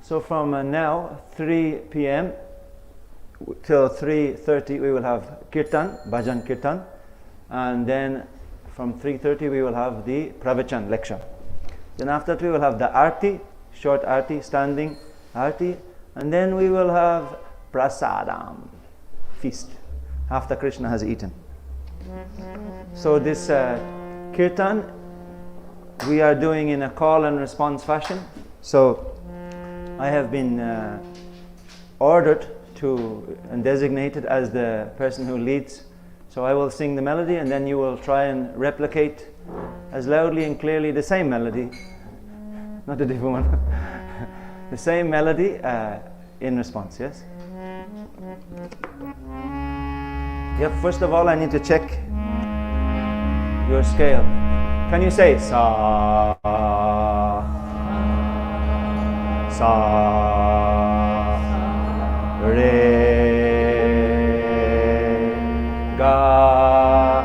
So from now, 3 p.m. till 3:30 we will have kirtan, bhajan kirtan, and then from 3:30 we will have the pravachan lecture. Then after that we will have the arti, short arti, standing arti, and then we will have prasadam, feast, after Krishna has eaten. So this kirtan we are doing in a call and response fashion. So I have been ordered to and designated as the person who leads. So I will sing the melody and then you will try and replicate as loudly and clearly the same melody, not a different one, the same melody in response, yes? Yep, first of all I need to check your scale. Can you say sa, sa, re, ga,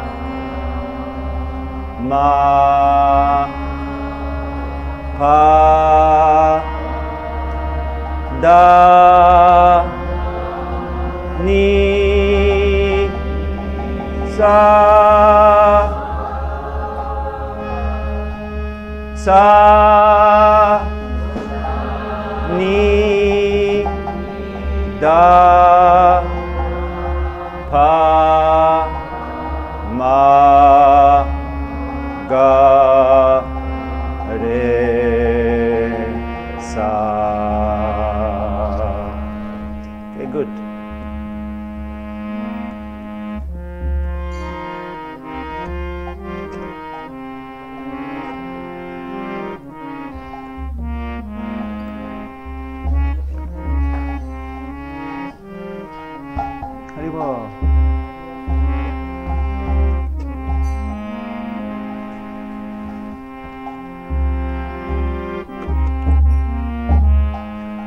ma, pa, da, ni, sa, sa, ni, da, pa, ma, ga, re, sa. Okay, good. Haribo.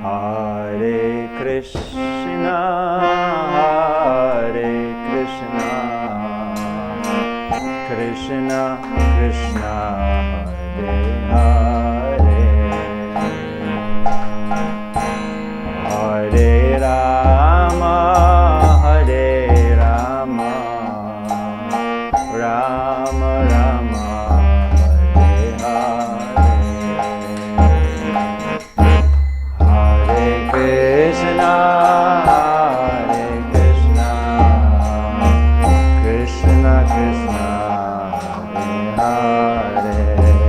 Hare Krishna, Hare Krishna, Krishna Krishna, Hare Hare, Hare Rama, Hare Rama, Rama Rama, Hare Hare, Hare Krishna, Hare Krishna, Krishna Krishna, Hare Hare.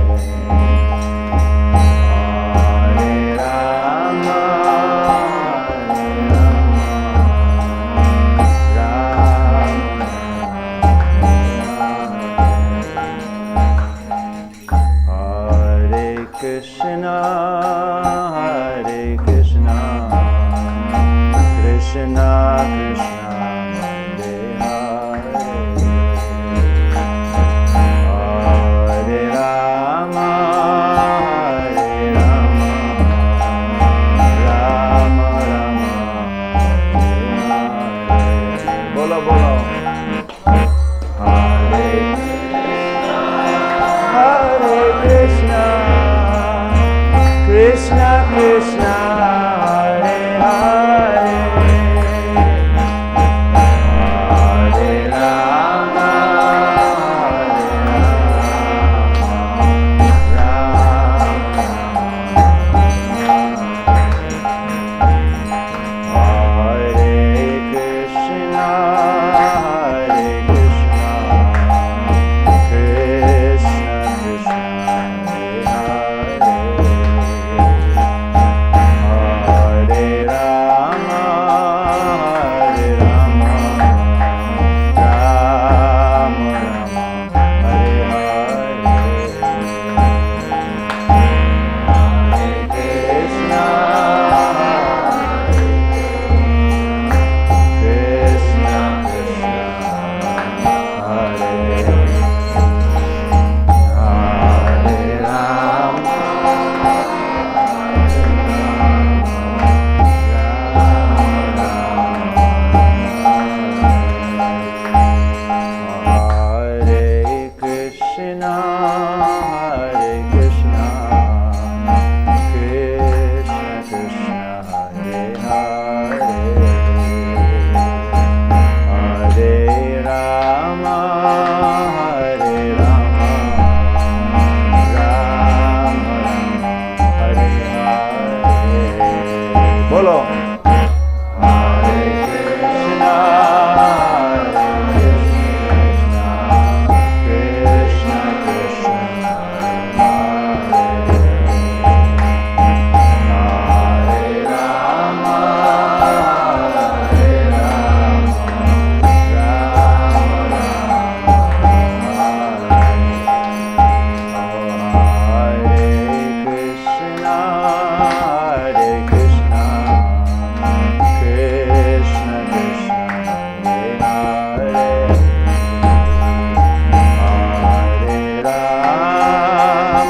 Bolo. Hare Krishna, Krishna Krishna, Hare Rama,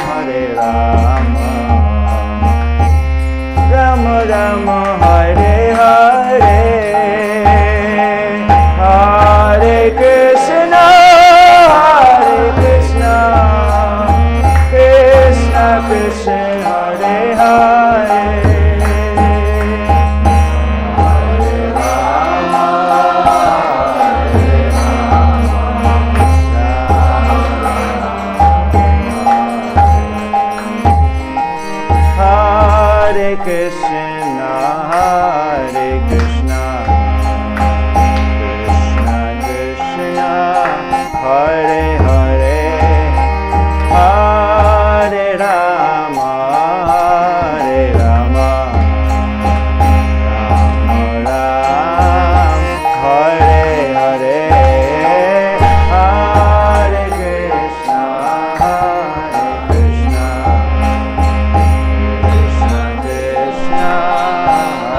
Hare Rama, Rama Rama, Hare Hare, Hare Krishna, Hare Krishna, Krishna Krishna, Hare Hare, Hare Rama, Hare Rama, Hare Krishna, Hare Krishna, Krishna Krishna, Hare Hare, Hare Rama, Hare Rama, Rama Rama, Hare Hare, Hare Krishna, Hare Krishna, Krishna Krishna,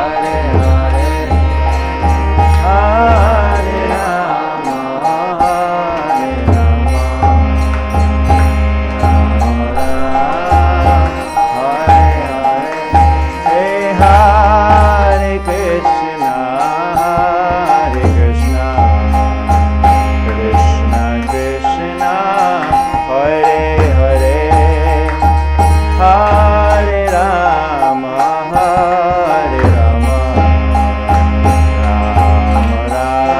Hare Hare, Hare Rama, Hare Rama, Hare Krishna, Hare Krishna, Krishna Krishna, Hare Hare, Hare Rama, Hare Rama, Rama Rama,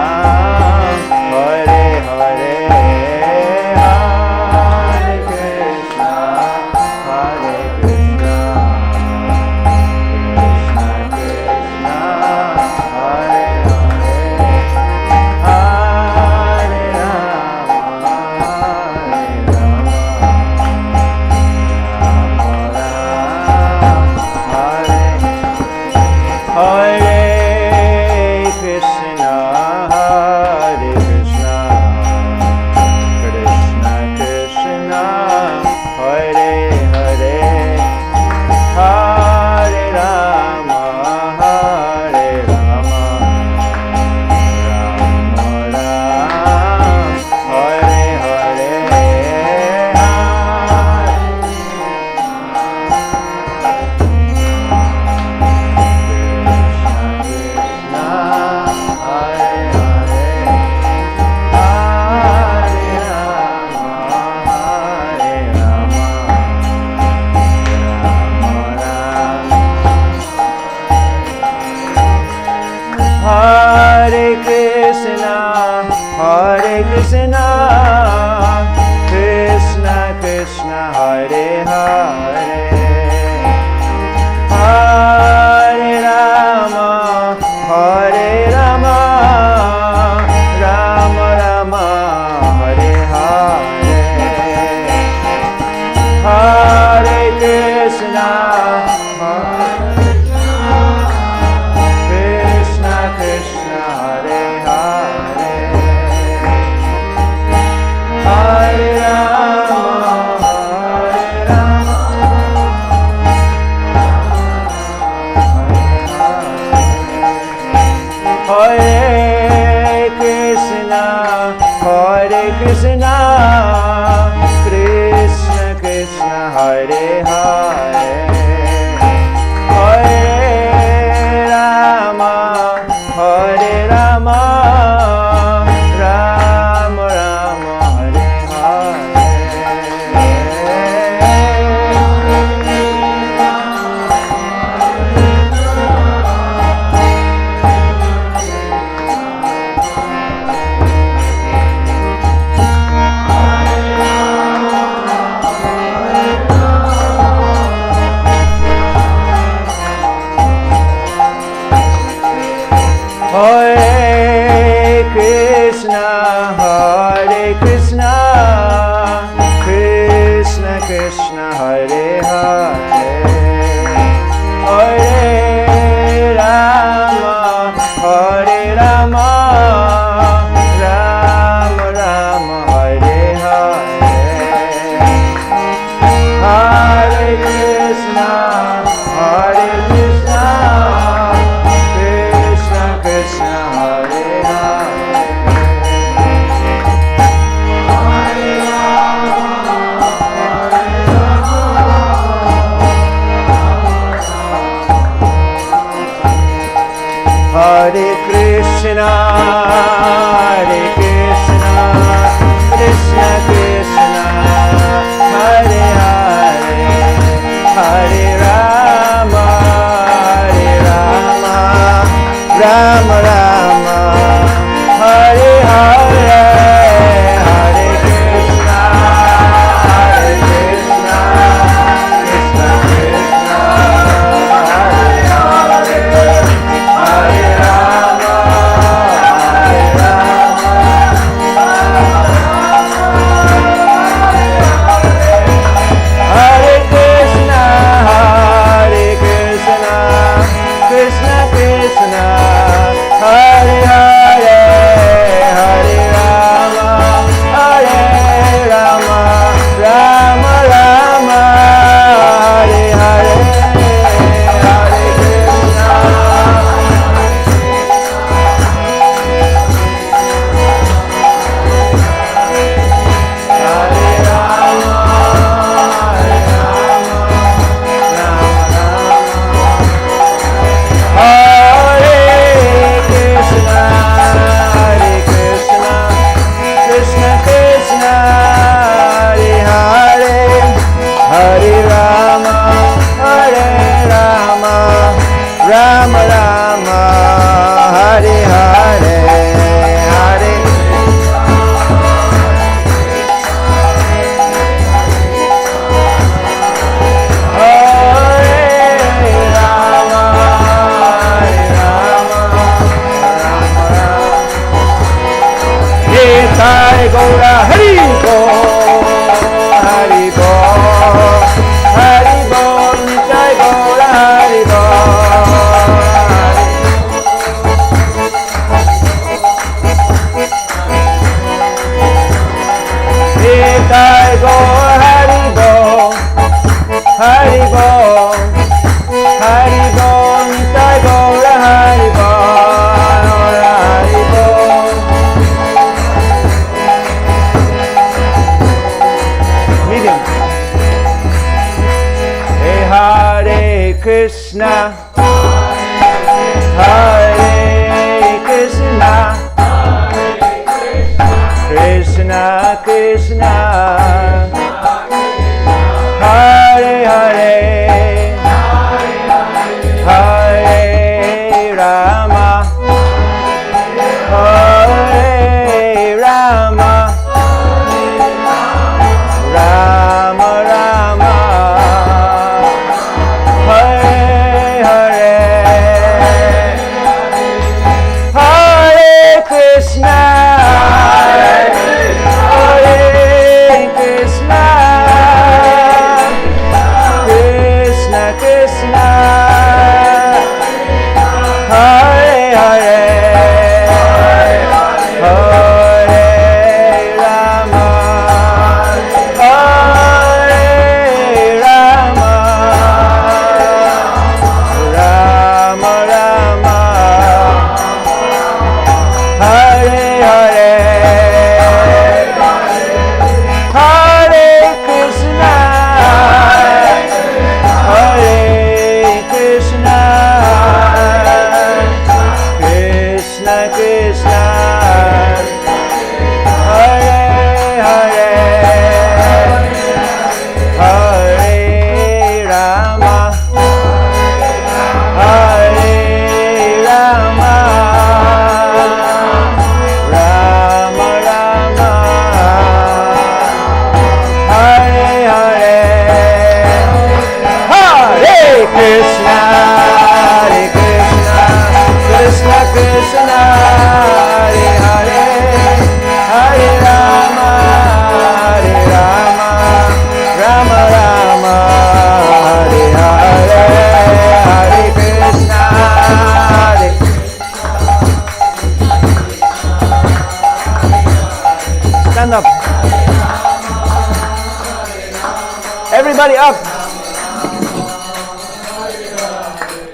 Hare Hare, Hare Krishna, Hare Krishna, Krishna Krishna, Hare Hare, Hare Rama, Hare Rama, Hare Krishna, Hare Krishna, Krishna Krishna, Hare Hare, Hare Rama, Hare Rama, Rama Rama, Hare Hare, Hare Krishna, Hare Krishna, Krishna Krishna, Hare Hare, Hare Rama, Hare Rama, Rama Rama, Hare Hare, Hare Krishna, Krishna Krishna, Hare Hare, Hare Rama, Hare Rama, Hare Krishna, Hare Krishna, Krishna Krishna, Hare Hare, Hare Rama, Hare Rama, Rama Rama, Hare Hare, Hare Krishna, Krishna Krishna, Hare Hare, Hare Rama, Rama Rama, Hare Hare, Hare Krishna, Krishna Krishna, Hare Hare, Hare Krishna, Krishna Krishna, Hare Hare, Hare Rama, Rama Rama, Hare Hare, Hare Krishna, Krishna Krishna, Hare Hare, Hare Rama, Hare Krishna, Krishna Krishna, Hare Hare, Hare Rama, Rama Rama, Hare Hare, Hare Krishna, Hare Rama, Hare Krishna, Krishna Krishna, Hare Hare, Hare Rama, Rama Rama, Hare Hare, Hare Nitai Gaura Hari Bo, Hari Bo, Hari Bo, Nitai Gaura Hari Bo, Nitai Gaura Hari Bo, Hari Bo, Hari Bo, Nitai Gaura Hari Bo, Hari Bo. Medium. Hey, Hare Krishna, Hare Krishna, Krishna Krishna, Hare Hare, Hare Rama, Hare Rama, Rama Rama, Hare Hare, Hare Krishna, Hare Krishna,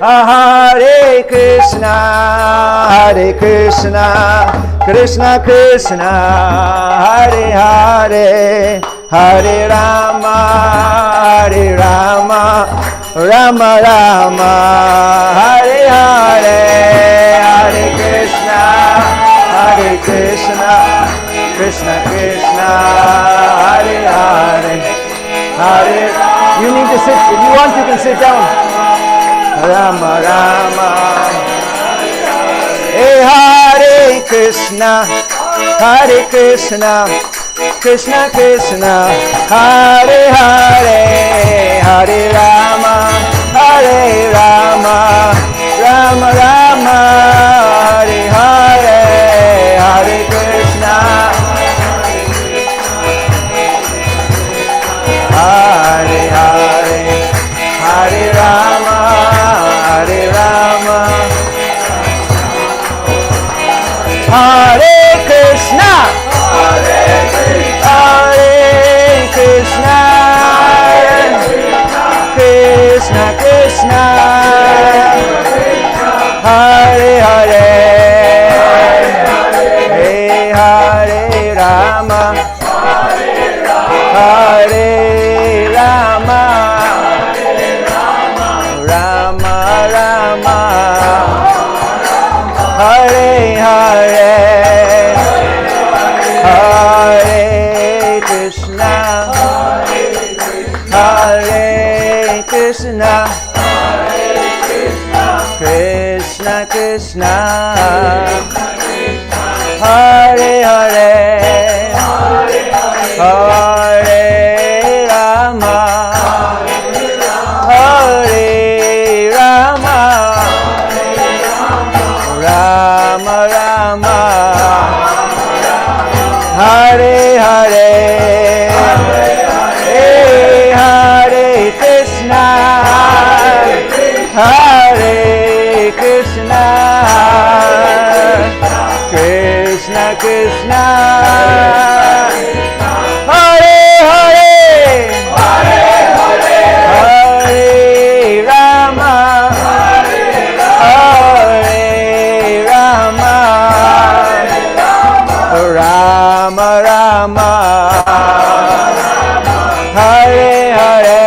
Hare Krishna, Hare Krishna, Krishna Krishna, Hare Hare, Hare Rama, Hare Rama, Rama Rama, Hare Hare, Hare Krishna, Hare Krishna, Krishna Krishna, Hare Hare, Hare. You need to sit. If you want, you can sit down. Rama Rama, Hare Krishna, Hare Krishna, Krishna Krishna, Hare Hare, Hare Rama, Hare Rama, Rama Rama, Hare Hare, Hare Krishna, Hare Hare, Hare Rama, Hare Rama, Hare Krishna, Hare Krishna, Krishna Krishna, Hare Hare, Hare Rama, Hare Rama, Rama Rama, Hare Hare, Hare Krishna, Hare Krishna, Krishna Krishna, Hare Hare, Hare Rama, Hare Rama, Rama Rama, Hare Hare, Hare Krishna, Hare Krishna, Krishna Krishna, Hare Hare, Hare Rama, Hare Rama, Rama Rama, Hare Hare,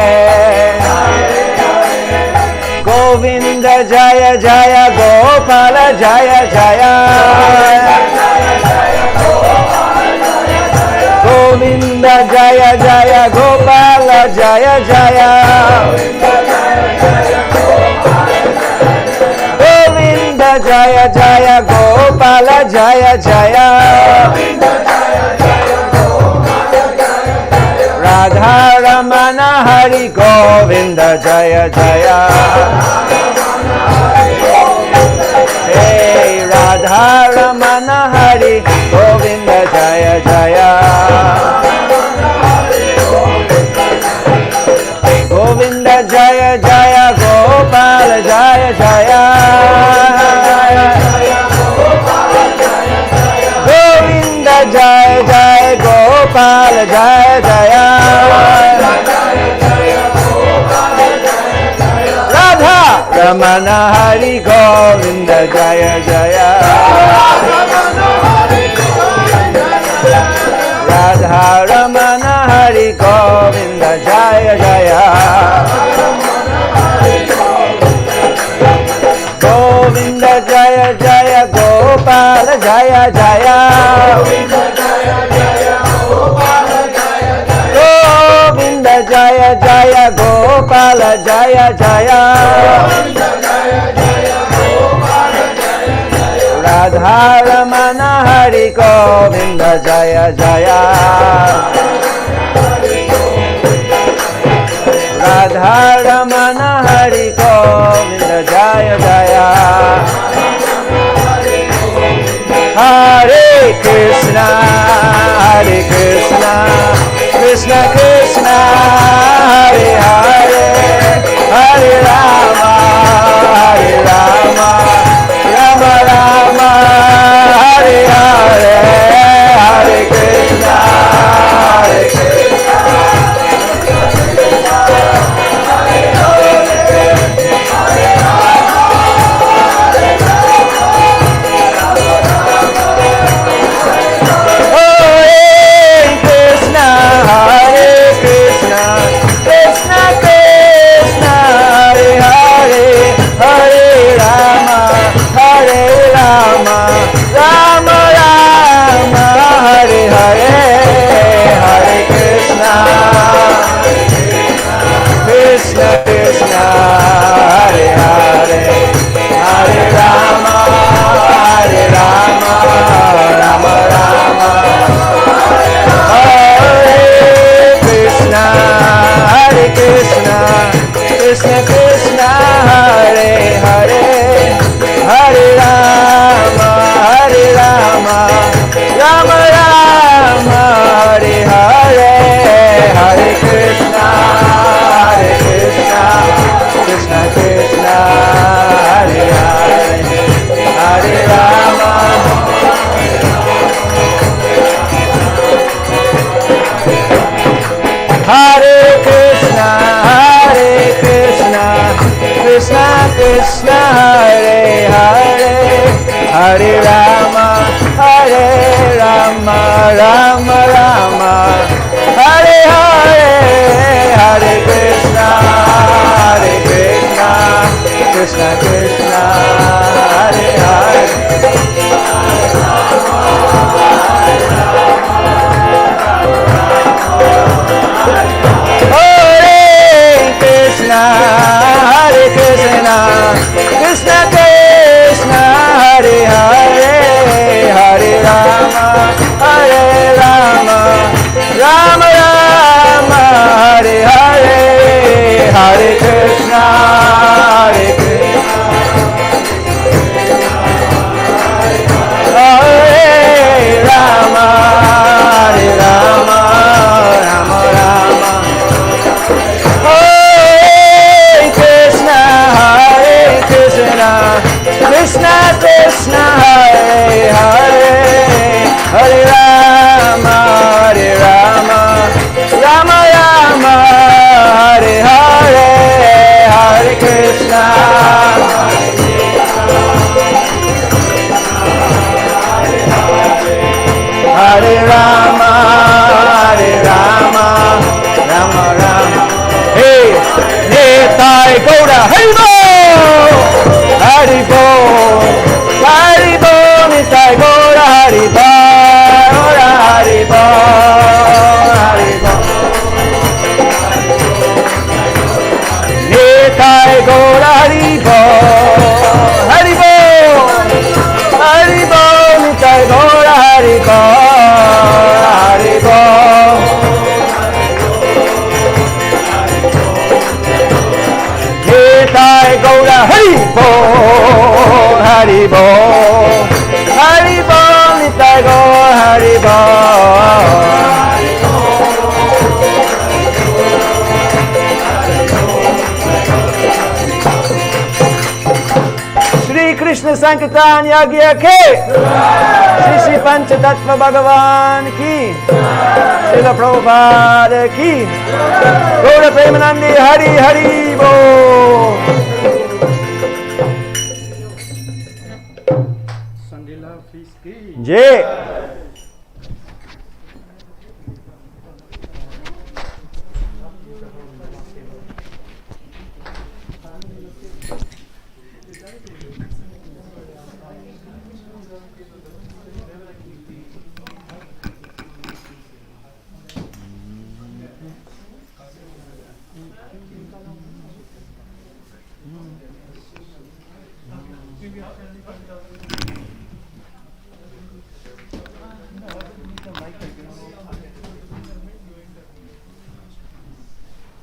Govinda Jaya Jaya, Gopala Jaya Jaya, Govinda Jaya Jaya, Gopala Jaya Jaya, Govinda Jaya Jaya, Gopala Jaya Jaya, Radha Ramana Hari Govinda Jaya Jaya, Hey Radha Ramana Hari Govinda Jaya Jaya, Govinda Jaya Jaya, Gopal Jaya Jaya, Govinda Jaya Jaya, Gopal Jaya Jaya, Radha Ramana Hari Govinda Jaya Jaya, Radha Ramana Hari Govinda Jaya Jaya, Govinda Jaya Jaya, Gopal Jaya Jaya, Govinda Jaya Jaya, Gopal Jaya Jaya, Radha Ramana Hari Govinda Jaya Jaya, Radha Ramana Hari Govinda Jaya Jaya, Hare Krishna, Hare Krishna, Krishna Krishna, Hare Hare, Hare Rama, Hare Rama, Rama Rama, Hare Hare, Hare Krishna, Hare Krishna, Hare Rama, Hare Rama, Hare Rama, Rama Rama, Hare Hare, Hare Krishna, Krishna Krishna, Hare Hare. Hare Krishna, Krishna Krishna, Hare Hare, Hare Rama, Hare Rama, Rama Rama, Hare Hare, Hare Krishna, Hare Krishna, Hare Rama, Hare Rama, Rama Rama. Krishna Krishna, Hare Hare, Hare Rama, Hare Rama, Rama Rama, Hare Hare, Hare Krishna, Hare Rama, Hare Rama, Rama Rama. Hey, Nitai Gaura, Haribo, Haribo, Haribo, Nitai Gaura, Haribo, Haribo, Haribo. Nitai Gaura, Haribo, Haribo, Haribo, Nitai Gaura, Haribo, Haribo. Nitai Gaura, Haribo, Haribo, Haribo, Nitai Gaura, Haribo. Shri Krishna Sankirtan Yagya ke, Shri Shri Pancha Tattva Bhagavan ki, Srila Prabhupada ki, Gaura Premanandi Hari Hari Bo. Jai.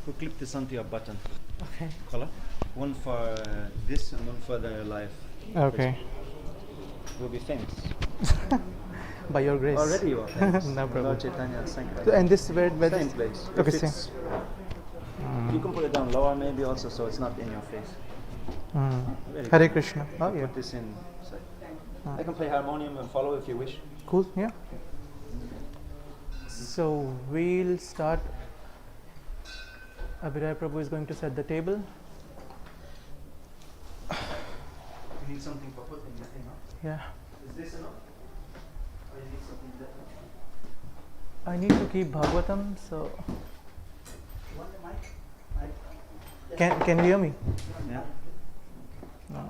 Go click this onto your button. Okay. Color. One for this and one for the live. Okay. We'll be famous. By your grace. Already you are famous. No problem. Lord Chaitanya Sankirtan. So, and this where Same place. Okay, If it's- You can put it down lower maybe also so it's not in your face. Very Hare good. Krishna. Oh yeah. Put this in. I can play harmonium and follow if you wish. Cool. Yeah. So we'll start. Abhay Prabhu is going to set the table. You need something for putting the thing up. Yeah. Is this enough? Or you need something different? I need to keep Bhagwatam, so You want the mic? can you hear me? Yeah. No.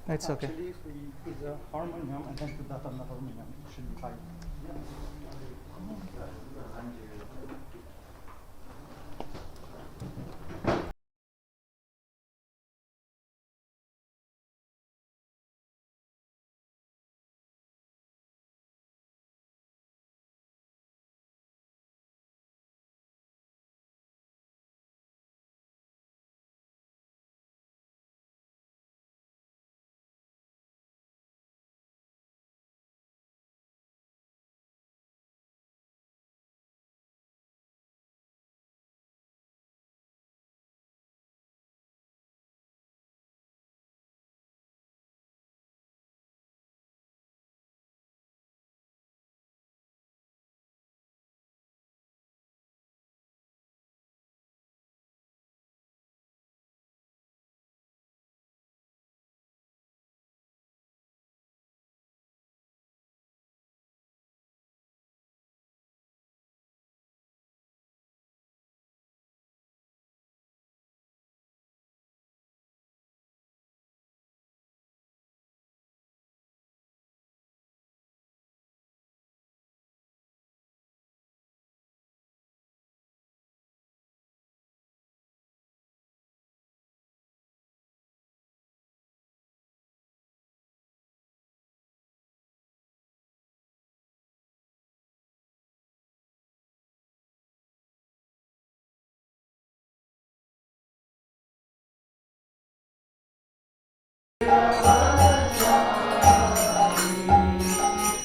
It's okay. Actually, if we put the harmonium and then put that on the harmonium, it should be fine.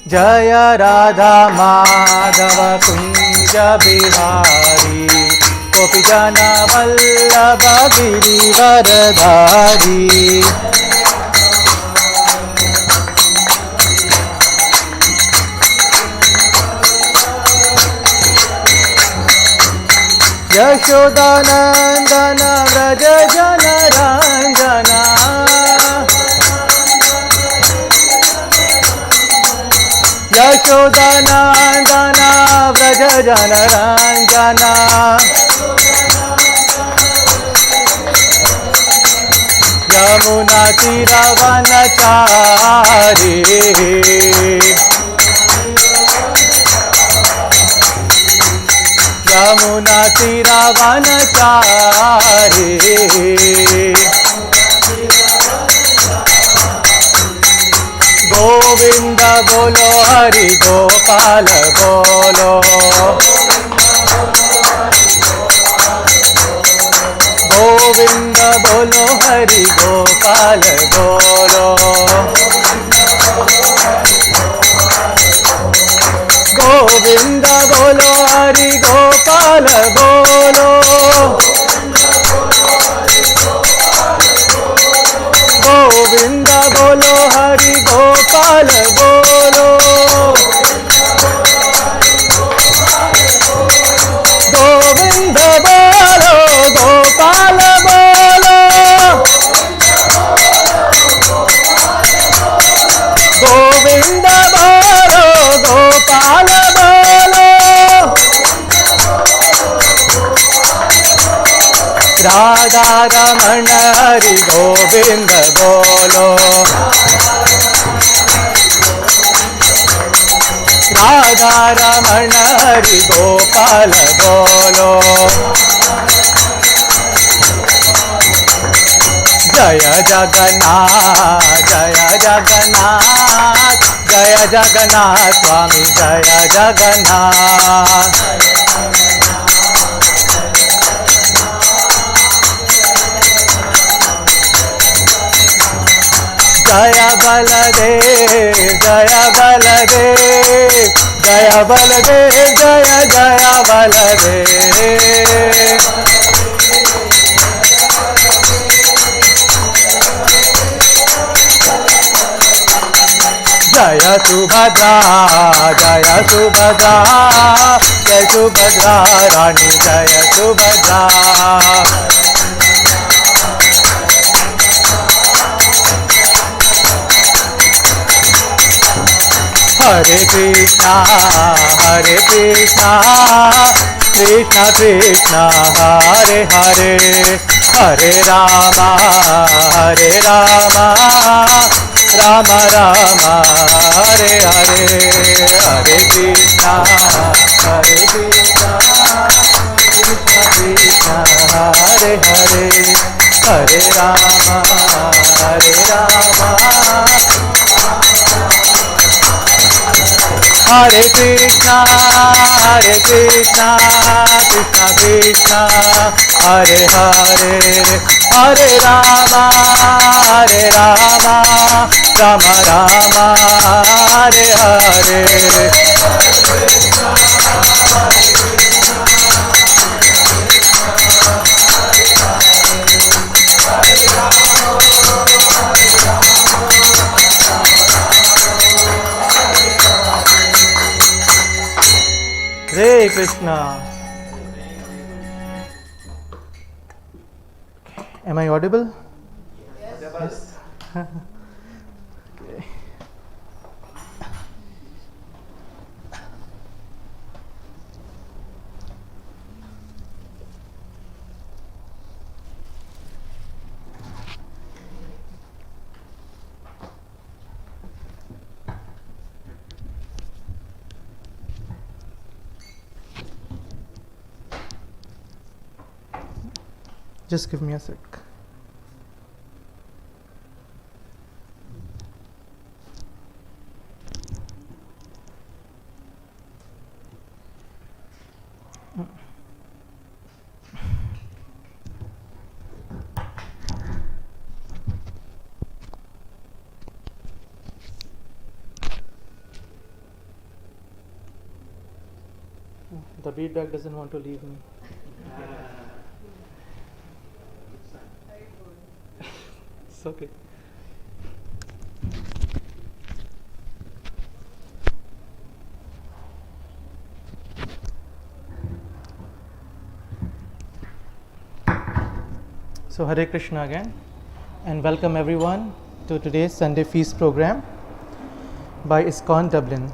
Jaya Radha Madhava Kunja Bihari Gopi Jana Vallabha Girivaradhari Yashodanandana Vraja Jana Ranjana Yashodanandana Vraja Jana Ranjana Yamuna Tiravanachari Yamuna Tiravanachari Govinda bolo Hari Gopal bolo Govinda bolo Hari Gopal bolo Govinda bolo Hari Gopal bolo Govinda bolo Hari Gopal bolo Govinda bolo Gopal bolo Govinda bolo Gopal bolo Radha Ramana Hari Govinda bolo Radha Ramana Hari Gopal bolo Jaya Jagannath Jaya Jagannath Jaya Jagannath Swami Jaya Jagannath Jaya Baladev Jaya Baladev Jaya Baladev Jaya Jaya Baladev Jaya Subhadra Jaya Subhadra Jaya Subhadra Rani Jaya Subhadra Hare Krishna Krishna Krishna Hare Hare Hare Rama Rama Rama Hare Hare Hare Krishna Krishna Krishna Hare Hare Hare Rama Hare Krishna Krishna Krishna Hare Hare Hare Rama Rama Rama Hare Hare Hare Krishna. Am I audible? Yes. Okay. Just give me a sec. The feedback doesn't want to leave me. It's okay. So Hare Krishna again, and welcome everyone to today's Sunday Feast program by Iskcon Dublin.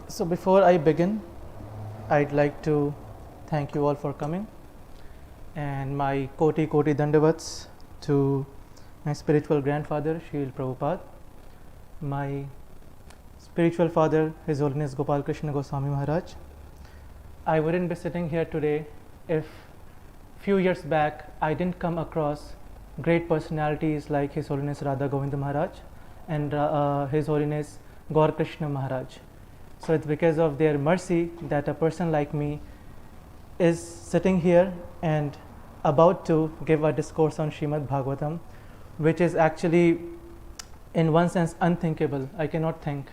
So before I begin, I'd like to thank you all for coming, and my koti dandavats to my spiritual grandfather Srila Prabhupad, my spiritual father His Holiness Gopal Krishna Goswami Maharaj. I wouldn't be sitting here today if few years back I didn't come across great personalities like His Holiness Radha Govinda Maharaj and His Holiness Gaur Krishna Maharaj. So it's because of their mercy that a person like me is sitting here and about to give a discourse on Srimad Bhagawatam, which is actually in one sense unthinkable. I cannot think.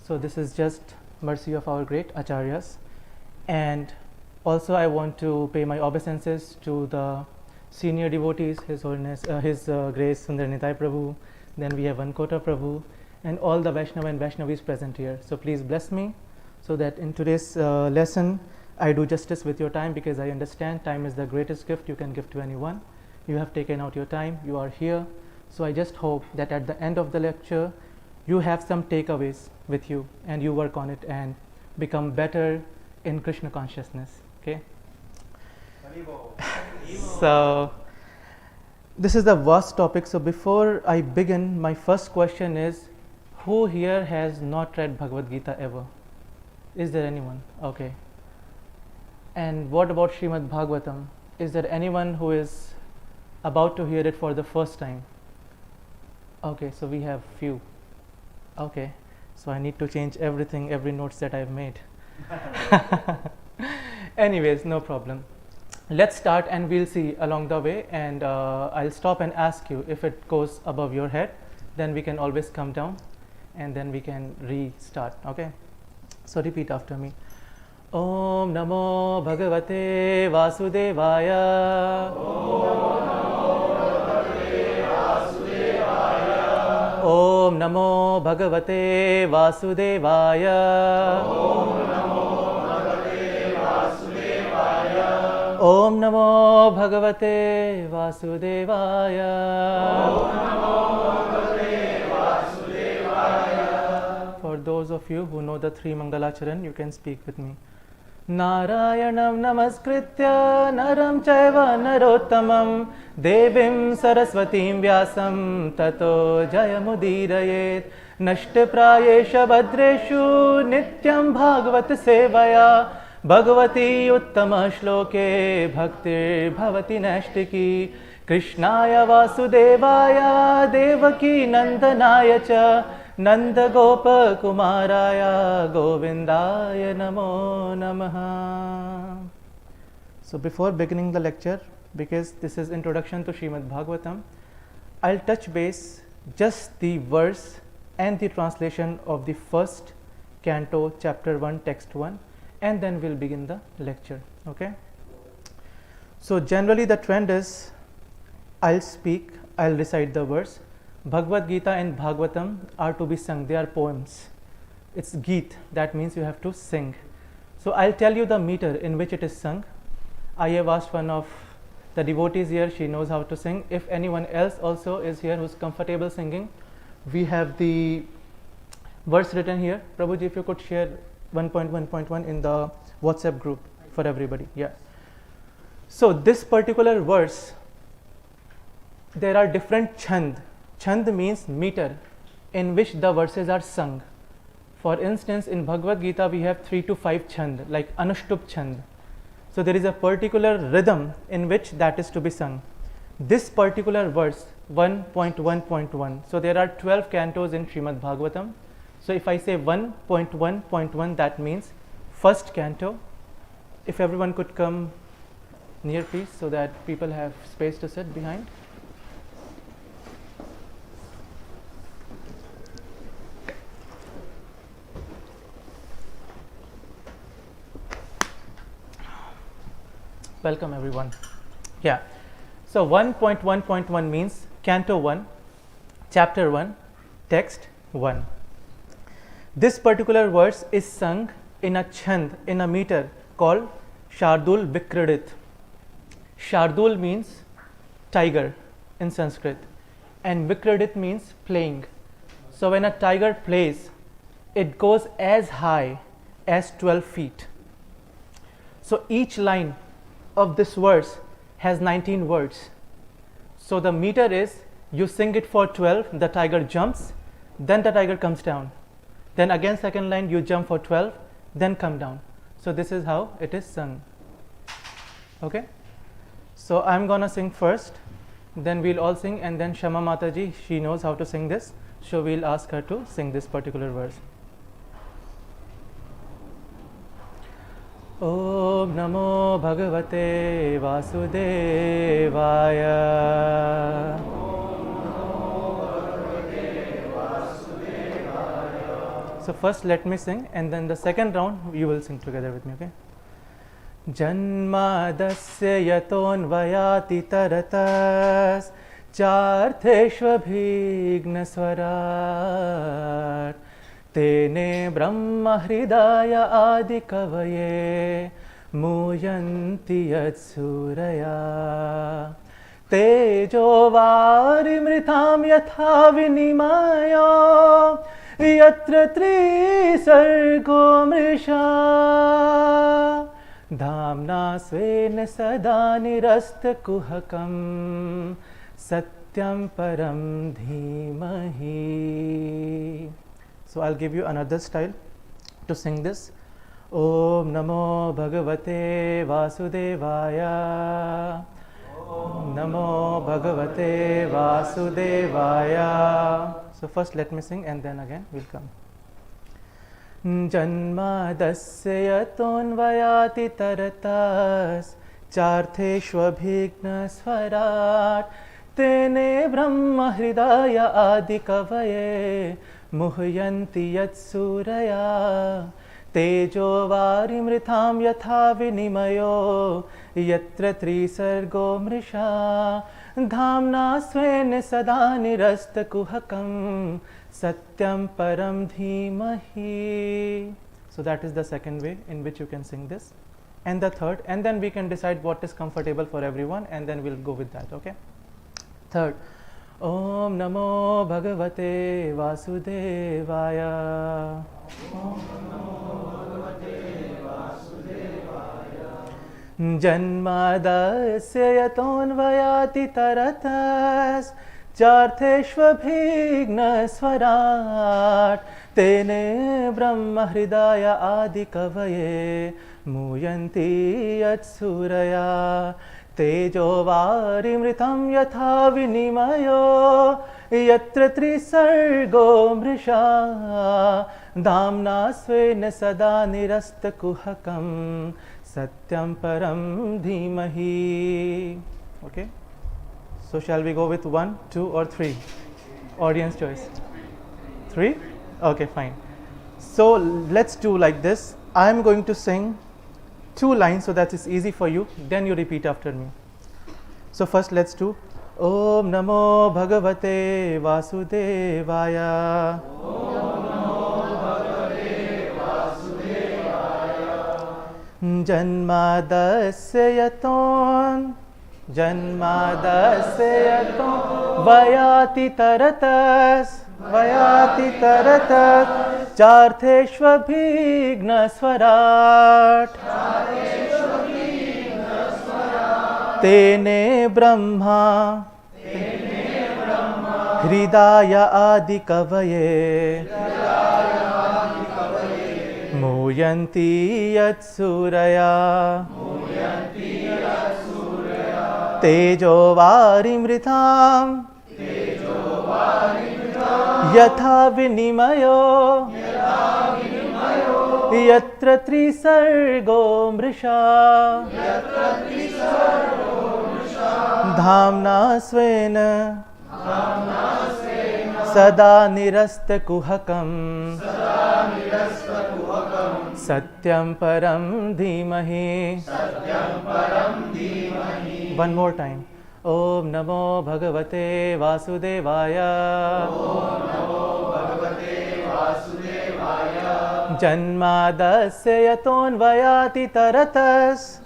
So this is just mercy of our great acharyas. And also I want to pay my obeisances to the senior devotees, His Holiness, His Grace Sundar Nitai Prabhu, then we have Vankota Prabhu, and all the Vaishnava and Vaishnavis present here. So please bless me so that in today's lesson I do justice with your time, because I understand time is the greatest gift you can give to anyone. You have taken out your time, you are here. So I just hope that at the end of the lecture you have some takeaways with you and you work on it and become better in Krishna consciousness. Okay. So this is the vast topic. So before I begin, my first question is, who here has not read Bhagavad Gita ever? Is there anyone? Okay. And what about Srimad Bhagwatam? Is there anyone who is about to hear it for the first time? Okay, so we have few. Okay, so I need to change everything, every notes that I've made. Anyways, no problem. Let's start and we'll see along the way, and I'll stop and ask you if it goes above your head, then we can always come down and then we can restart. Okay, so repeat after me. Om Namo Bhagavate Vasudevaya. Om Namo Bhagavate Vasudevaya. Om Namo Bhagavate Vasudevaya. For those of you who know the three Mangalacharan, you can speak with me. Narayanam namaskritya naram chaiva narottamam devim saraswatim vyasam tato jayamudirayet nashtaprayesha badreshu nityam bhagavat sevaya Bhagavati uttama shloke bhaktir bhavati nashtiki Krishnaya vasudevaya devaki nandanaya cha Nanda Gopa Kumaraya Govindaya Namo Namaha. So before beginning the lecture, because this is introduction to Srimad Bhagwatam, I'll touch base just the verse and the translation of the first canto, chapter 1, text 1, and then we'll begin the lecture. Okay. So generally the trend is I'll speak, I'll recite the verse. Bhagavad Gita and Bhagwatam are to be sung, they are poems. It's Geet, that means you have to sing. So I'll tell you the meter in which it is sung. I have asked one of the devotees here, she knows how to sing. If anyone else also is here who's comfortable singing, we have the verse written here. Prabhuji, if you could share 1.1.1 in the WhatsApp group for everybody. Yeah. So this particular verse, there are different chand. Chand means meter in which the verses are sung. For instance, in Bhagavad Gita we have 3 to 5 chand, like Anushtup chand. So there is a particular rhythm in which that is to be sung. This particular verse 1.1.1. So there are 12 cantos in Srimad Bhagwatam. So if I say 1.1.1, that means first canto. If everyone could come near please, so that people have space to sit behind. Welcome everyone. Yeah. So 1.1.1 means Canto 1, Chapter 1, Text 1. This particular verse is sung in a chand, in a meter called Shardul Vikradit. Shardul means tiger in Sanskrit, and Vikradit means playing. So when a tiger plays, it goes as high as 12 feet. So each line of this verse has 19 words. So the meter is, you sing it for 12, the tiger jumps, then the tiger comes down. Then again second line, you jump for 12, then come down. So this is how it is sung. Okay? So I'm gonna sing first, then we'll all sing, and then Shama Mataji, she knows how to sing this, so we'll ask her to sing this particular verse. Om Namo Bhagavate Vasudevaya. So first let me sing, and then the second round you will sing together with me, okay? Janmadasya yaton vayati taratas chartheshvabhigna swarat tene brahma hridaya adi kavaye muyanti yatsuraya tejo varimritam yatha vinimaya yatra trisargo mrisha Dhamna svena sada nirasta kuhakam satyam param dhimahi. So I'll give you another style to sing this. Om Namo Bhagavate Vasudevaya. Om Namo Bhagavate Vasudevaya. So first let me sing, and then again we'll come. Janmadasya yatonvayati taratas chartheshvabhigna swarat tene brahma hridaya adi kavaye muhyanti yatsuraya tejo varimritam yatha vinimayo yatra trisargo mrisha dhamna svena sada nirasta kuhakam satyam param dhimahi. So that is the second way in which you can sing this, and the third, and then we can decide what is comfortable for everyone, and then we'll go with that, okay? Third, Om Namo Bhagavate Vasudevaya. Om Namo Bhagavate Vasudevaya. Janmadasya yatonvayati taratas chartheshvabhigna swarat tene brahma hridaya adi kavaye muyanti yatsuraya tejo varimritam yatha vinimayo yatra trisargo mrisha dhamna svena sada nirasta kuhakam satyam param dhimahi. Okay? So shall we go with 1, 2 or 3? Audience choice. 3? Okay, fine. So let's do like this. I am going to sing 2 lines so that it's easy for you. Then you repeat after me. So first let's do Om Namo Bhagavate Vasudevaya. Om Namo Bhagavate Vasudevaya. Janmadasya yaton vayati taratas chartheshvabhigna swarat tene brahma hridaya adi kavaye muyanti yatsuraya tejo varimritam yatha vinimayo yatra trisargo mrisha dhamna svena sada nirasta kuhakam Satyam Param Dhimahi. One more time. Om Namo Bhagavate Vasudevaya. Janmadasya yatonvayati taratas.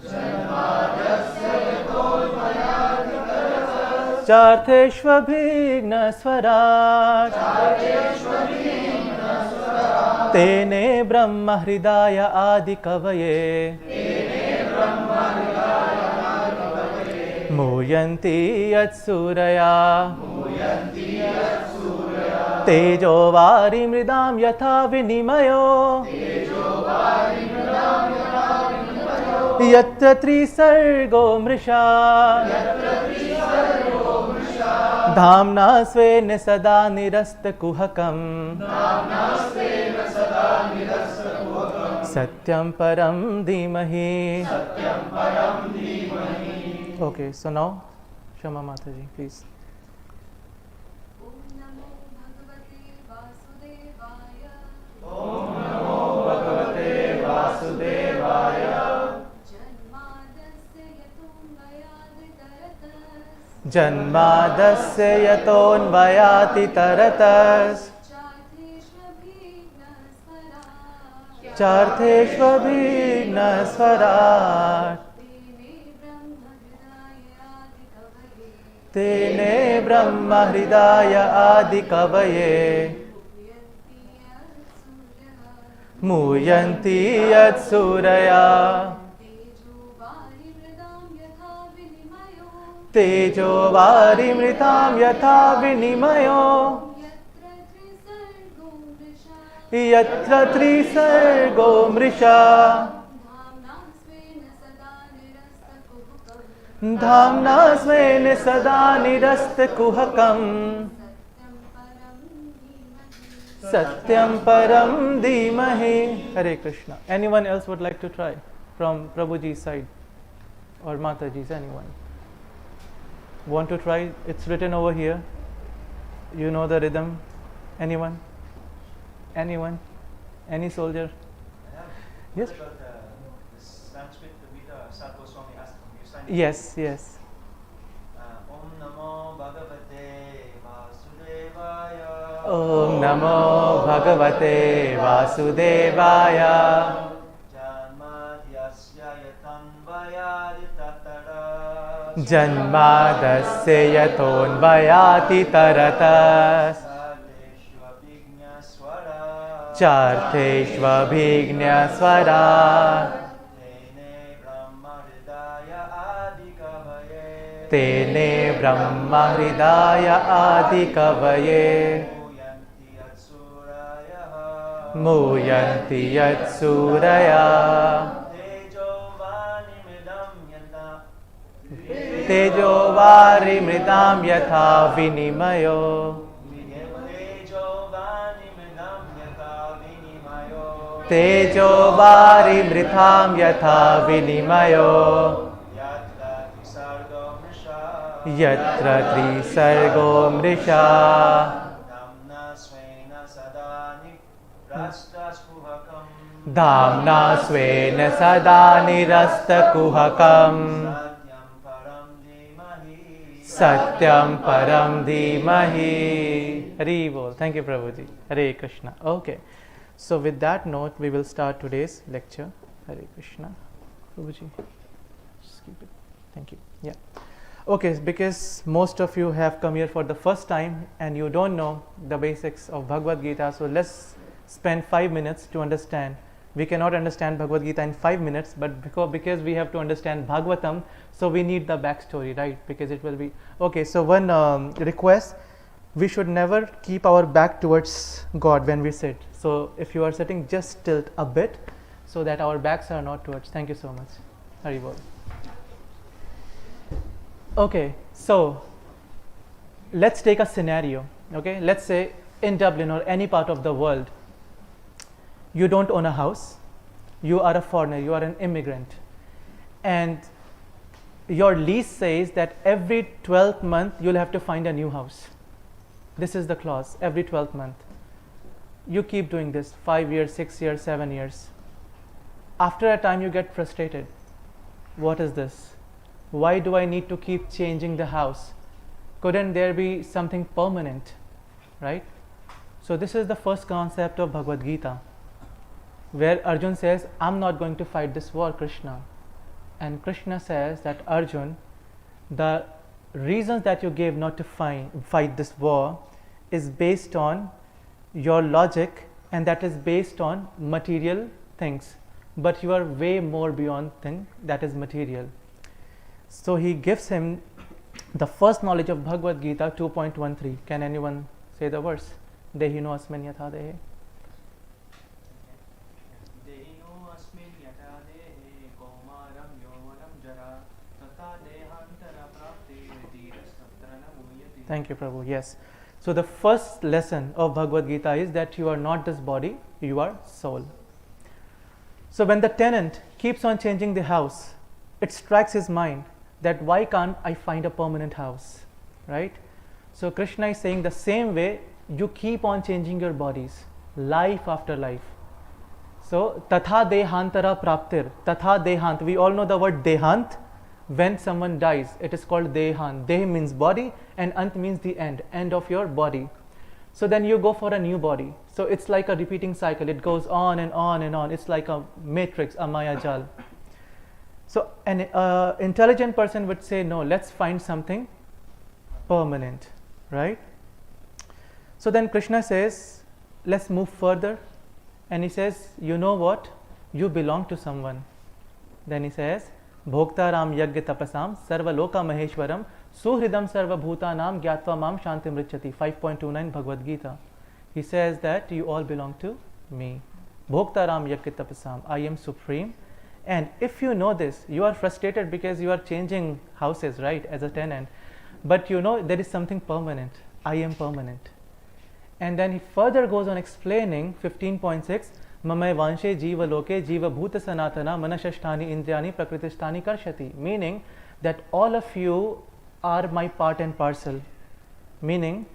Chartheshvabhigna swarat. Tene Brahma Hridaya Adi Kavaye. Muyanti Yatsuraya. Tejo Vari Mridam Yatha Vinimayo. Yatra Trisargo Mrisha. Dhamna Svena Sada Nirasta Kuhakam. Satyam Param Dhimahi. Okay, so now Shama Mataji, please. Om Namo Bhagavate Vasudevaya. Janmadasya yatonvayati taratas. Chartheshvabhigna swarat. Tene Brahma Hridaya Adi Kavaye. Muyanti Yatsuraya. Tejo Vari Mritam Yatha Vinimayo. Yatra Trisargo Mrisha. Dhamna Svena Sada Nirasta Kuhakam. Satyam Param Dhimahi. Hare Krishna. Anyone else would like to try from Prabhuji's side or Mataji's? Anyone want to try? It's written over here. You know the rhythm. Anyone? Anyone? Any soldier? Yes. Sanskrit Gita, Goswami asked you sang. Yes, yes. Om Namo Bhagavate Vasudevaya. Om Namo Bhagavate Vasudevaya. Janmadhyasya yatanvayati tataras. Janmadasya yatonvayati taratas. Chartheshvabhigna swarat. Tene Brahma Hridaya Adi Kavaye. Muyanti Yatsuraya. Tejo Vari Mridam Yatha Vinimayo. Tejo Vari Mritam Yatha Vinimayo. Yatra Trisargo Mrisha. Dhamna Svena Sada Nirasta Kuhakam. Satyam Param Dhimahi. Hari Bol. Thank you, Prabhuji. Hare Krishna. Okay. So with that note, we will start today's lecture. Hare Krishna. Prabhuji, just keep it. Thank you. Yeah. Okay, because most of you have come here for the first time and you don't know the basics of Bhagavad Gita, so let's spend 5 minutes to understand. We cannot understand Bhagavad Gita in 5 minutes, but because we have to understand Bhagavatam, so we need the backstory, right? Because it will be okay. So one request: we should never keep our back towards God when we sit. So if you are sitting, just tilt a bit so that our backs are not towards. Thank you so much. Hari Bol. Okay, so let's take a scenario. Okay, let's say in Dublin or any part of the world, you don't own a house, you are a foreigner, you are an immigrant, and your lease says that every 12th month you'll have to find a new house. This is the clause, every 12th month. You keep doing this 5 years, 6 years, 7 years. after a time you get frustrated. What is this? Why do I need to keep changing the house? Couldn't there be something permanent, right? So this is the first concept of Bhagavad Gita, where Arjun says, I'm not going to fight this war, Krishna. And Krishna says that, Arjun, the reasons that you gave not to fight this war is based on your logic, and that is based on material things. But you are way more beyond thing that is material. So he gives him the first knowledge of Bhagavad Gita 2.13. Can anyone say the verse? Dehino asmin yatha dehe. Dehino asmin yatha dehe kaumaram yovanam jara tata dehantara prapte dhirasatrana muyati. Thank you, Prabhu. Yes. So the first lesson of Bhagavad Gita is that you are not this body, you are soul. So when the tenant keeps on changing the house, it strikes his mind that why can't I find a permanent house, right? So Krishna is saying the same way you keep on changing your bodies, life after life. So tatha dehantara praptir, tatha dehant, we all know the word dehant. When someone dies, it is called dehant. Deh means body and ant means the end of your body. So then you go for a new body. So it's like a repeating cycle. It goes on and on and on. It's like a matrix, a maya jal. So an intelligent person would say, no, let's find something permanent, right? So then Krishna says, let's move further. And he says, you know what? You belong to someone. Then he says, Bhoktaram yagya tapasam sarva loka maheshwaram suhridam sarva bhutanam gyatva mam shantim richati. 5.29 Bhagavad Gita. He says that you all belong to me. Bhoktaram yagya tapasam. I am supreme. And if you know this, you are frustrated because you are changing houses, right, as a tenant. But you know there is something permanent. I am permanent. And then he further goes on explaining 15.6 Mamay vanshe jiva loke jiva bhuta sanatana manashashtani indriyani prakritishtani karshati. Meaning that all of you are my part and parcel. Meaning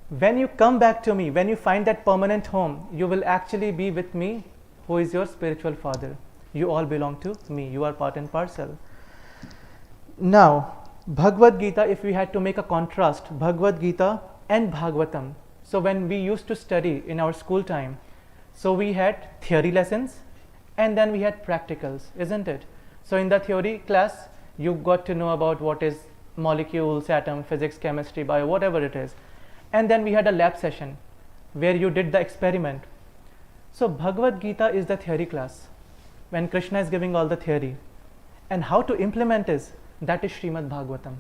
when you come back to me, when you find that permanent home, you will actually be with me, who is your spiritual father. You all belong to me. You are part and parcel. Now, Bhagavad Gita, if we had to make a contrast, Bhagavad Gita and Bhagwatam. So when we used to study in our school time, so we had theory lessons and then we had practicals, isn't it? So in the theory class, you got to know about what is molecules, atom, physics, chemistry, bio, whatever it is. And then we had a lab session where you did the experiment. So Bhagavad Gita is the theory class, when Krishna is giving all the theory. And how to implement is, that is Srimad Bhagawatam,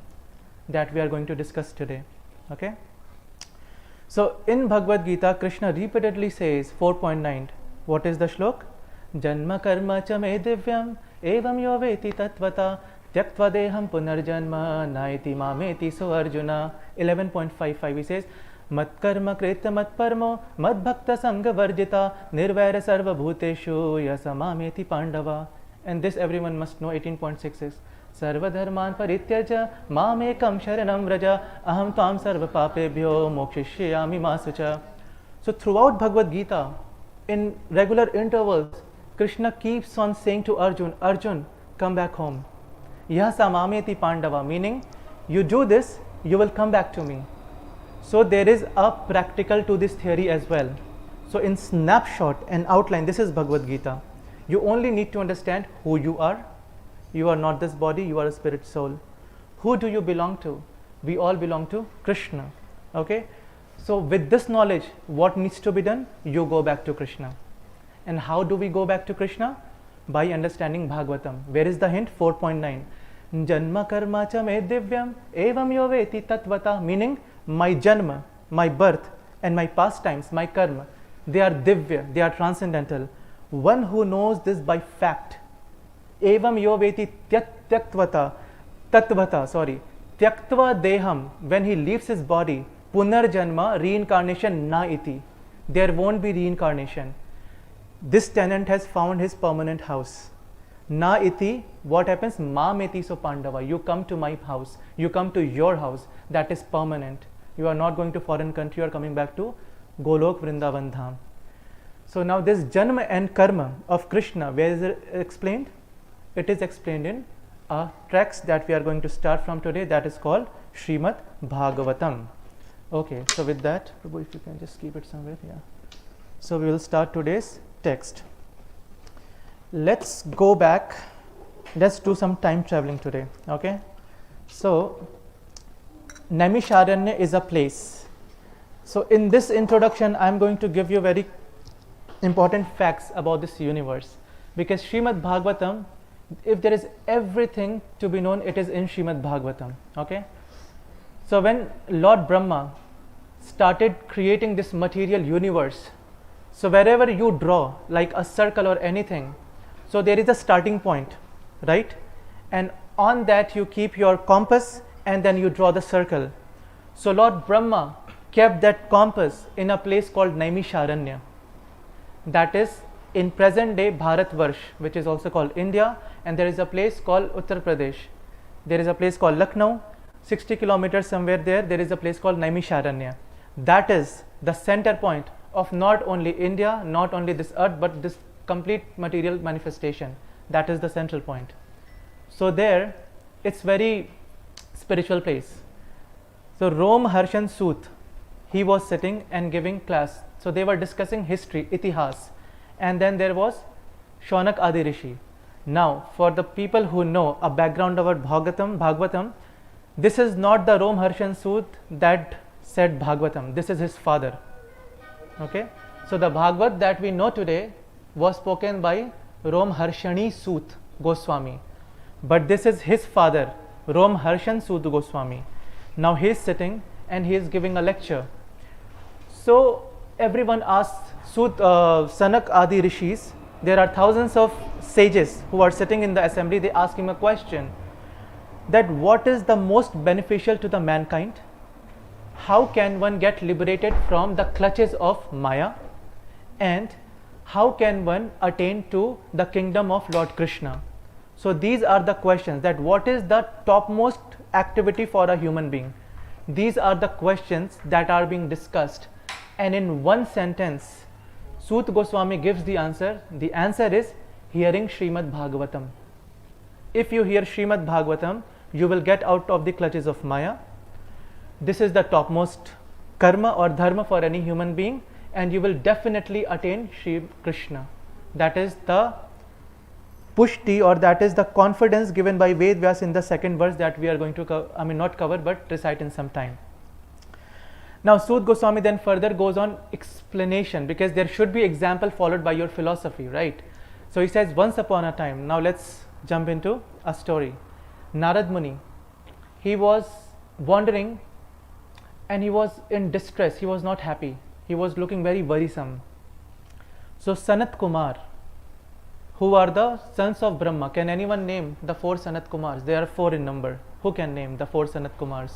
that we are going to discuss today. Okay? So in Bhagavad Gita, Krishna repeatedly says, 4.9, what is the shlok? Janma karma cha me divyam evam yo veti tatvata tyaktva deham punarjanma naiti mameti so Arjuna. 11.55 he says, mat karma krita mat parmo mad bhakta sangha varjita nirvaira sarva bhuteshu yasamameti pandava. And this everyone must know. 18.6 is Sarva dharman parityaja mamekam sharanam vraja aham tvam sarva papebhyo mokshishyami masucha. So throughout Bhagavad Gita, in regular intervals, Krishna keeps on saying to Arjun, Arjun, come back home. Yasamameti pandava, meaning you do this, you will come back to me. So there is a practical to this theory as well. So in snapshot and outline, this is Bhagavad Gita. You only need to understand who you are. You are not this body, you are a spirit soul. Who do you belong to? We all belong to Krishna. Okay? So with this knowledge, what needs to be done? You go back to Krishna. And how do we go back to Krishna? By understanding Bhagavatam. Where is the hint? 4.9. Janma karma cha me divyam evam yo veti tatvata. Meaning, my janma, my birth and my pastimes, my karma, they are divya, they are transcendental. One who knows this by fact. Evam yo veti tyaktva deham, when he leaves his body, punarjanma, reincarnation na iti. There won't be reincarnation. This tenant has found his permanent house. Na iti, what happens? Mameti so pandava. You come to my house. You come to your house. That is permanent. You are not going to foreign country. You are coming back to Golok Vrindavan Dham. So now this Janma and Karma of Krishna, where is it explained? It is explained in a text that we are going to start from today, that is called Srimad Bhagavatam. Okay, so with that, Prabhu, if you can just keep it somewhere, yeah. So we will start today's text. Let's go back, let's do some time traveling today, okay? So, Naimisharanya is a place. So in this introduction, I am going to give you very important facts about this universe, because Srimad Bhagavatam, if there is everything to be known, it is in Srimad Bhagavatam, okay? So when Lord Brahma started creating this material universe, so wherever you draw like a circle or anything, so there is a starting point, right? And on that you keep your compass and then you draw the circle. So Lord Brahma kept that compass in a place called Naimisharanya, that is in present day Bharatvarsh, which is also called India, and there is a place called Uttar Pradesh. There is a place called Lucknow, 60 kilometers somewhere there is a place called Naimisharanya. That is the center point of not only India, not only this earth, but this complete material manifestation. That is the central point. So there, it's very spiritual place. So Rom Harshan Sut, he was sitting and giving class. So they were discussing history, itihas, and then there was Shaunak Adi Rishi. Now, for the people who know a background about Bhagavatam, this is not the Rom Harshan Sut that said Bhagavatam. This is his father. Okay, so the Bhagavad that we know today was spoken by Rom Harshani Sut Goswami, but this is his father, Rom Harshan Sut Goswami. Now he is sitting and he is giving a lecture. So everyone asks Sanak Adi Rishis, there are thousands of sages who are sitting in the assembly, they ask him a question, that what is the most beneficial to the mankind? How can one get liberated from the clutches of Maya? And how can one attain to the kingdom of Lord Krishna? So these are the questions, that what is the topmost activity for a human being? These are the questions that are being discussed. And in one sentence, Sut Goswami gives the answer. The answer is hearing Srimad Bhagavatam. If you hear Srimad Bhagavatam, you will get out of the clutches of Maya. This is the topmost karma or dharma for any human being, and you will definitely attain Shri Krishna. That is the pushti, or that is the confidence given by Ved Vyas in the second verse that we are going to not cover but recite in some time. Now Sut Goswami then further goes on explanation, because there should be example followed by your philosophy, right? So he says, once upon a time, now let's jump into a story. Narad Muni, he was wandering and he was in distress, he was not happy, he was looking very worrisome. So Sanat Kumar, who are the sons of Brahma, can anyone name the 4 Sanat Kumars? There are 4 in number. Who can name the 4 Sanat Kumars?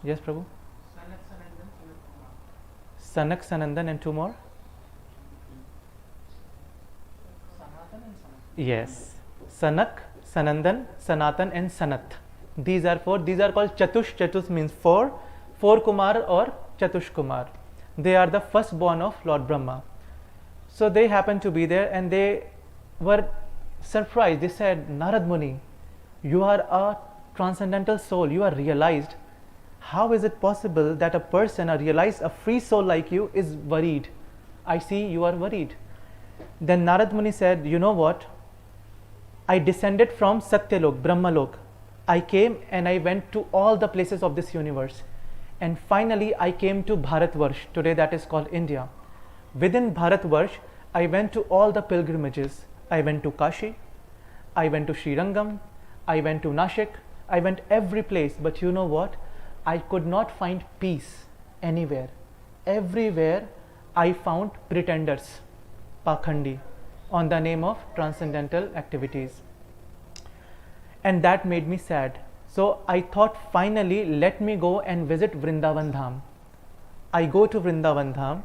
Yes, Prabhu? Sanak, Sanandan and 2 more? Yes. Sanak, Sanandan, Sanatan and Sanat. These are 4. These are called Chatush. Chatush means 4. 4 Kumar or Chatush Kumar. They are the firstborn of Lord Brahma. So they happened to be there and they were surprised. They said, Narad Muni, you are a transcendental soul. You are realized. How is it possible that a person, a realized, a free soul like you is worried? I see you are worried. Then Narad Muni said, you know what? I descended from Satyalok, Brahmalok. I came and I went to all the places of this universe. And finally I came to Bharatvarsh, today that is called India. Within Bharatvarsh, I went to all the pilgrimages. I went to Kashi, I went to Srirangam, I went to Nashik, I went every place. But you know what? I could not find peace anywhere. Everywhere I found pretenders, Pakhandi, on the name of transcendental activities. And that made me sad. So I thought, finally let me go and visit Vrindavan Dham. I go to Vrindavan Dham.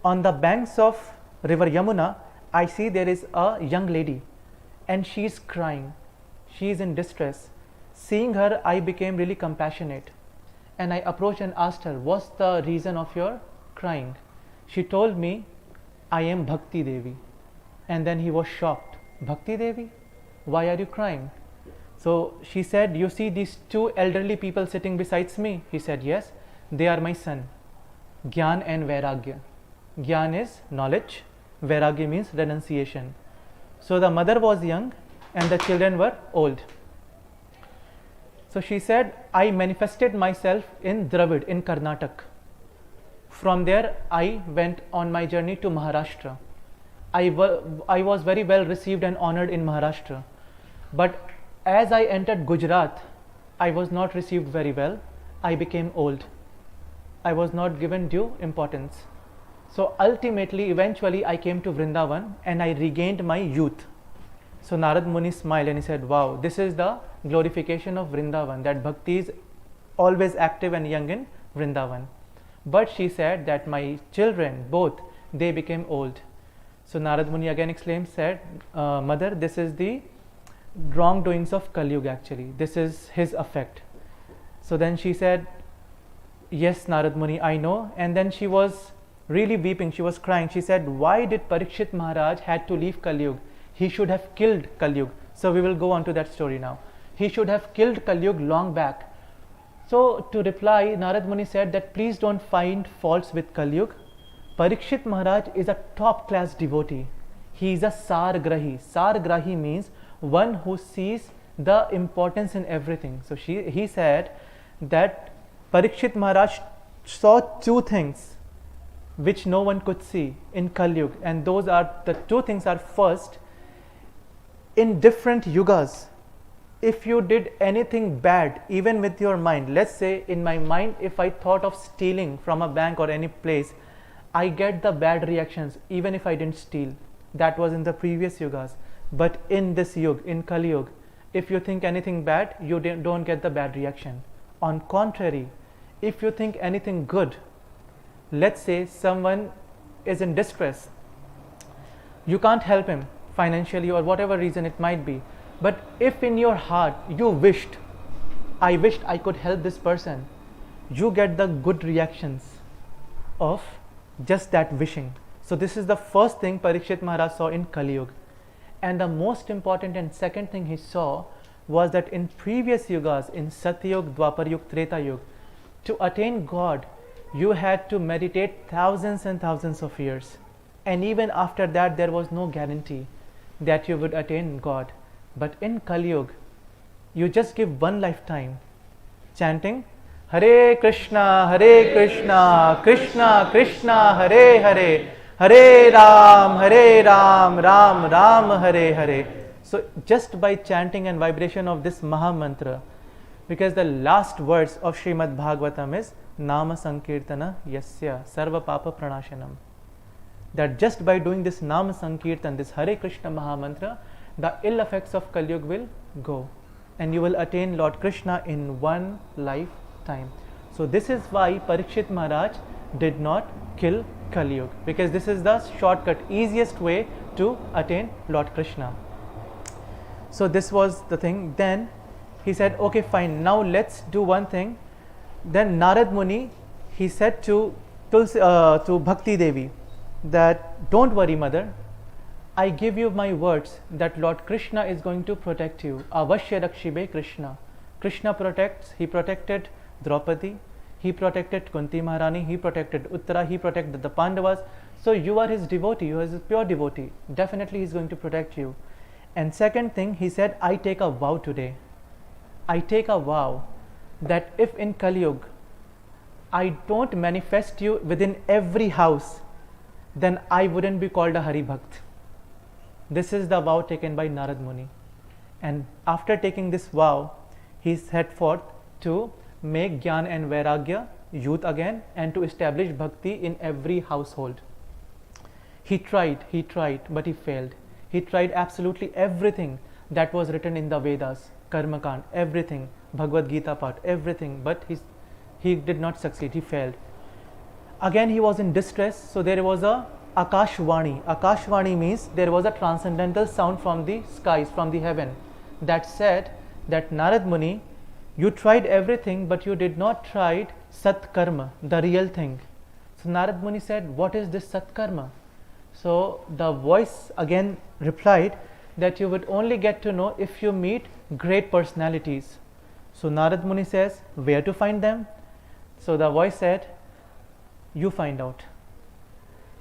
On the banks of river Yamuna, I see there is a young lady and she is crying. She is in distress. Seeing her, I became really compassionate. And I approached and asked her, what's the reason of your crying? She told me, I am Bhakti Devi. And then he was shocked. Bhakti Devi? Why are you crying? So she said, you see these two elderly people sitting besides me? He said, yes, they are my son. Gyan and Vairagya. Gyan is knowledge, Vairagya means renunciation. So the mother was young and the children were old. So she said, I manifested myself in Dravid, in Karnataka. From there, I went on my journey to Maharashtra. I was very well received and honored in Maharashtra. But as I entered Gujarat, I was not received very well. I became old. I was not given due importance. So ultimately, eventually, I came to Vrindavan and I regained my youth. So Narad Muni smiled and he said, wow, this is the glorification of Vrindavan, that Bhakti is always active and young in Vrindavan. But she said that my children, both, they became old. So Narad Muni again exclaimed, said, Mother, this is the wrongdoings of Kali Yuga actually. This is his effect. So then she said, yes, Narad Muni, I know. And then she was really weeping, she was crying. She said, why did Parikshit Maharaj had to leave Kali Yuga? He should have killed Kali Yuga. So we will go on to that story now. He should have killed Kali Yuga long back. So to reply, Narad Muni said that please don't find faults with Kali Yuga. Parikshit Maharaj is a top class devotee. He is a Sargrahi. Sargrahi means one who sees the importance in everything. So he said that Parikshit Maharaj saw two things which no one could see in Kali Yuga, and those are the two things are, first, in different yugas, if you did anything bad, even with your mind, let's say in my mind, if I thought of stealing from a bank or any place, I get the bad reactions even if I didn't steal. That was in the previous yugas. But in this yuga, in Kali Yuga, if you think anything bad, you don't get the bad reaction. On contrary, if you think anything good, let's say someone is in distress, you can't help him financially or whatever reason it might be, but if in your heart you wished, I wished I could help this person, you get the good reactions of just that wishing. So this is the first thing Parikshit Maharaj saw in Kali Yuga. And the most important and second thing he saw was that in previous yugas, in Satyug, Dwapar Yug, Treta Yug, to attain God, you had to meditate thousands and thousands of years. And even after that, there was no guarantee that you would attain God. But in Kali Yuga, you just give one lifetime chanting Hare Krishna, Krishna Krishna, Hare Hare, Hare Ram, Ram Ram, Hare Hare. So just by chanting and vibration of this Maha Mantra, because the last words of Srimad Bhagwatam is Nama Sankirtana Yasya Sarva Papa Pranashanam. That just by doing this Nama Sankirtan, this Hare Krishna Maha Mantra, the ill effects of Kali Yuga will go and you will attain Lord Krishna in one lifetime. So this is why Parikshit Maharaj did not kill Kali Yuga, because this is the shortcut, easiest way to attain Lord Krishna. So this was the thing. Then he said, okay, fine, now let's do one thing. Then Narad Muni, he said to Bhakti Devi that don't worry, mother, I give you my words that Lord Krishna is going to protect you. Avashya Rakshibe Krishna. Krishna protects, he protected Draupadi, he protected Kunti Maharani, he protected Uttara, he protected the Pandavas. So you are his devotee, you are his pure devotee. Definitely he is going to protect you. And second thing, he said, I take a vow today. I take a vow that if in Kali Yuga I don't manifest you within every house, then I wouldn't be called a Hari Bhakt. This is the vow taken by Narad Muni. And after taking this vow, he set forth to make Gyan and Vairagya youth again and to establish Bhakti in every household. He tried, but he failed. He tried absolutely everything that was written in the Vedas, Karma Kand, everything, Bhagavad Gita part, everything, but he did not succeed, he failed. Again he was in distress, so there was a Akashvani. Akashvani means there was a transcendental sound from the skies, from the heaven, that said that Narad Muni, You tried everything, but you did not try Sat Karma, the real thing. So Narad Muni said, what is this Sat Karma? So the voice again replied that you would only get to know if you meet great personalities. So Narad Muni says, where to find them? So the voice said, you find out.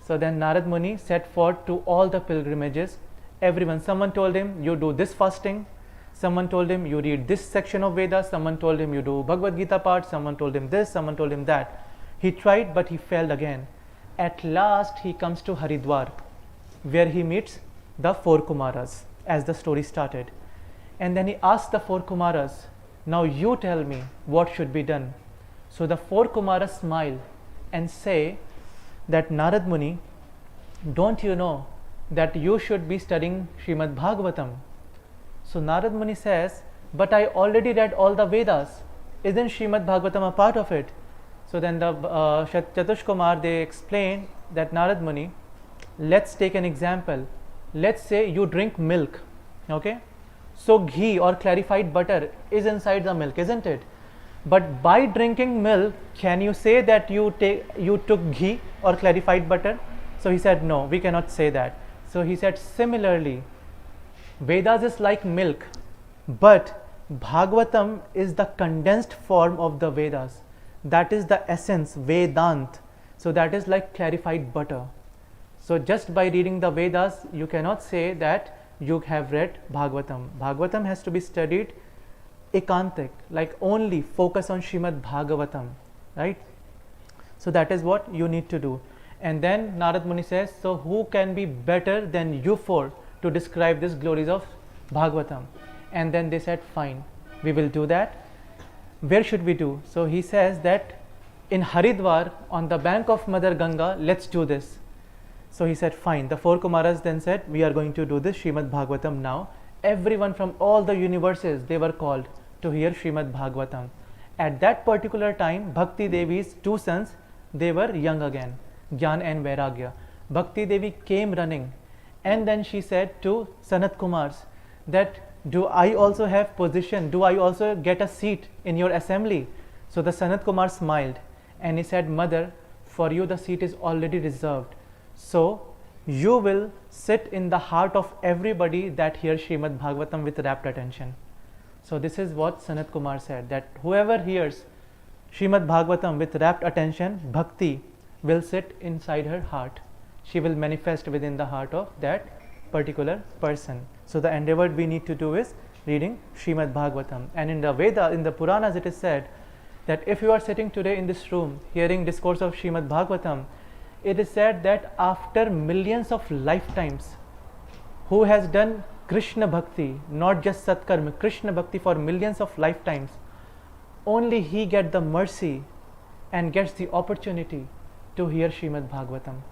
So then Narad Muni set forth to all the pilgrimages. Everyone, someone told him, you do this fasting. Someone told him, you read this section of Vedas. Someone told him, you do Bhagavad Gita part. Someone told him this, someone told him that. He tried, but he failed again. At last, he comes to Haridwar, where he meets the 4 Kumaras, as the story started. And then he asks the 4 Kumaras, now you tell me what should be done. So the 4 Kumaras smile and say that Narad Muni, don't you know that you should be studying Srimad Bhagwatam? So Narad Muni says, but I already read all the Vedas. Isn't Srimad Bhagwatam a part of it? So then the Chatush Kumar, they explain that Narad Muni, let's take an example. Let's say you drink milk, okay? So ghee or clarified butter is inside the milk, isn't it? But by drinking milk, can you say that you took ghee or clarified butter? So he said, no, we cannot say that. So he said, similarly, Vedas is like milk, but Bhagwatam is the condensed form of the Vedas. That is the essence, Vedant. So that is like clarified butter. So just by reading the Vedas, you cannot say that you have read Bhagwatam. Bhagwatam has to be studied ekantik, like only focus on Srimad Bhagavatam, right? So that is what you need to do. And then Narad Muni says, so who can be better than you 4 to describe these glories of Bhagavatam? And then they said, fine, we will do that. Where should we do? So he says that in Haridwar, on the bank of Mother Ganga, let's do this. So he said, fine. The 4 Kumaras then said, we are going to do this Srimad Bhagwatam now. Everyone from all the universes, they were called to hear Srimad Bhagwatam. At that particular time, Bhakti Devi's 2 sons, they were young again, Gyan and Vairagya. Bhakti Devi came running, and then she said to Sanat Kumars that, do I also have position? Do I also get a seat in your assembly? So the Sanat Kumar smiled and he said, Mother, for you the seat is already reserved. So you will sit in the heart of everybody that hears Srimad Bhagwatam with rapt attention. So this is what Sanat Kumar said, that whoever hears Srimad Bhagwatam with rapt attention, Bhakti will sit inside her heart. She will manifest within the heart of that particular person. So the endeavor we need to do is reading Srimad Bhagwatam. And in the Veda, in the Puranas, it is said that if you are sitting today in this room hearing discourse of Srimad Bhagwatam, it is said that after millions of lifetimes, who has done Krishna Bhakti, not just Satkarma, Krishna Bhakti for millions of lifetimes, only he gets the mercy and gets the opportunity to hear Srimad Bhagwatam.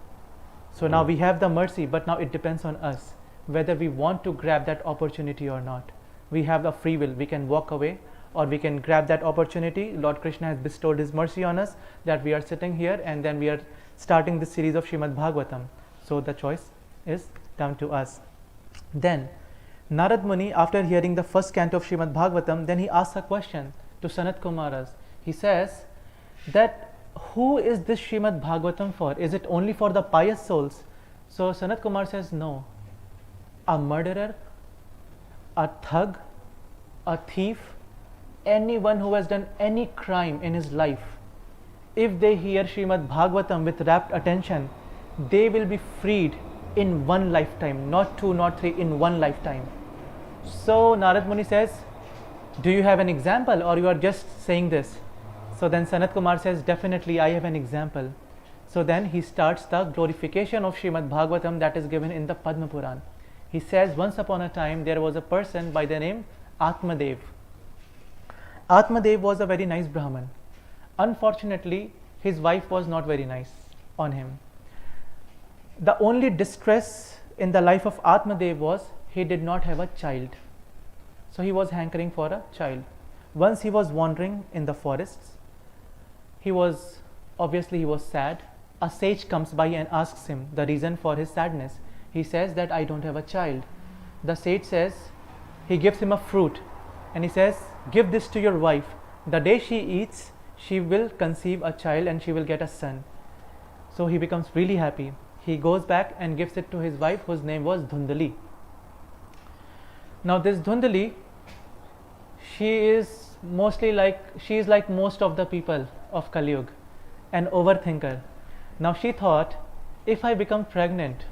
So now we have the mercy, but now it depends on us whether we want to grab that opportunity or not. We have the free will. We can walk away or we can grab that opportunity. Lord Krishna has bestowed his mercy on us that we are sitting here and then we are starting this series of Srimad Bhagwatam. So the choice is down to us. Then Narad Muni, after hearing the first canto of Srimad Bhagwatam, then he asks a question to Sanat Kumaras. He says that who is this Srimad Bhagwatam for? Is it only for the pious souls? So Sanat Kumar says, no. A murderer, a thug, a thief, anyone who has done any crime in his life, if they hear Srimad Bhagwatam with rapt attention, they will be freed in one lifetime, not 2, not 3, in one lifetime. So Narad Muni says, do you have an example or you are just saying this? So then Sanat Kumar says, definitely I have an example. So then he starts the glorification of Srimad Bhagwatam that is given in the Padma Puran. He says, once upon a time there was a person by the name Atmadev. Atmadev was a very nice Brahman. Unfortunately, his wife was not very nice on him. The only distress in the life of Atmadev was he did not have a child. So he was hankering for a child. Once he was wandering in the forests. He was sad. A sage comes by and asks him the reason for his sadness. He says that I don't have a child. The sage says, he gives him a fruit and he says, give this to your wife. The day she eats, she will conceive a child and she will get a son. So he becomes really happy. He goes back and gives it to his wife, whose name was Dhundali. Now this Dhundali, she is like most of the people of Kali Yuga, an overthinker. Now she thought, if I become pregnant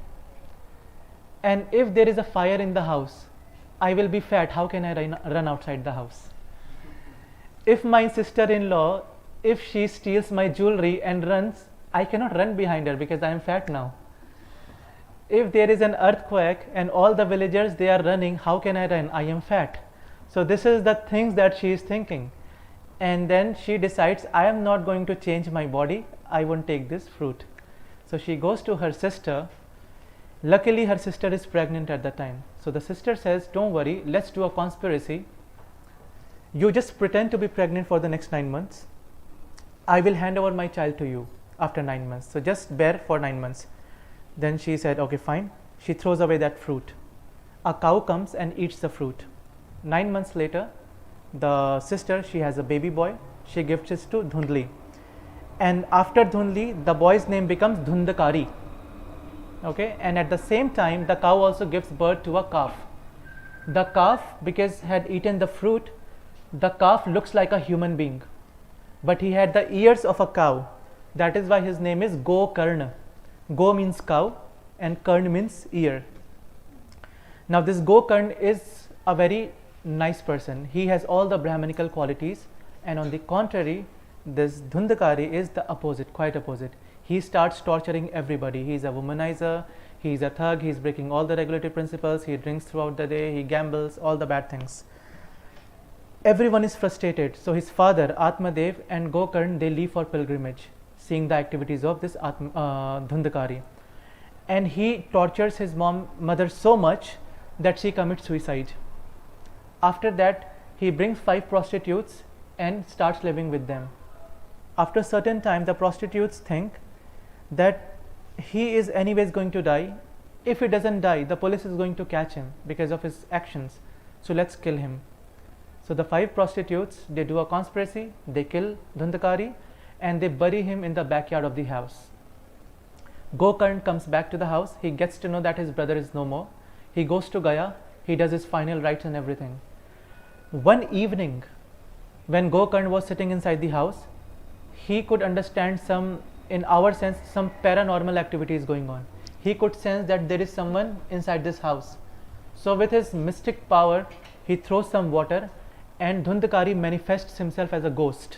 and if there is a fire in the house, I will be fat. How can I run outside the house? If my sister-in-law, if she steals my jewelry and runs, I cannot run behind her because I am fat now. If there is an earthquake and all the villagers, they are running, how can I run? I am fat. So this is the things that she is thinking. And then she decides, I am not going to change my body. I won't take this fruit. So she goes to her sister. Luckily her sister is pregnant at the time. So the sister says, don't worry, let's do a conspiracy. You just pretend to be pregnant for the next 9 months. I will hand over my child to you after 9 months. So just bear for 9 months. Then she said, okay, fine. She throws away that fruit. A cow comes and eats the fruit. 9 months later, the sister, she has a baby boy. She gives it to Dhundli. And after Dhundli, the boy's name becomes Dhundakari. Okay, and at the same time, the cow also gives birth to a calf. The calf, because had eaten the fruit, the calf looks like a human being, but he had the ears of a cow. That is why his name is Gokarna. Go means cow and Karn means ear. Now this Gokarn is a very nice person. He has all the Brahmanical qualities, and on the contrary, this Dhundakari is the opposite, quite opposite. He starts torturing everybody. He is a womanizer, he is a thug, he is breaking all the regulatory principles, he drinks throughout the day, he gambles, all the bad things. Everyone is frustrated. So his father Atmadev and Gokarn, they leave for pilgrimage, seeing the activities of this Dhundakari. And he tortures his mother so much that she commits suicide. After that, he brings 5 prostitutes and starts living with them. After a certain time, the prostitutes think that he is anyways going to die. If he doesn't die, the police is going to catch him because of his actions. So let's kill him. So the 5 prostitutes, they do a conspiracy, they kill Dhundakari and they bury him in the backyard of the house. Gokarn comes back to the house. He gets to know that his brother is no more. He goes to Gaya. He does his final rites and everything. One evening, when Gokarn was sitting inside the house, he could understand some, in our sense, some paranormal activities going on. He could sense that there is someone inside this house. So with his mystic power, he throws some water and Dhundakari manifests himself as a ghost.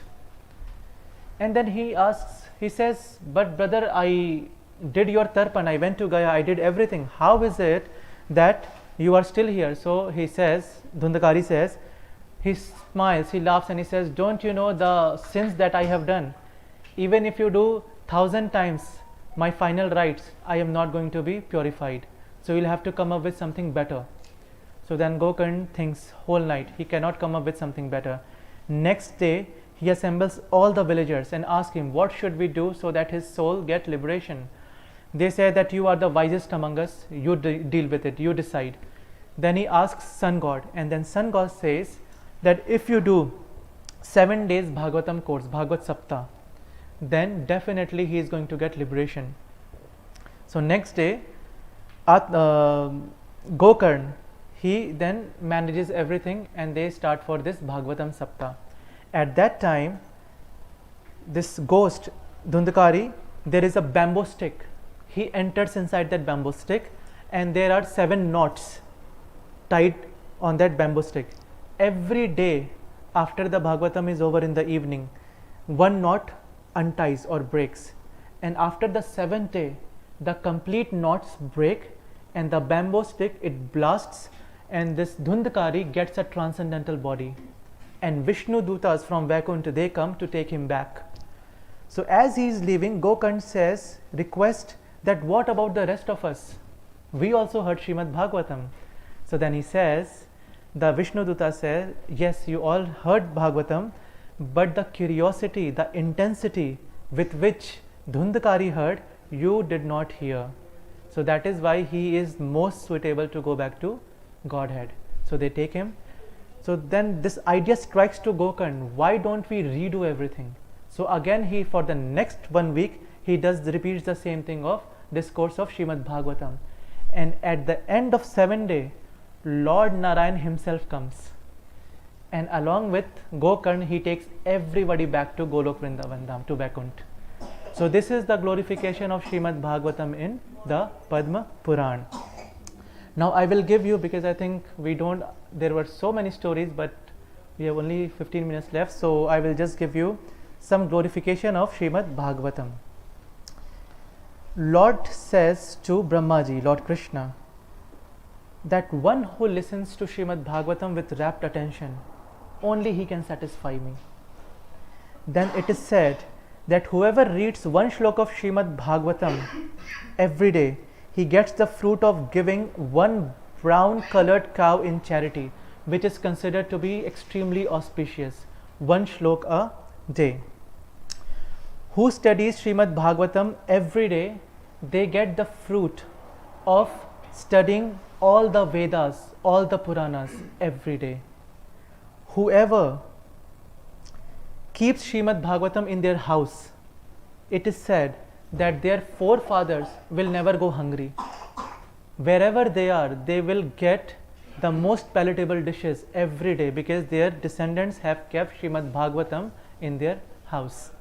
And then he asks, he says, but brother, I did your tarpan, I went to Gaya, I did everything. How is it that you are still here? So he says, Dhundakari says, he smiles, he laughs and he says, don't you know the sins that I have done? Even if you do 1,000 times my final rites, I am not going to be purified. So you'll have to come up with something better. So then Gokarn thinks whole night, he cannot come up with something better. Next day, he assembles all the villagers and asks him, what should we do so that his soul get liberation? They say that you are the wisest among us, you deal with it, you decide. Then he asks Sun God, and then Sun God says that if you do 7 days Bhagavatam course, Bhagavad Sapta, then definitely he is going to get liberation. So next day, Gokarn, he then manages everything and they start for this Bhagavatam Sapta. At that time, this ghost Dhundakari, there is a bamboo stick. He enters inside that bamboo stick and there are 7 knots tied on that bamboo stick. Every day after the Bhagavatam is over in the evening, 1 knot unties or breaks, and after the 7th day the complete knots break and the bamboo stick, it blasts and this Dhundakari gets a transcendental body, and Vishnu Dutas from Vaikuntha, they come to take him back. So as he is leaving, Gokarn says, request that what about the rest of us? We also heard Srimad Bhagawatam. So then he says, the Vishnu Duta says, yes, you all heard Bhagavatam, but the curiosity, the intensity with which Dhundakari heard, you did not hear. So that is why he is most suitable to go back to Godhead. So they take him. So then this idea strikes to Gokarn, why don't we redo everything? So again he, for the next 1 week, he repeats the same thing of discourse of Srimad Bhagwatam. And at the end of 7th day, Lord Narayan himself comes. And along with Gokarn, he takes everybody back to Golok Vrindavan Dham, to Vaikuntha. So this is the glorification of Srimad Bhagwatam in the Padma Puran. Now I will give you, because I think there were so many stories, but we have only 15 minutes left, so I will just give you some glorification of Srimad Bhagwatam. Lord says to Brahmaji, Lord Krishna, that one who listens to Srimad Bhagwatam with rapt attention, only he can satisfy me. Then it is said that whoever reads one shlok of Srimad Bhagwatam every day, he gets the fruit of giving one brown colored cow in charity, which is considered to be extremely auspicious. One shlok a day. Who studies Srimad Bhagwatam every day, they get the fruit of studying all the Vedas, all the Puranas every day. Whoever keeps Srimad Bhagwatam in their house, it is said that their forefathers will never go hungry. Wherever they are, they will get the most palatable dishes every day, because their descendants have kept Srimad Bhagwatam in their house.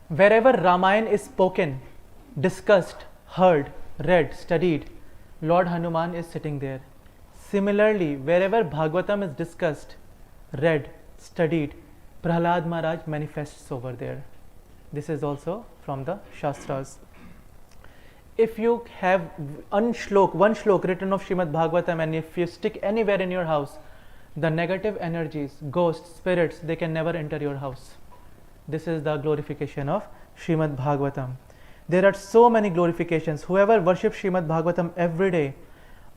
Wherever Ramayana is spoken, discussed, heard, read, studied, Lord Hanuman is sitting there. Similarly, wherever Bhagwatam is discussed, read, studied, Prahlad Maharaj manifests over there. This is also from the Shastras. If you have one shlok written of Srimad Bhagwatam, and if you stick anywhere in your house, the negative energies, ghosts, spirits, they can never enter your house. This is the glorification of Srimad Bhagwatam. There are so many glorifications. Whoever worships Srimad Bhagwatam every day,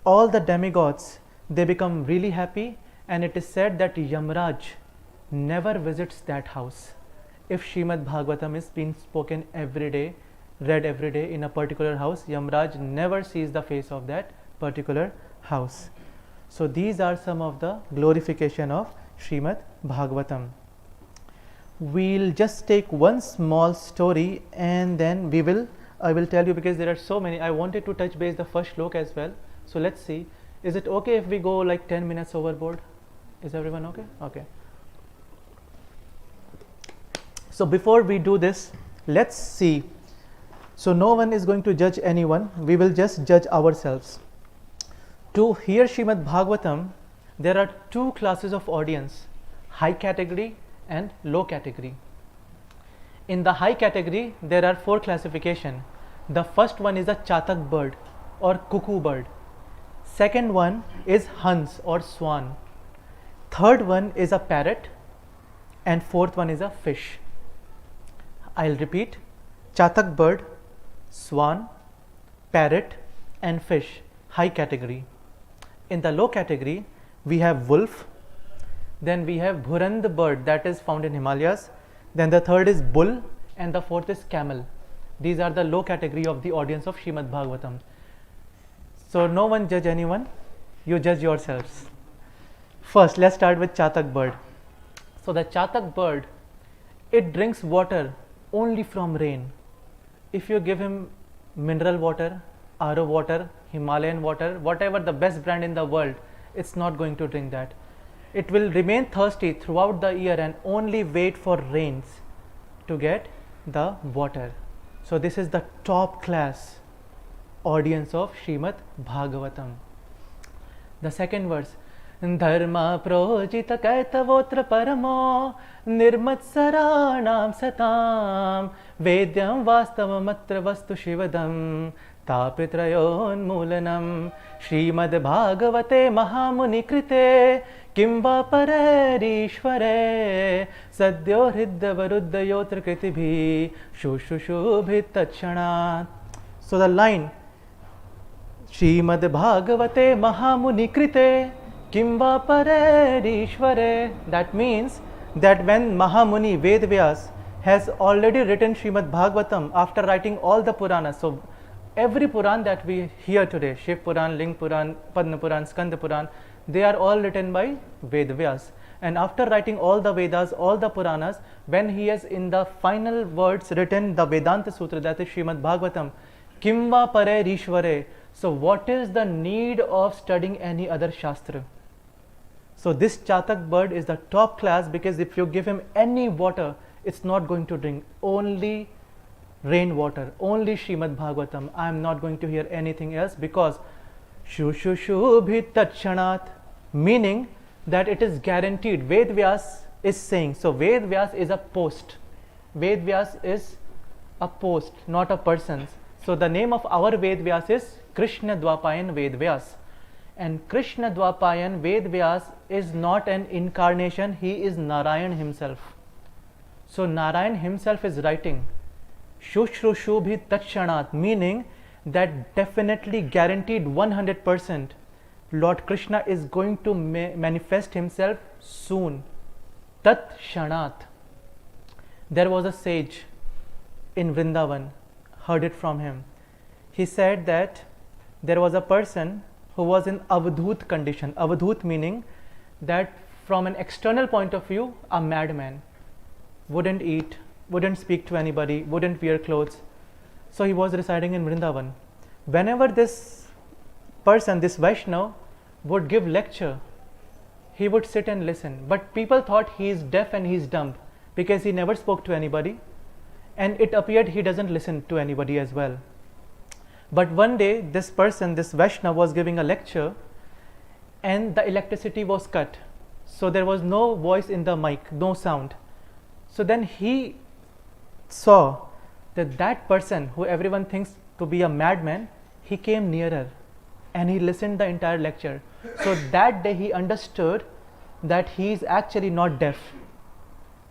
all the demigods, they become really happy, and it is said that Yamraj never visits that house. If Srimad Bhagwatam is being spoken every day, read every day in a particular house, Yamraj never sees the face of that particular house. So these are some of the glorification of Srimad Bhagwatam. We'll just take one small story, and then I will tell you, because there are so many. I wanted to touch base the first shlok as well. So let's see. Is it okay if we go like 10 minutes overboard? Is everyone okay? Okay. So before we do this, let's see. So no one is going to judge anyone. We will just judge ourselves. To hear Srimad Bhagwatam, there are two classes of audience: high category and low category. In the high category, there are 4 classifications. The first one is a chatak bird or cuckoo bird. Second one is hans or swan. Third one is a parrot, and fourth one is a fish. I'll repeat: chatak bird, swan, parrot, and fish, high category. In the low category, we have wolf. Then we have bhurand bird, that is found in Himalayas. Then the third is bull, and the fourth is camel. These are the low category of the audience of Srimad Bhagwatam. So no one judge anyone, you judge yourselves. First, let's start with chatak bird. So the chatak bird, it drinks water only from rain. If you give him mineral water, RO water, Himalayan water, whatever the best brand in the world, it's not going to drink that. It will remain thirsty throughout the year and only wait for rains to get the water. So this is the top class audience of Srimad Bhagavatam. The second verse: Dharma projita kaitavotra paramo nirmatsaranam satam vedyam vastavamatra vastu shivadam tapitrayon mulanam Srimad Bhagavate Mahamuni Krite Kimva Parerishvare Sadyo Hridya Varuddha Yotra Kritibhi Shushubhit Tachana. So the line Srimad Bhagavate Mahamuni Krite Kimva Parerishvare, that means that when Mahamuni Vedvyas has already written Srimad Bhagavatam after writing all the Puranas, so every Puran that we hear today, Shiv Puran, Ling Puran, Padma Puran, Skanda Puran, they are all written by Vedvyas. And after writing all the Vedas, all the Puranas, when he has in the final words written the Vedanta Sutra, that is Srimad Bhagavatam, Kimva pare rishvare. So what is the need of studying any other Shastra? So this Chatak bird is the top class, because if you give him any water, it's not going to drink. Only rainwater, only Srimad Bhagavatam. I am not going to hear anything else, because Shu Shu Shu Bhi Tatshanat, meaning that it is guaranteed. Vedvyas is saying, so Vedvyas is a post. Vedvyas is a post, not a person. So the name of our Vedvyas is Krishna Dwapayan Vedvyas. And Krishna Dwapayan Vedvyas is not an incarnation, he is Narayan himself. So Narayan himself is writing Shushrushu Tatshanat, meaning that definitely guaranteed 100% Lord Krishna is going to manifest himself soon. Tat Shanat. There was a sage in Vrindavan, heard it from him. He said that there was a person who was in avadhut condition. Avadhut meaning that from an external point of view, a madman. Wouldn't eat, wouldn't speak to anybody, wouldn't wear clothes. So he was residing in Vrindavan. Whenever this person, this Vaishnav, would give lecture, he would sit and listen. But people thought he is deaf and he is dumb, because he never spoke to anybody, and it appeared he doesn't listen to anybody as well. But one day this person, this Vaishnav, was giving a lecture and the electricity was cut. So there was no voice in the mic, no sound. So then he saw that that person who everyone thinks to be a madman, he came nearer and he listened the entire lecture. So that day he understood that he is actually not deaf.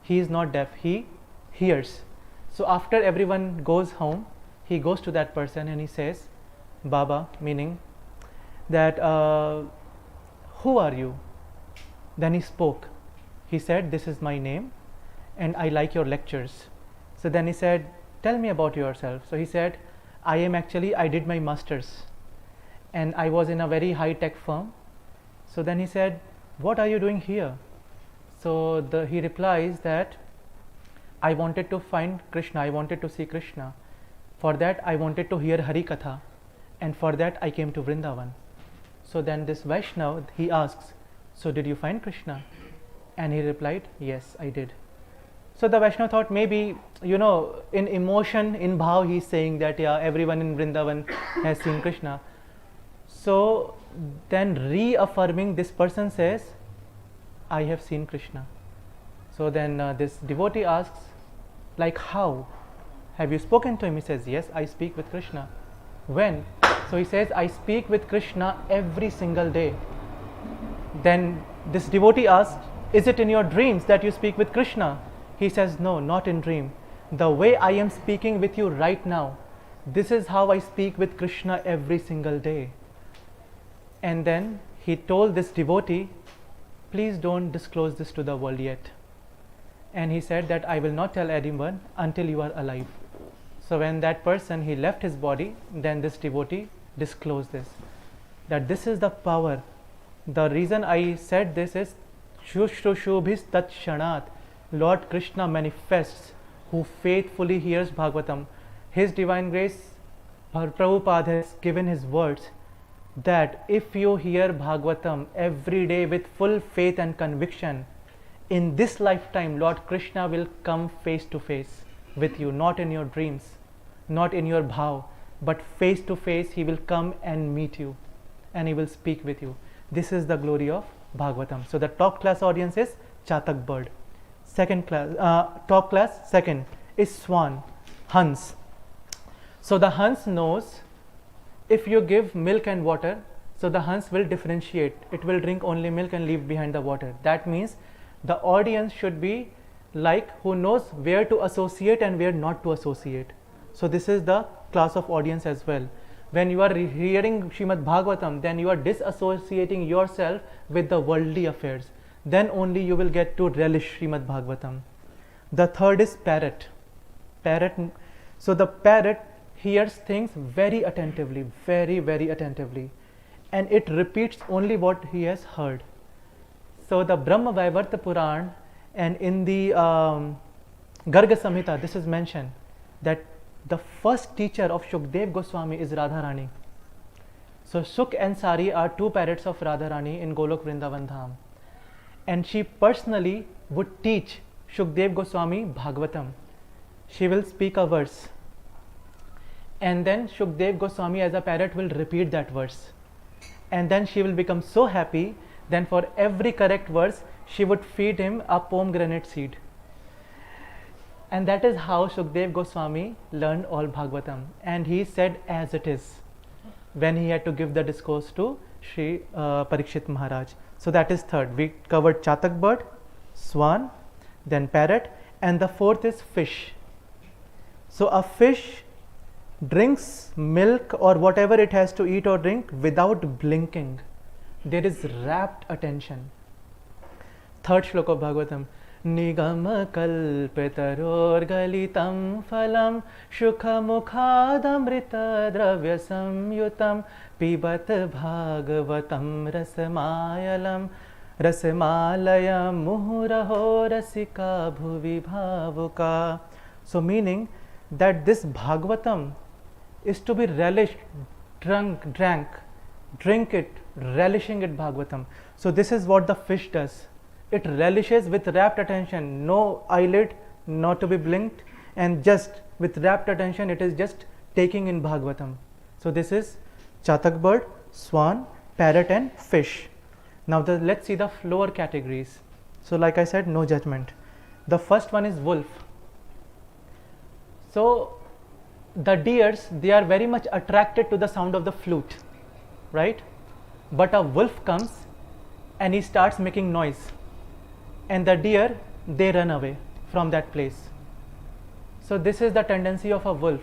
He is not deaf, he hears. So after everyone goes home, he goes to that person and he says, Baba, meaning that who are you? Then he spoke. He said, this is my name and I like your lectures. So then he said, tell me about yourself. So he said, I did my masters and I was in a very high-tech firm. So then he said, what are you doing here? So he replies that I wanted to find Krishna, I wanted to see Krishna. For that I wanted to hear Hari Katha, and for that I came to Vrindavan. So then this Vaishnav, he asks, so did you find Krishna? And he replied, yes, I did. So the Vaishnav thought maybe, in emotion, in bhav, he's saying that, yeah, everyone in Vrindavan has seen Krishna. So then reaffirming, this person says, I have seen Krishna. So then this devotee asks, like how? Have you spoken to him? He says, yes, I speak with Krishna. When? So he says, I speak with Krishna every single day. Then this devotee asks, is it in your dreams that you speak with Krishna? He says, no, not in dream. The way I am speaking with you right now, this is how I speak with Krishna every single day. And then he told this devotee, please don't disclose this to the world yet. And he said that I will not tell anyone until you are alive. So when that person, he left his body, then this devotee disclosed this, that this is the power. The reason I said this is Shushrushu Tat Shanat. Lord Krishna manifests who faithfully hears Bhagavatam. His divine grace, Prabhupada has given his words that if you hear Bhagavatam every day with full faith and conviction, in this lifetime Lord Krishna will come face to face with you, not in your dreams, not in your bhav, but face to face he will come and meet you and he will speak with you. This is the glory of Bhagavatam. So the top class audience is Chatak bird. Second class, top class, second is swan, Hans. So the Hans knows if you give milk and water, so the Hans will differentiate. It will drink only milk and leave behind the water. That means the audience should be like who knows where to associate and where not to associate. So this is the class of audience as well. When you are hearing Srimad Bhagavatam, then you are disassociating yourself with the worldly affairs. Then only you will get to relish Srimad Bhagavatam. The third is parrot. So the parrot hears things very attentively, very, very attentively. and it repeats only what he has heard. So the Brahma Vaivarta Puran and in the Garga Samhita, this is mentioned that the first teacher of Shukdev Goswami is Radharani. So Suk and Sari are two parrots of Radharani in Golok Vrindavan Dham. And she personally would teach Shukdev Goswami Bhagavatam. She will speak a verse. And then Shukdev Goswami as a parrot will repeat that verse. And then she will become so happy, then for every correct verse, she would feed him a pomegranate seed. And that is how Shukdev Goswami learned all Bhagavatam. And he said as it is when he had to give the discourse to Sri Parikshit Maharaj. So that is third. We covered Chatak bird, swan, then parrot, and the fourth is fish. So a fish drinks milk or whatever it has to eat or drink without blinking. There is rapt attention. Third shloka of Bhagavatam. Nigam kalpitaror galitam phalam shukha mukhadamrita dravya samyutam pibat bhagavatam rasamayalam rasamalayam muhuraho rasika bhuvi bhavuka. So meaning that this Bhagavatam is to be relished, drink it, relishing it Bhagavatam. So this is what the fish does. It relishes with rapt attention, no eyelid, not to be blinked, and just with rapt attention it is just taking in Bhagavatam. So this is Chatak bird, swan, parrot and fish. Now let's see the lower categories. So like I said, no judgment. The first one is wolf. So the deers, they are very much attracted to the sound of the flute, right? But a wolf comes and he starts making noise. And the deer, they run away from that place. So this is the tendency of a wolf.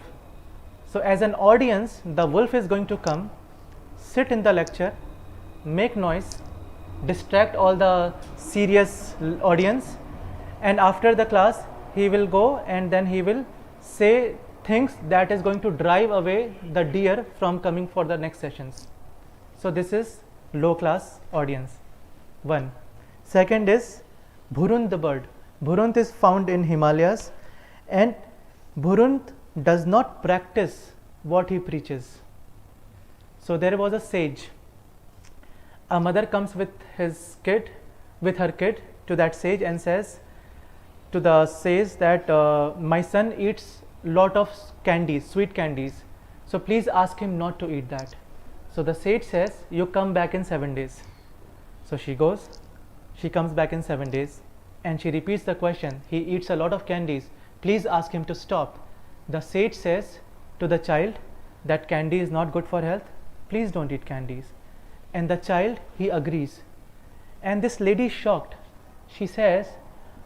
So as an audience, the wolf is going to come, sit in the lecture, make noise, distract all the serious audience, and after the class, he will go and then he will say things that is going to drive away the deer from coming for the next sessions. So this is low class audience. One. Second is Bhurund the bird. Bhurund is found in Himalayas, and Bhurund does not practice what he preaches. So there was a sage. A mother comes with her kid to that sage and says to the sage that my son eats lot of candies, sweet candies. So please ask him not to eat that. So the sage says, you come back in 7 days. So she goes. She comes back in 7 days and she repeats the question. He eats a lot of candies. Please ask him to stop. The sage says to the child that candy is not good for health. Please don't eat candies. And the child, he agrees. And this lady is shocked. She says,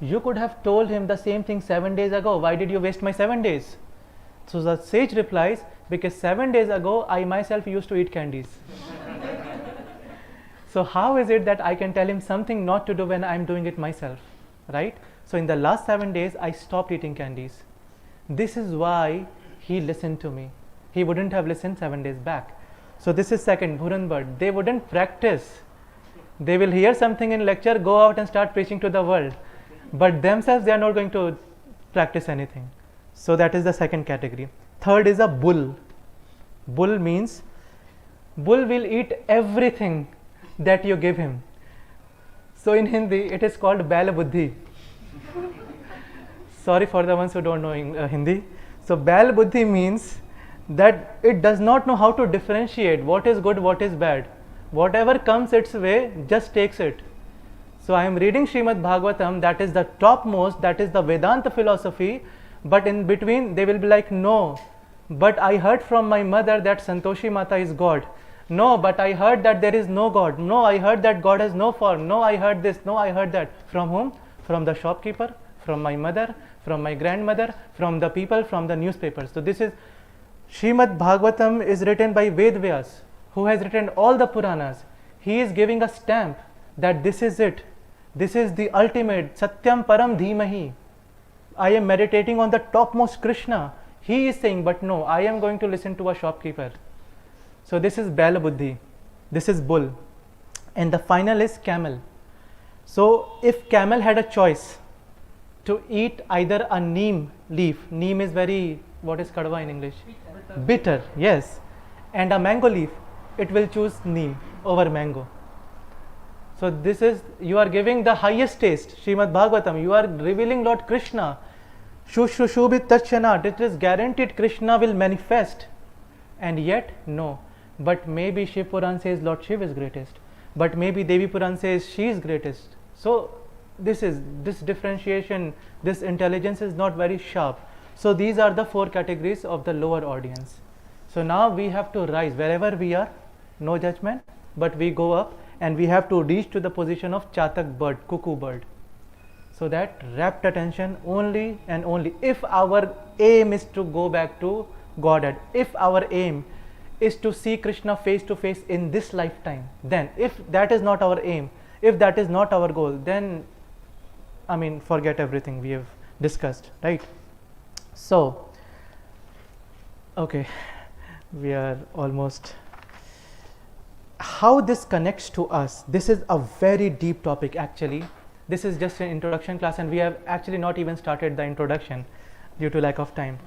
you could have told him the same thing 7 days ago. Why did you waste my 7 days? So the sage replies, because 7 days ago I myself used to eat candies. So how is it that I can tell him something not to do when I am doing it myself, right? So in the last 7 days, I stopped eating candies. This is why he listened to me. He wouldn't have listened 7 days back. So this is second, Bhuran bird. They wouldn't practice. They will hear something in lecture, go out and start preaching to the world. But themselves, they are not going to practice anything. So that is the second category. Third is a bull. Bull means, bull will eat everything that you give him. So in Hindi, it is called Bail Buddhi. Sorry for the ones who don't know Hindi. So Bail Buddhi means that it does not know how to differentiate what is good, what is bad. Whatever comes its way, just takes it. So I am reading Srimad Bhagwatam, that is the topmost, that is the Vedanta philosophy, but in between they will be like, no, but I heard from my mother that Santoshi Mata is God. No, but I heard that there is no God. No, I heard that God has no form. No, I heard this. No, I heard that. From whom? From the shopkeeper, from my mother, from my grandmother, from the people, from the newspapers. So this is Srimad Bhagwatam is written by Ved Vyas, who has written all the Puranas. He is giving a stamp that this is it. This is the ultimate Satyam Param Dhimahi. I am meditating on the topmost Krishna. He is saying, but no, I am going to listen to a shopkeeper. So this is Bail Buddhi. This is bull. And the final is camel. So if camel had a choice to eat either a neem leaf, neem is very, what is kadwa in English? Bitter, yes. And a mango leaf, it will choose neem over mango. So this is, you are giving the highest taste, Srimad Bhagavatam, you are revealing Lord Krishna. Shubhit Tachanat, it is guaranteed Krishna will manifest. And yet, no. But maybe Shiv Puran says Lord Shiv is greatest. But maybe Devi Puran says she is greatest. So this differentiation, this intelligence is not very sharp. So these are the 4 categories of the lower audience. So now we have to rise wherever we are, no judgment, but we go up and we have to reach to the position of Chatak bird, cuckoo bird. So that rapt attention only and only if our aim is to go back to Godhead, if our aim is to see Krishna face to face in this lifetime, then if that is not our aim, if that is not our goal, then forget everything we have discussed, right? So, okay, we are almost. How this connects to us, this is a very deep topic actually. This is just an introduction class and we have actually not even started the introduction due to lack of time.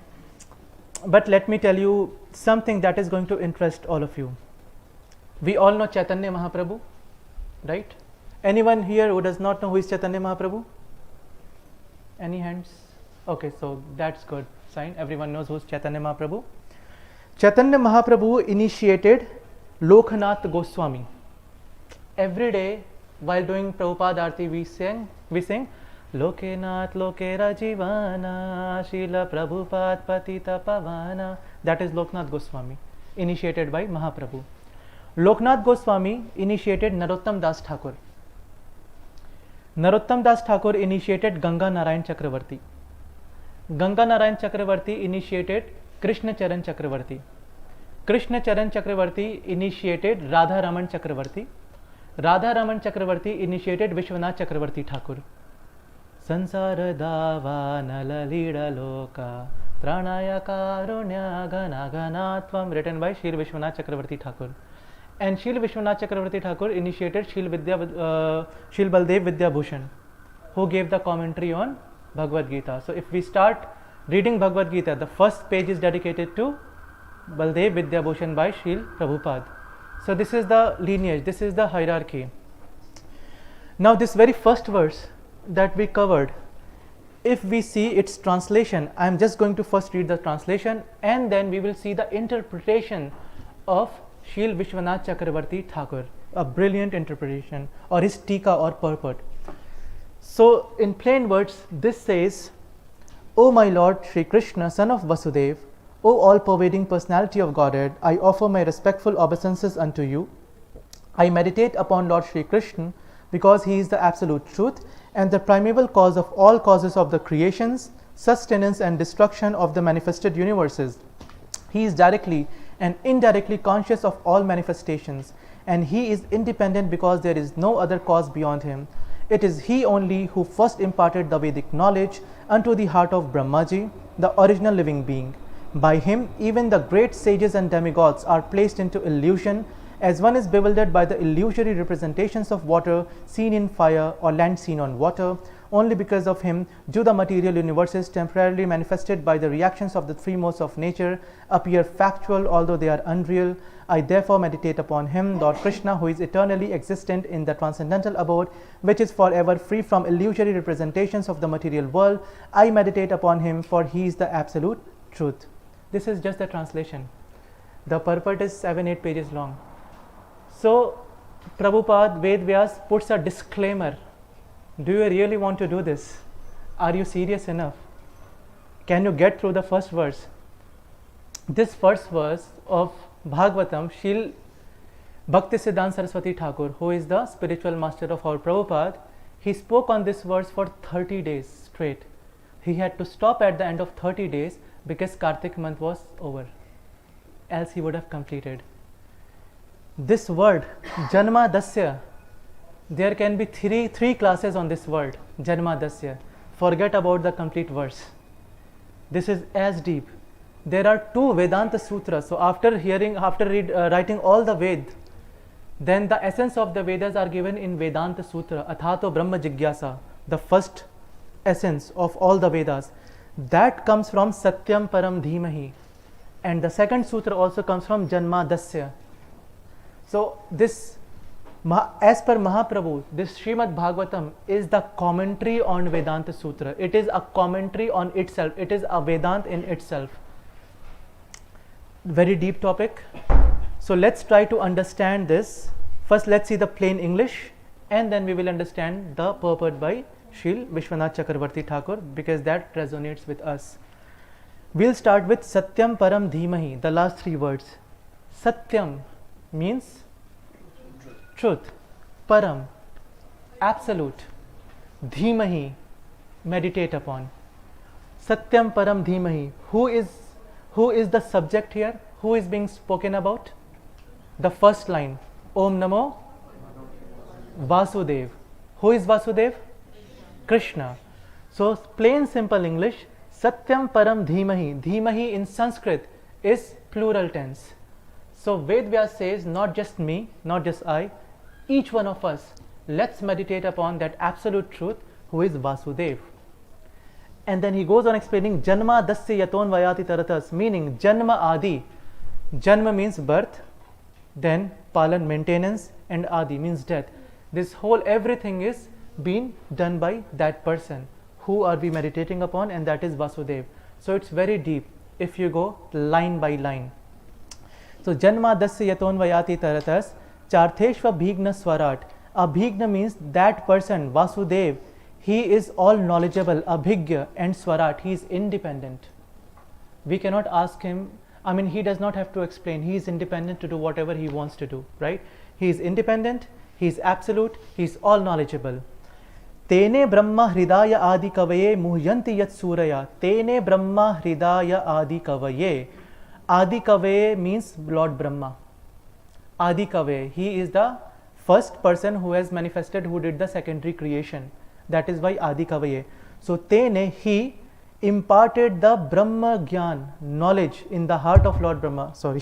But let me tell you something that is going to interest all of you. We all know Chaitanya Mahaprabhu, right? Anyone here who does not know who is Chaitanya Mahaprabhu? Any hands? Okay, so that's good sign. Everyone knows who is Chaitanya Mahaprabhu. Chaitanya Mahaprabhu initiated Loknath Goswami. Every day while doing Prabhupada Aarti we sing Lokenath Lokera Jivana Srila Prabhupad Patita Pavana. That is Loknath Goswami, initiated by Mahaprabhu. Loknath Goswami initiated Narottam Das Thakur. Narottam Das Thakur initiated Ganga Narayan Chakravarti. Ganga Narayan Chakravarti initiated Krishna Charan Chakravarti. Krishna Charan Chakravarti initiated Radha Raman Chakravarti. Radha Raman Chakravarti initiated Vishwanath Chakravarti Thakur. Sansara Dava Nalalida Loka Tranaya Karunya Gana Ganatvam, written by Shri Vishwanath Chakravarti Thakur. And Shri Vishwanath Chakravarti Thakur initiated Shri Baldev Vidya Bhushan, who gave the commentary on Bhagavad Gita. So if we start reading Bhagavad Gita, the first page is dedicated to Baldev Vidya Bhushan by Srila Prabhupada. So this is the lineage, this is the hierarchy. Now this very first verse that we covered, if we see its translation, I am just going to first read the translation and then we will see the interpretation of Srila Vishwanath Chakravarti Thakur, a brilliant interpretation, or his tika or purport. So in plain words, this says, O my Lord Shri Krishna, son of Vasudev, O all-pervading personality of Godhead, I offer my respectful obeisances unto you. I meditate upon Lord Shri Krishna because he is the absolute truth and the primeval cause of all causes of the creations, sustenance and destruction of the manifested universes. He is directly and indirectly conscious of all manifestations, and he is independent because there is no other cause beyond him. It is he only who first imparted the Vedic knowledge unto the heart of Brahmaji, the original living being. By him, even the great sages and demigods are placed into illusion, as one is bewildered by the illusory representations of water seen in fire or land seen on water. Only because of him do the material universes, temporarily manifested by the reactions of the three modes of nature, appear factual although they are unreal. I therefore meditate upon him, Lord Krishna, who is eternally existent in the transcendental abode, which is forever free from illusory representations of the material world. I meditate upon him, for he is the absolute truth. This is just the translation. The purport is 7-8 pages long. So Prabhupada Ved Vyas puts a disclaimer. Do you really want to do this? Are you serious enough? Can you get through the first verse? This first verse of Bhagavatam, Shil Bhaktisiddhanta Saraswati Thakur, who is the spiritual master of our Prabhupada, he spoke on this verse for 30 days straight. He had to stop at the end of 30 days because Kartik month was over. Else he would have completed. This word, Janma Dasya, there can be three classes on this word, Janma Dasya. Forget about the complete verse. This is as deep. There are 2 Vedanta Sutras. So after writing all the Ved, Then the essence of the Vedas are given in Vedanta Sutra, Athato Brahma Jigyasa, the first essence of all the Vedas. That comes from Satyam Param Dhimahi. And the second sutra also comes from Janma Dasya. So this, as per Mahaprabhu, this Srimad Bhagwatam is the commentary on Vedanta Sutra. It is a commentary on itself. It is a Vedant in itself. Very deep topic. So let's try to understand this. First let's see the plain English, and then we will understand the purport by Srila Vishwanath Chakravarti Thakur, because that resonates with us. We'll start with Satyam Param Dhimahi, the last three words. Satyam means truth. Param, absolute. Dhimahi, meditate upon. Satyam Param Dhimahi. Who is the subject here? Who is being spoken about? The first line, Om Namo Vasudev. Who is Vasudev? Krishna. So plain simple English, Satyam Param Dhimahi. Dhimahi in Sanskrit is plural tense. So Ved Vyas says, not just me, not just I, each one of us, let's meditate upon that absolute truth who is Vasudev. And then he goes on explaining Janma Dasya Yaton Vayati Taratas, meaning Janma Adi. Janma means birth, then Palan, maintenance, and Adi means death. This whole everything is being done by that person. Who are we meditating upon? And that is Vasudev. So it's very deep if you go line by line. So Janma Dasya Yaton Vayati Taratas Chartheshva Bhigna Swarat. Abhigna means that person, Vasudev, he is all knowledgeable, Abhigya, and Swarat, he is independent. We cannot ask him, he does not have to explain, he is independent to do whatever he wants to do, right? He is independent, he is absolute, he is all knowledgeable. Tene Brahma Hridaya Adi Kavaye Muhyanti Yat Suraya. Tene Brahma Hridaya Adi Kavaye. Adi Kavaye means Lord Brahma. Adi Kavaye, he is the first person who has manifested, who did the secondary creation. That is why Adi Kavaye. So Tene, he imparted the Brahma Gyan, knowledge in the heart of Lord Brahma. Sorry.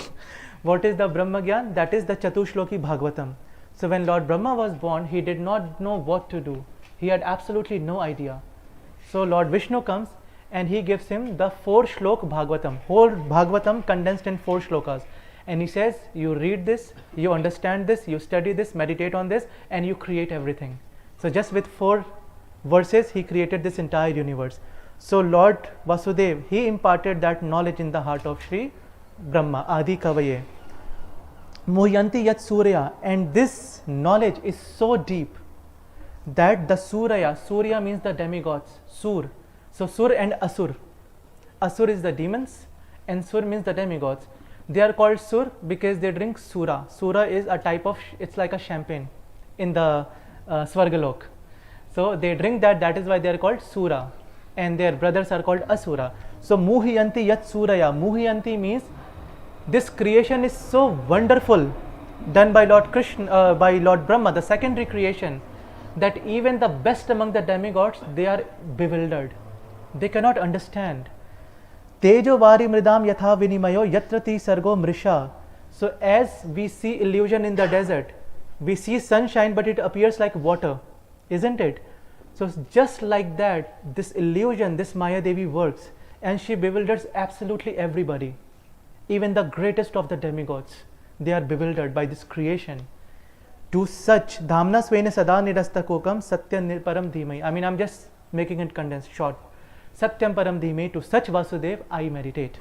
What is the Brahma Gyan? That is the Chatushloki Bhagavatam. So when Lord Brahma was born, he did not know what to do. He had absolutely no idea. So Lord Vishnu comes and he gives him the 4 shlok Bhagavatam, whole Bhagavatam condensed in 4 shlokas. And he says, you read this, you understand this, you study this, meditate on this, and you create everything. So just with 4 verses, he created this entire universe. So Lord Vasudev, he imparted that knowledge in the heart of Sri Brahma, Adi Kavaye. Muhyanti Yat Surya. And this knowledge is so deep that the Surya means the demigods, Sur. So Sur and Asur. Asur is the demons and Sur means the demigods. They are called Sur because they drink Sura. Sura is a type of, it's like a champagne in the Svargalok. So they drink that, that is why they are called Sura. And their brothers are called Asura. So Muhyanti Yat Suraya. Muhyanti means this creation is so wonderful, done by Lord Krishna, by Lord Brahma, the secondary creation, that even the best among the demigods, they are bewildered. They cannot understand. Tejo vari mridam yatha vinimayo yatrati sargo mrisha. So as we see illusion in the desert, we see sunshine but it appears like water, isn't it? So just like that, this illusion, this Maya Devi works, and she bewilders absolutely everybody. Even the greatest of the demigods, they are bewildered by this creation. To such, Dhamna Svena Sada Nirastakokam Satyam Param Dhimai. I'm just making it condensed, short. Satyam Param Dhimai, to such Vasudev I meditate.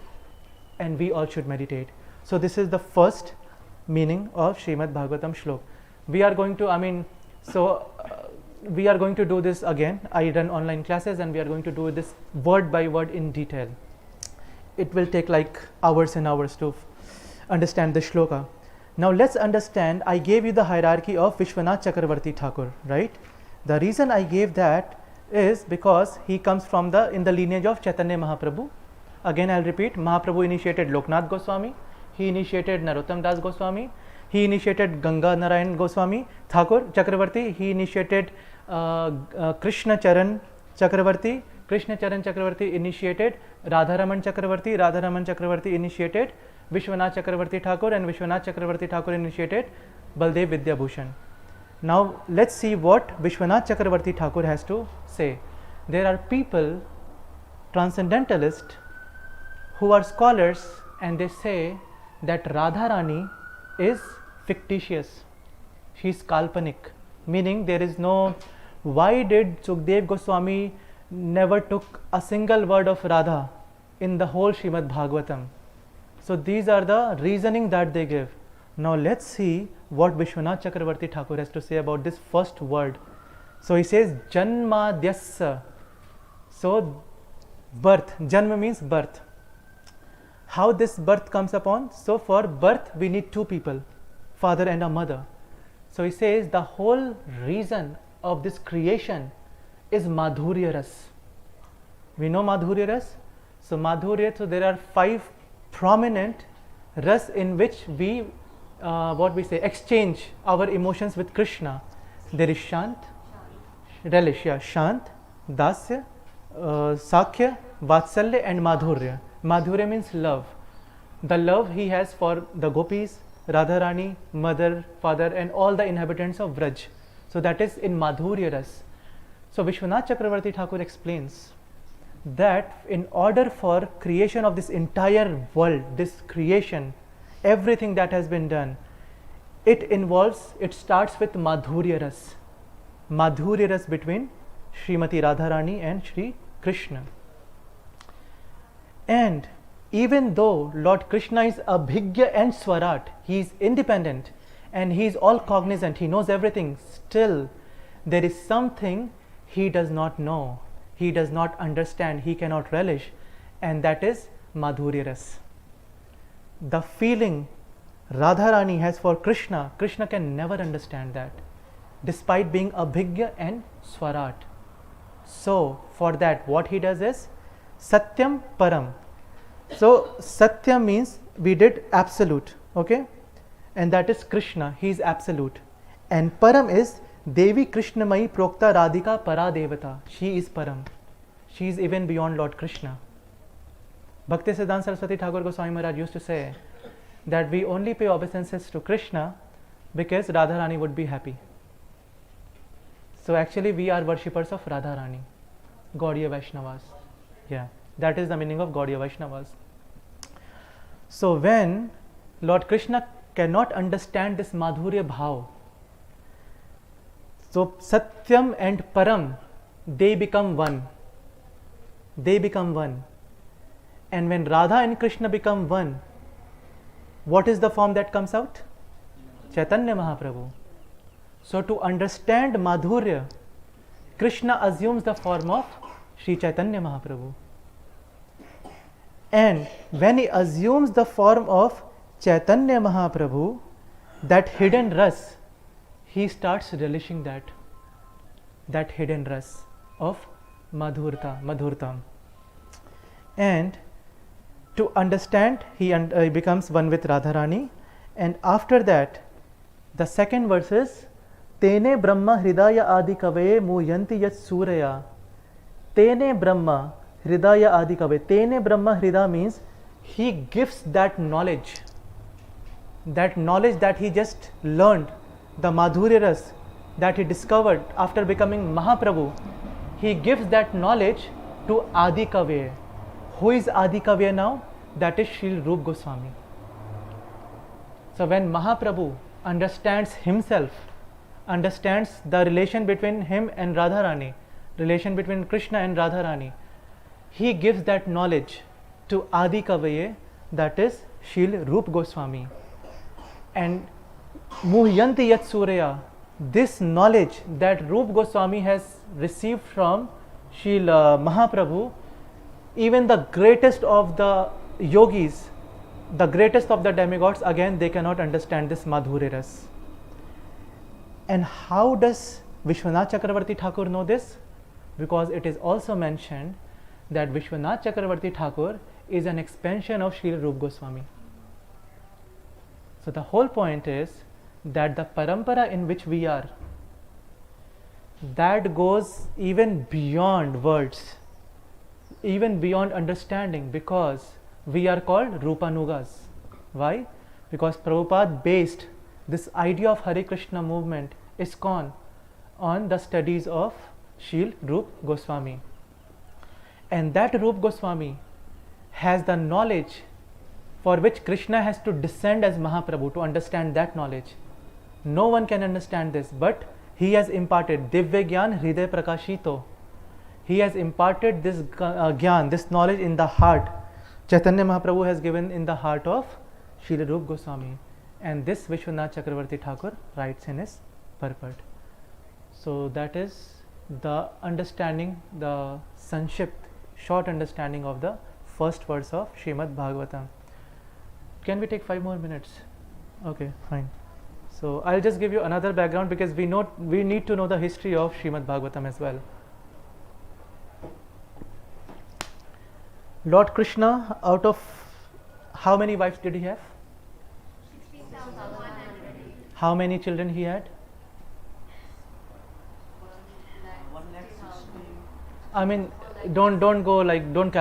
And we all should meditate. So this is the first meaning of Srimad Bhagavatam Shlok. We are going to, we are going to do this again. I run online classes and we are going to do this word by word in detail. It will take like hours and hours to understand the shloka. Now let's understand, I gave you the hierarchy of Vishwanath Chakravarti Thakur, right? The reason I gave that is because he comes from in the lineage of Chaitanya Mahaprabhu. Again I'll repeat, Mahaprabhu initiated Loknath Goswami, he initiated Narottam Das Goswami, he initiated Ganga Narayan Goswami Thakur Chakravarti, he initiated Krishna Charan Chakravarti, Krishna Charan Chakravarti initiated Radharaman Chakravarti, Radharaman Chakravarti initiated Vishwanath Chakravarti Thakur, and Vishwanath Chakravarti Thakur initiated Baldev Vidyabhushan. Now let's see what Vishwanath Chakravarti Thakur has to say. There are people, transcendentalists, who are scholars, and they say that Radharani is fictitious. She is kalpanik, meaning there is no. Why did Sukdev Goswami never took a single word of Radha in the whole Srimad Bhagwatam? So these are the reasoning that they give. Now let's see what Vishwanath Chakravarti Thakur has to say about this first word. So he says Janmadyasya. So birth, Janma means birth. How this birth comes upon? So for birth we need two people, father and a mother. So he says the whole reason of this creation is Madhurya Ras. We know Madhurya Ras. So Madhurya, so there are 5 prominent ras in which we exchange our emotions with Krishna. There is Shant, relish, Shant, Dasya, Sakhya, Vatsalya and Madhurya. Madhurya means love. The love he has for the gopis, Radharani, mother, father and all the inhabitants of Vraj. So that is in Madhurya Ras. So Vishwanath Chakravarti Thakur explains that in order for creation of this entire world, this creation, everything that has been done, it starts with Madhurya Ras. Madhurya Ras between Srimati Radharani and Shri Krishna. And even though Lord Krishna is Abhigya and Swarat, he is independent and he is all cognizant, he knows everything, still there is something he does not know, he does not understand, he cannot relish, and that is Madhurya Ras. The feeling Radharani has for Krishna, Krishna can never understand that, despite being Abhigya and Swarat. So for that what he does is Satyam Param. So Satya means we did absolute, okay, and that is Krishna, he is absolute. And Param is Devi Krishnamayi Prokta Radhika Paradevata. She is Param. She is even beyond Lord Krishna. Bhakti Siddhanta Saraswati Thakur Goswami Maharaj used to say that we only pay obeisances to Krishna because Radharani would be happy. So actually we are worshippers of Radharani, Gaudiya Vaishnavas. Yeah, that is the meaning of Gaudiya Vaishnavas. So when Lord Krishna cannot understand this Madhurya Bhav, so Satyam and Param, they become one. They become one. And when Radha and Krishna become one, what is the form that comes out? Chaitanya Mahaprabhu. So to understand Madhurya, Krishna assumes the form of Sri Chaitanya Mahaprabhu. And when he assumes the form of Chaitanya Mahaprabhu, that hidden ras, he starts relishing that hidden ras of Madhurtam. And to understand, he becomes one with Radharani. And after that, the second verse is Tene Brahma Hridaya Adi Kavaye Muyanti Yat Suraya. Tene Brahma Hridaya Adi Kavaye. Tene Brahma Hrida means he gives that knowledge that he just learned, the Madhurya Ras that he discovered after becoming Mahaprabhu. He gives that knowledge to Adi Kavaye. Who is Adi Kavaye now? That is Srila Rupa Goswami. So when Mahaprabhu understands himself, understands the relation between him and Radharani, relation between Krishna and Radharani, he gives that knowledge to Adi Kavaye, that is Srila Rupa Goswami. And Muhyanti Yat Surya, this knowledge that Rupa Goswami has received from Srila Mahaprabhu, even the greatest of the yogis, the greatest of the demigods, again they cannot understand this Madhurya Ras. And how does Vishwanath Chakravarti Thakur know this? Because it is also mentioned that Vishwanath Chakravarti Thakur is an expansion of Srila Rupa Goswami. So the whole point is that the parampara in which we are, that goes even beyond words, even beyond understanding, because we are called Rupanugas. Why? Because Prabhupada based this idea of Hare Krishna movement, Iskcon, on the studies of Srila Rupa Goswami. And that Rupa Goswami has the knowledge for which Krishna has to descend as Mahaprabhu to understand that knowledge. No one can understand this, but he has imparted Divya Gyan Hriday Prakashito. He has imparted this Gyan, this knowledge in the heart. Chaitanya Mahaprabhu has given in the heart of Srila Rupa Goswami. And this Vishwanath Chakravarti Thakur writes in his purport. So that is the understanding, the Sanshipt, short understanding of the first verse of Srimad Bhagavatam. Can we take 5 more minutes? Okay, fine. So I'll just give you another background because we need to know the history of Srimad Bhagavatam as well. Lord Krishna, out of how many wives did he have? 16,100. How many children he had? 160. I mean, don't go like, don't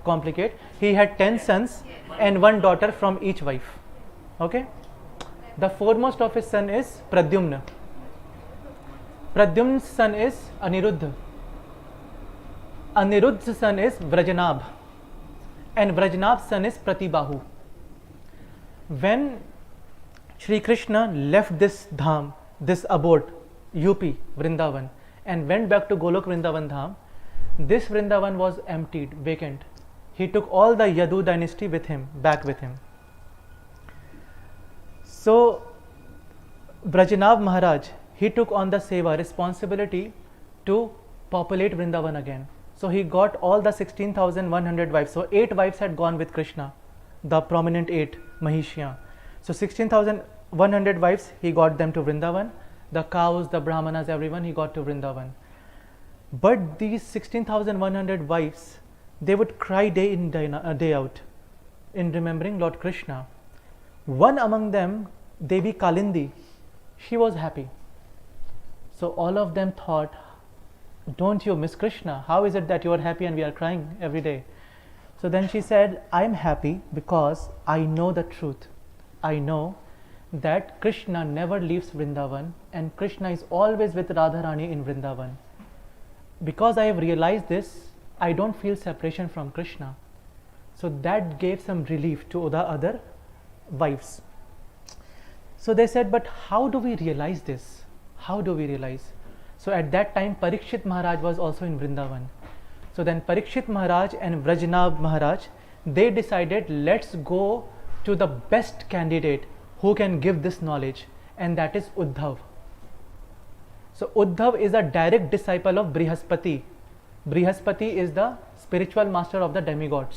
complicate. He had 10 sons and 1 daughter from each wife. Okay? The foremost of his son is Pradyumna. Pradyumna's son is Aniruddha. Aniruddha's son is Vrajanabh. And Vrajanabh's son is Pratibahu. When Shri Krishna left this dham, this abode, UP, Vrindavan, and went back to Golok Vrindavan Dham, this Vrindavan was emptied, vacant. He took all the Yadu dynasty with him, back with him. So, Brajanab Maharaj, he took on the seva, responsibility to populate Vrindavan again. So, he got all the 16,100 wives. So, 8 wives had gone with Krishna, the prominent 8, Mahishya. So, 16,100 wives, he got them to Vrindavan. The cows, the brahmanas, everyone, he got to Vrindavan. But these 16,100 wives, they would cry day in, day out in remembering Lord Krishna. One among them, Devi Kalindi, she was happy. So all of them thought, don't you miss Krishna? How is it that you are happy and we are crying every day? So then she said, I am happy because I know the truth. I know that Krishna never leaves Vrindavan and Krishna is always with Radharani in Vrindavan. Because I have realized this, I don't feel separation from Krishna. So that gave some relief to the other wives. So they said, but how do we realize this? How do we realize? So at that time, Parikshit Maharaj was also in Vrindavan. So then Parikshit Maharaj and Vrajanab Maharaj, they decided, let's go to the best candidate who can give this knowledge, and that is Uddhav. So Uddhav is a direct disciple of Brihaspati. Brihaspati is the spiritual master of the demigods.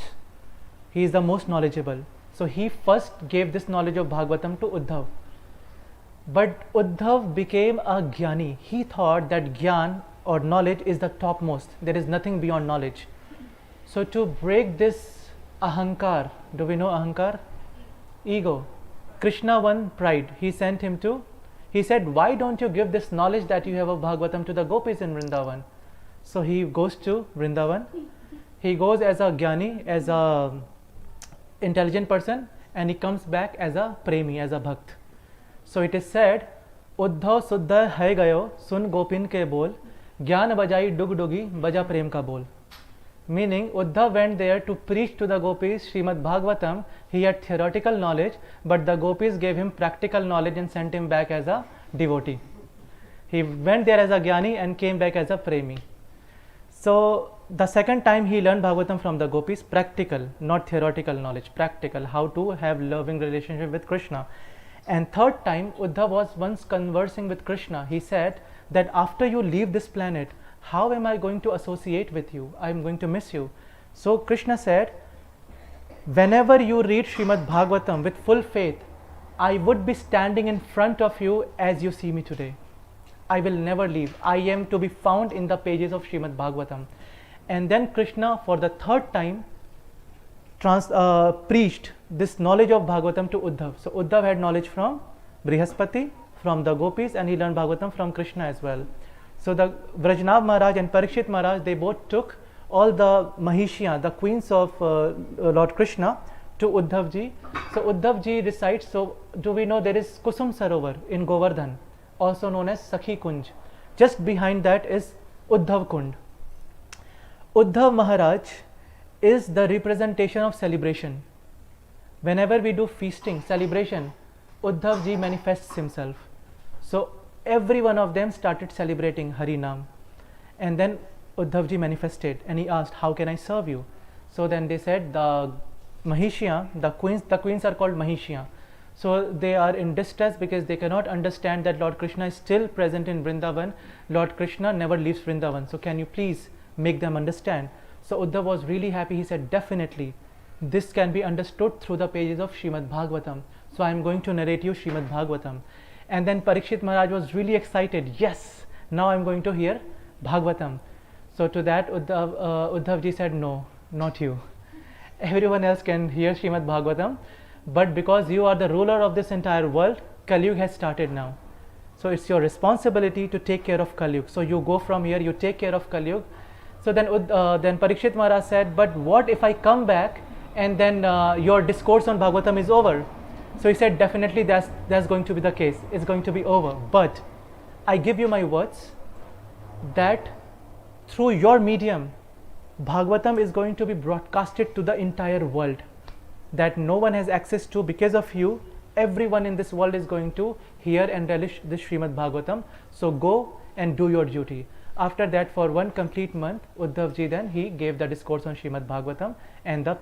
He is the most knowledgeable. So he first gave this knowledge of Bhagavatam to Uddhav. But Uddhav became a Jnani. He thought that Gyan or knowledge is the topmost. There is nothing beyond knowledge. So to break this Ahankar, do we know Ahankar? Ego. Krishna won pride. He sent him to, he said, why don't you give this knowledge that you have of Bhagavatam to the gopis in Vrindavan? So he goes to Vrindavan. He goes as a Jnani, as a intelligent person, and he comes back as a premi, as a bhakt. So it is said, Uddhav Suddha hai gayo, sun gopin ke bol, Gyan bajai dug dugi, baja prem ka bol. Meaning, Uddhav went there to preach to the gopis Srimad Bhagavatam. He had theoretical knowledge, but the gopis gave him practical knowledge and sent him back as a devotee. He went there as a Jnani and came back as a premi. So the second time he learned Bhagavatam from the gopis, practical, not theoretical knowledge, practical, how to have loving relationship with Krishna. And third time, Uddhav was once conversing with Krishna. He said that after you leave this planet, how am I going to associate with you? I am going to miss you. So Krishna said, whenever you read Srimad Bhagavatam with full faith, I would be standing in front of you as you see me today. I will never leave. I am to be found in the pages of Srimad Bhagavatam. And then Krishna, for the third time, preached this knowledge of Bhagavatam to Uddhav. So Uddhav had knowledge from Brihaspati, from the gopis, and he learned Bhagavatam from Krishna as well. So the Vrajnav Maharaj and Parikshit Maharaj, they both took all the Mahishya, the queens of Lord Krishna, to Uddhav ji. So Uddhav ji recites, so do we know there is Kusum Sarovar in Govardhan, also known as Sakhi Kunj. Just behind that is Uddhav Kund. Uddhav Maharaj is the representation of celebration. Whenever we do feasting, celebration, Uddhav ji manifests himself. So every one of them started celebrating Hari Nam. And then Uddhav ji manifested and he asked, how can I serve you? So then they said, the Mahishya, the queens are called Mahishya. So they are in distress because they cannot understand that Lord Krishna is still present in Vrindavan. Lord Krishna never leaves Vrindavan. So can you please make them understand? So Uddhav was really happy. He said, definitely, this can be understood through the pages of Srimad Bhagwatam. So I am going to narrate you Srimad Bhagwatam. And then Parikshit Maharaj was really excited. Yes, now I am going to hear Bhagwatam. So to that Uddhav ji said, no, not you. Everyone else can hear Srimad Bhagwatam. But because you are the ruler of this entire world, Kali Yuga has started now. So it's your responsibility to take care of Kali Yuga. So you go from here, you take care of Kali Yuga. So then Parikshit Maharaj said, but what if I come back and then your discourse on Bhagwatam is over? So he said, definitely that's going to be the case. It's going to be over. But I give you my words that through your medium, Bhagwatam is going to be broadcasted to the entire world. That no one has access to because of you. Everyone in this world is going to hear and relish this Srimad Bhagwatam. So go and do your duty. After that, for 1 complete month, Uddhav ji then he gave the discourse on Srimad Bhagwatam and the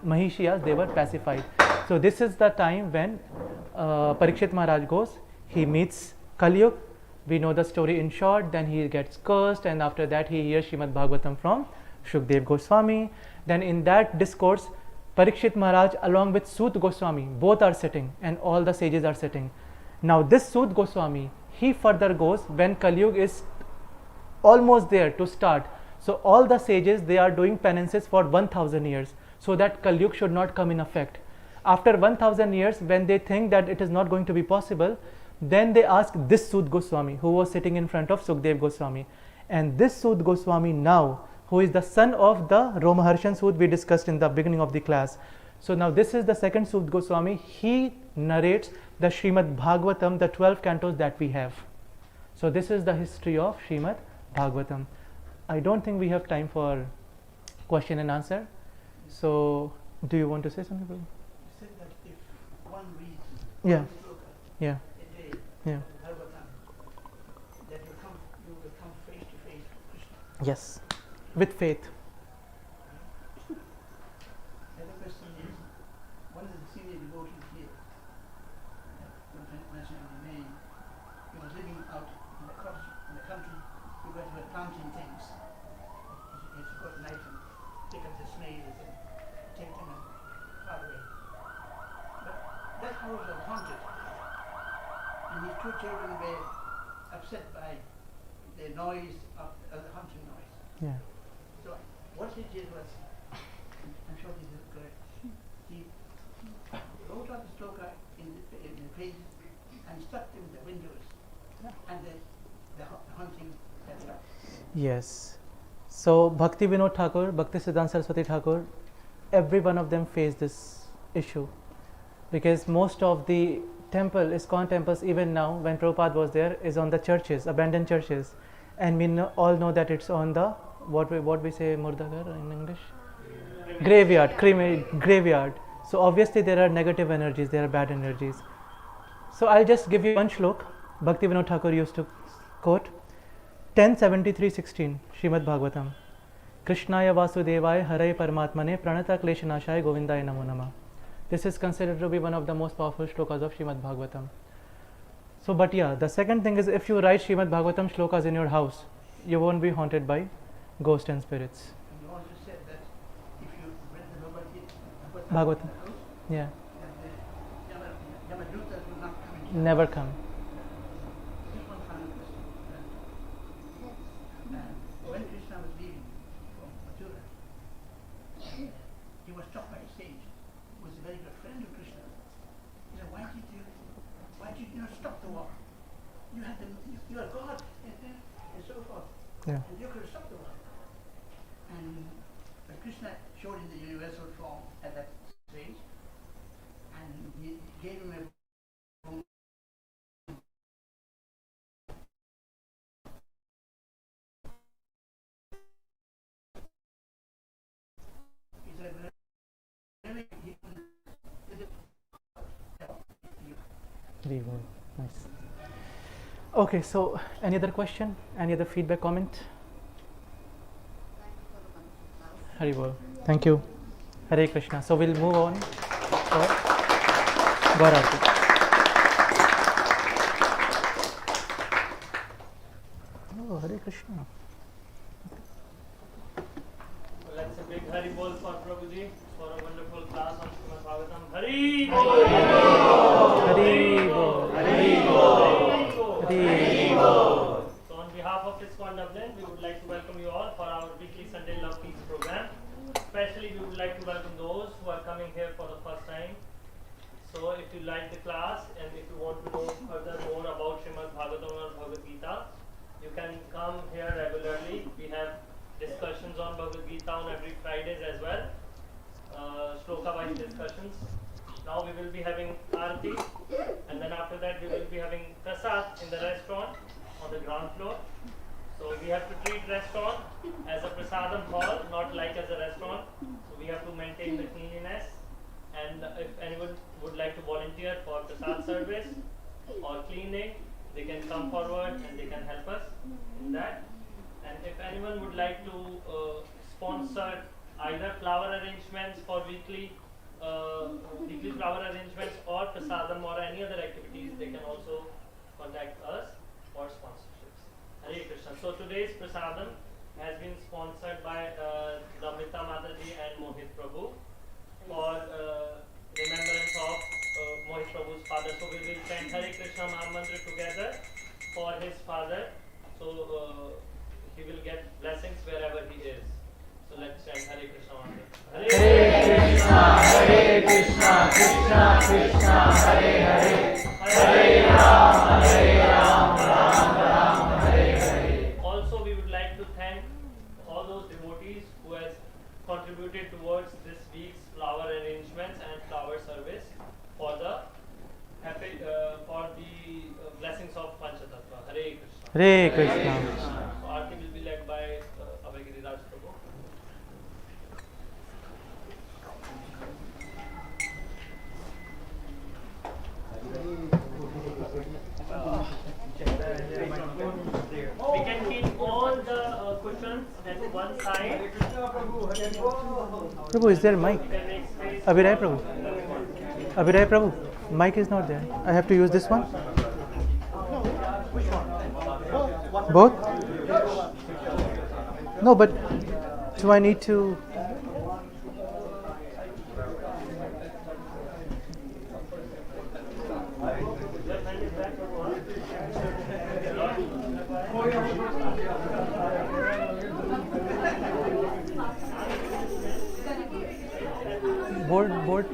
Mahishiyas, they were pacified. So this is the time when Parikshit Maharaj goes, he meets Kali Yuga. We know the story in short, then he gets cursed and after that he hears Srimad Bhagwatam from Shukdev Goswami. Then in that discourse, Parikshit Maharaj along with Sut Goswami, both are sitting and all the sages are sitting. Now this Sut Goswami, he further goes when Kali Yuga is almost there to start. So all the sages, they are doing penances for 1000 years so that Kali Yuga should not come in effect. After 1000 years, when they think that it is not going to be possible, then they ask this Sut Goswami who was sitting in front of Sukdev Goswami. And this Sut Goswami now, who is the son of the Romaharshan Sut we discussed in the beginning of the class. So now this is the second Sut Goswami. He narrates the Srimad Bhagwatam, the 12 cantos that we have. So this is the history of Srimad Bhagwatam. I don't think we have time for question and answer. So do you want to say something? You said that if one reads Yeah. one sloka Yeah. a day, Yeah. Bhagavatam, that you will come face to face with Krishna. Yes. With faith. The other question is, one of the senior devotees here, don't mention any name, he was living out in the cottage, in the country, he were planting things. He used to go at night and pick up the snails and take them and far away. But that house was haunted, and his 2 children were upset by the noise of the haunting noise. Yeah. So what he did was, I'm sure this is correct, he wrote out the sloka in the pages and stuck them in the windows, and the hunting had stopped. Yes. So Bhakti Vinod Thakur, Bhakti Siddhanta Saraswati Thakur, every one of them faced this issue. Because most of the Iskcon temples, even now, when Prabhupada was there, is on the churches, abandoned churches. And we all know that it's on the, what we say, Murdagar in English? Graveyard. So obviously there are negative energies, there are bad energies. So I'll just give you one shlok. Bhakti Vinod Thakur used to quote 1073:16 Srimad Bhagwatam. Krishnaya Vasudevaya Hare Paramatmane Pranata Kleshanashaya Govindaya Namo Namah. This is considered to be one of the most powerful shlokas of Srimad Bhagwatam. So, but yeah, the second thing is, if you write Srimad Bhagwatam shlokas in your house, you won't be haunted by ghosts and spirits. And you also said that if you read the Bhagavad Bhagavatam. in the house, Yeah, that the Yamadutas will not come into never come. Just one final question. When Krishna was leaving from Mathura, he was stopped by a sage who was a very good friend of Krishna. He said, why did you not stop the war? You are God, and so forth. Yeah. And you could have stopped the war. And but Krishna showed in the universal form at that stage and he gave him a room. He's like, really, Very well. Nice. Okay, so any other question? Any other feedback, comment? Hari Bol. Thank you. Hare Krishna. So we'll move on for Gaurati. Oh, Hare Krishna. Well, let's a big Hari Bol for Prabhuji for a wonderful class on Srimad Bhagawatam. Hari Bol! Hari Bol. Hari Bol! Hari Bol. So on behalf of Iskcon Dublin, we would like to welcome you all for our weekly Sunday Love Peace program. Especially we would like to welcome those who are coming here for the first time. So if you like the class and if you want to know further more about Srimad Bhagawatam or Bhagavad Gita, you can come here regularly. We have discussions on Bhagavad Gita on every Fridays as well, shloka-wise discussions. Now we will be having Aarti, and then after that we will be having Prasad in the restaurant on the ground floor. So we have to treat restaurant as a prasadam hall, not like as a restaurant. So we have to maintain the cleanliness. And if anyone would like to volunteer for prasad service or cleaning, they can come forward and they can help us in that. And if anyone would like to sponsor either flower arrangements for weekly flower arrangements or prasadam or any other activities, they can also contact us for sponsorships. Hare Krishna. So today's prasadam has been sponsored by Damita Mataji and Mohit Prabhu for remembrance of Mohit Prabhu's father. So we will chant Hare Krishna Mahamantra together for his father. So he will get blessings wherever he is. So let's chant Hare Krishna Mahamantra. Hare Krishna, Krishna Krishna, Hare Hare, Hare Ram, Ram Ram, Hare Hare. Also, we would like to thank all those devotees who has contributed towards this week's flower arrangements and flower service for the blessings of Panchatattva. Hare Krishna. Hare Krishna. So Aarti will be led by Abhay Giriraj Prabhu. We can keep all the cushions at one side. Prabhu, is there a mic? We can make space. Abhiray Prabhu. Abhiray Prabhu. Mic is not there. I have to use this one? Both? No, but do I need to? Board.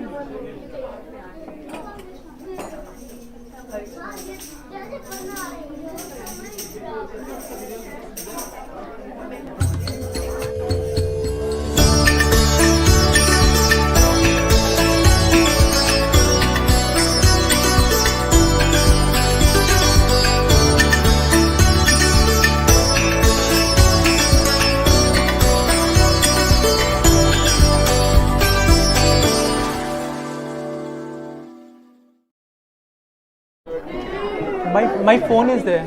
My phone is there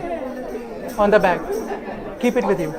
on the back. Keep it with you.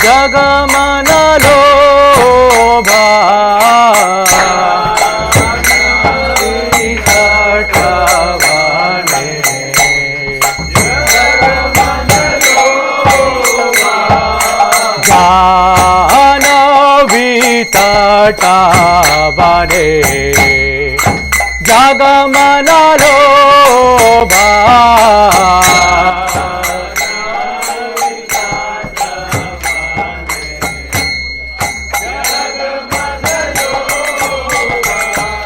Jagamana lobha Tavane Jagamana lobha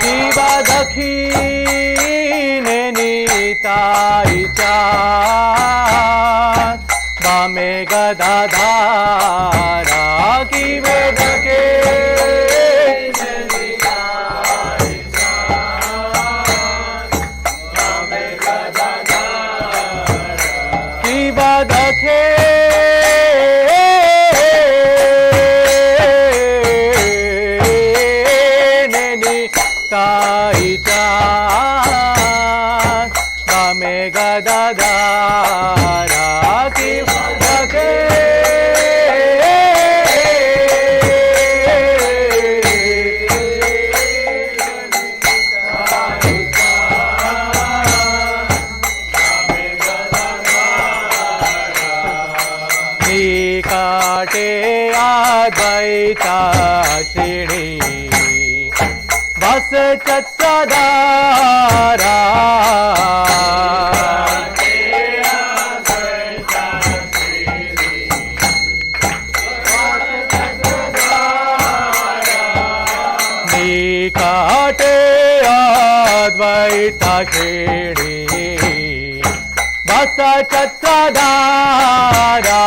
Kiva dakhine nitai chan Vame gadadhara Kive dakhe Chatradara Nikate Advaita Shiri Vasa Chatradara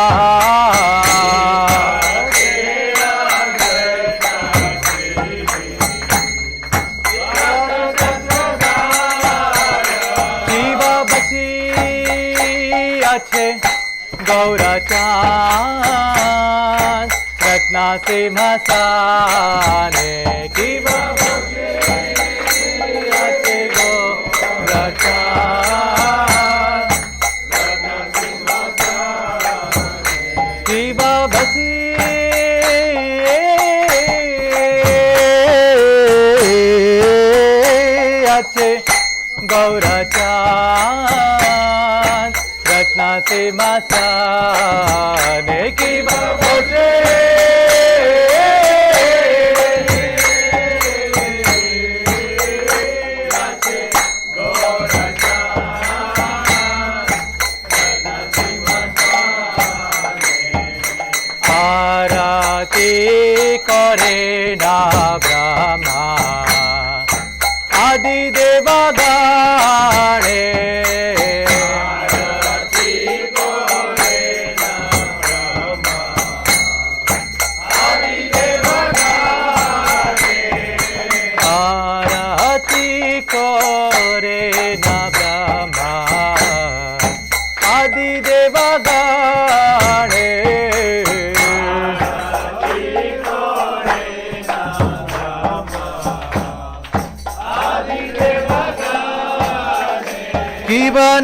Gaurachan Ratna se masane Kiva bhashe ache Gaurachan Ratna se masane Kiva bhashe ache Gaurachan Ratna se masane Kiva bhashe Arati kore na Brahma Adi Deva Gane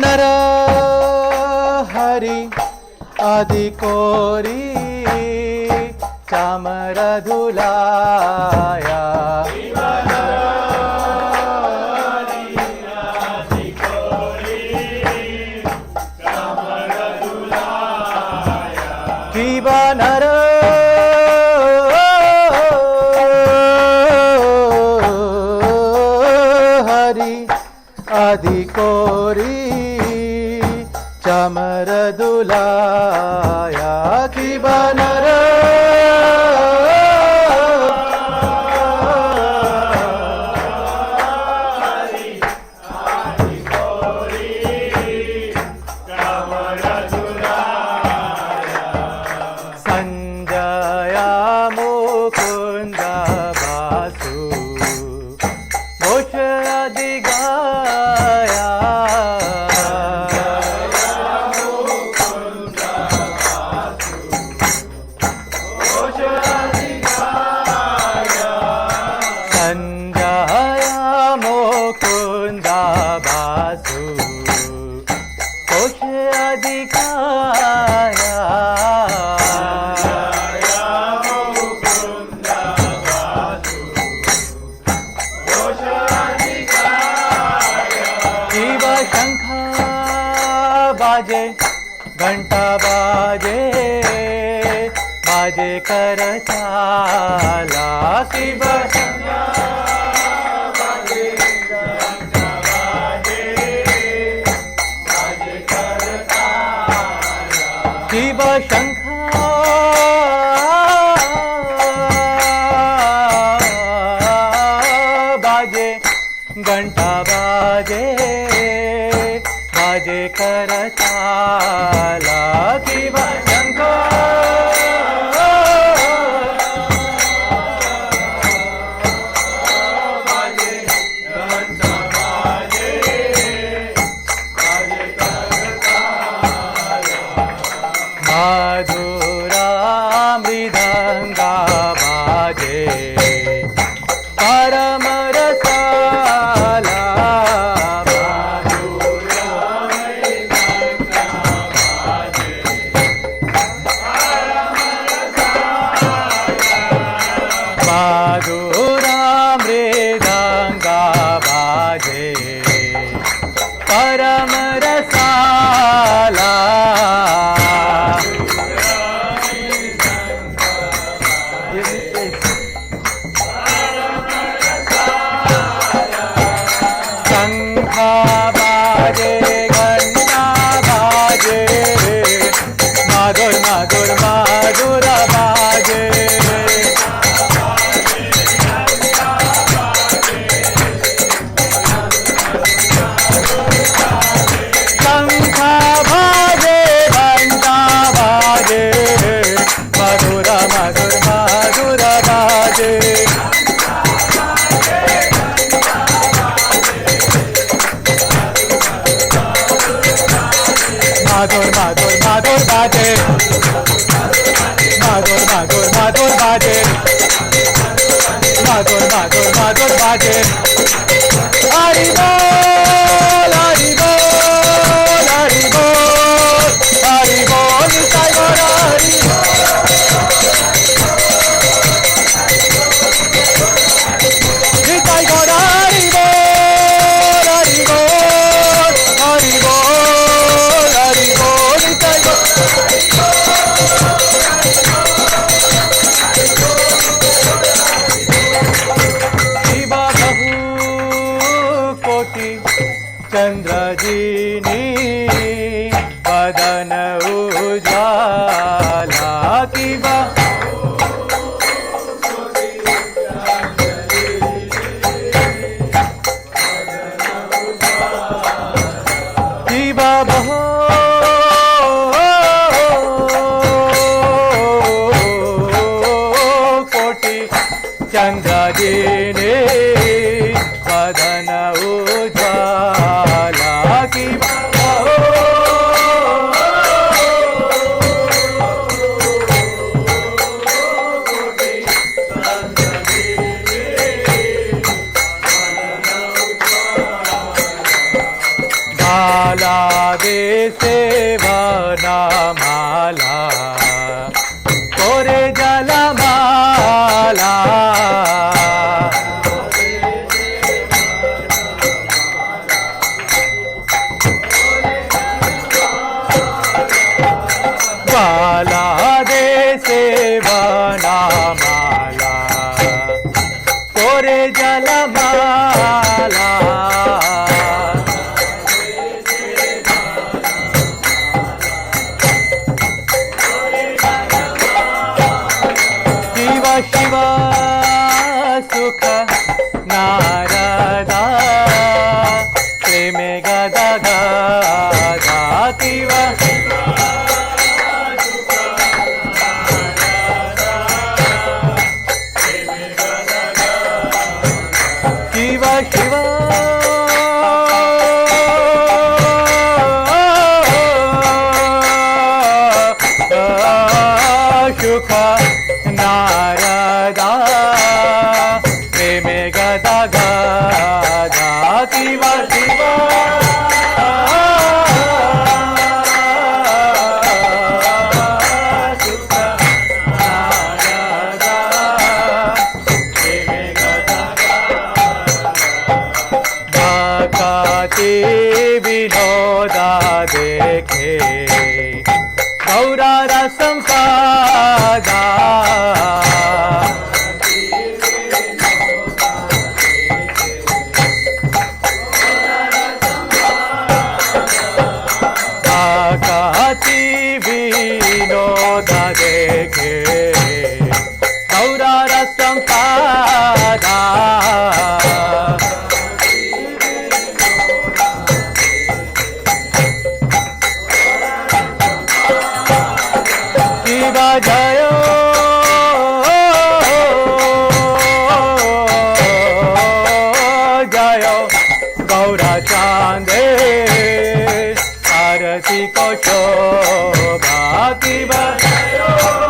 Nara Hari Adi Kori Chamara Dhulaya Adi Kori Chamara Dhulaya Kiva Nara Hari Adi Kori Chamar Dhulaya Kiva Nara Adi Kori Chamar Dhulaya Sanjaya Mukunda Vasu Moshe Adigaya बाजे बाजे करताला की बशंखा बाजे बाजे करताला की बशंखा बाजे घंटा बाजे बाजे करताला की बशंखा बाजे घंटा बाजे बाजे करताला मधुरा मृदंगा बाजे परम रसाला मधुरा मृदंगा बाजे परम रसाला शंखा बाजे घंटा बाजे मधुर मधुर मधुर बाजे शंखा बाजे घंटा बाजे मधुर मधुर मधुर बाजे माधुर माधुर माधुर बाजे माधुर माधुर माधुर बाजे माधुर माधुर माधुर बाजे हरि बोल हरि बोल हरि बोल हरि बोल निताई गौर हरि निताई गौर हरि बोल हरि बोल हरि बोल हरि बोल निताई गौर शिवा बहु कोटि चंद्रजीनी बदन उजाला की बहु कोटि चंद्रजीनी बदन उजाला की माला दे सेवना माला कोरे जला माला माला दे सेवना माला कोरे जला माला शिव सुख नारदा प्रेमे गदा गदा शिव शिव शिव सुख नारदा प्रेमे गदा गदा शिव शिव सुख नारदा प्रेमे गदा डाकाती विनोदा देखे गौ Gaurara Sampada Akati Vinoda Dekhe Gaurara Sampada Jayo Jayo Gaura Chande Arati ko shobha Kiva Jayo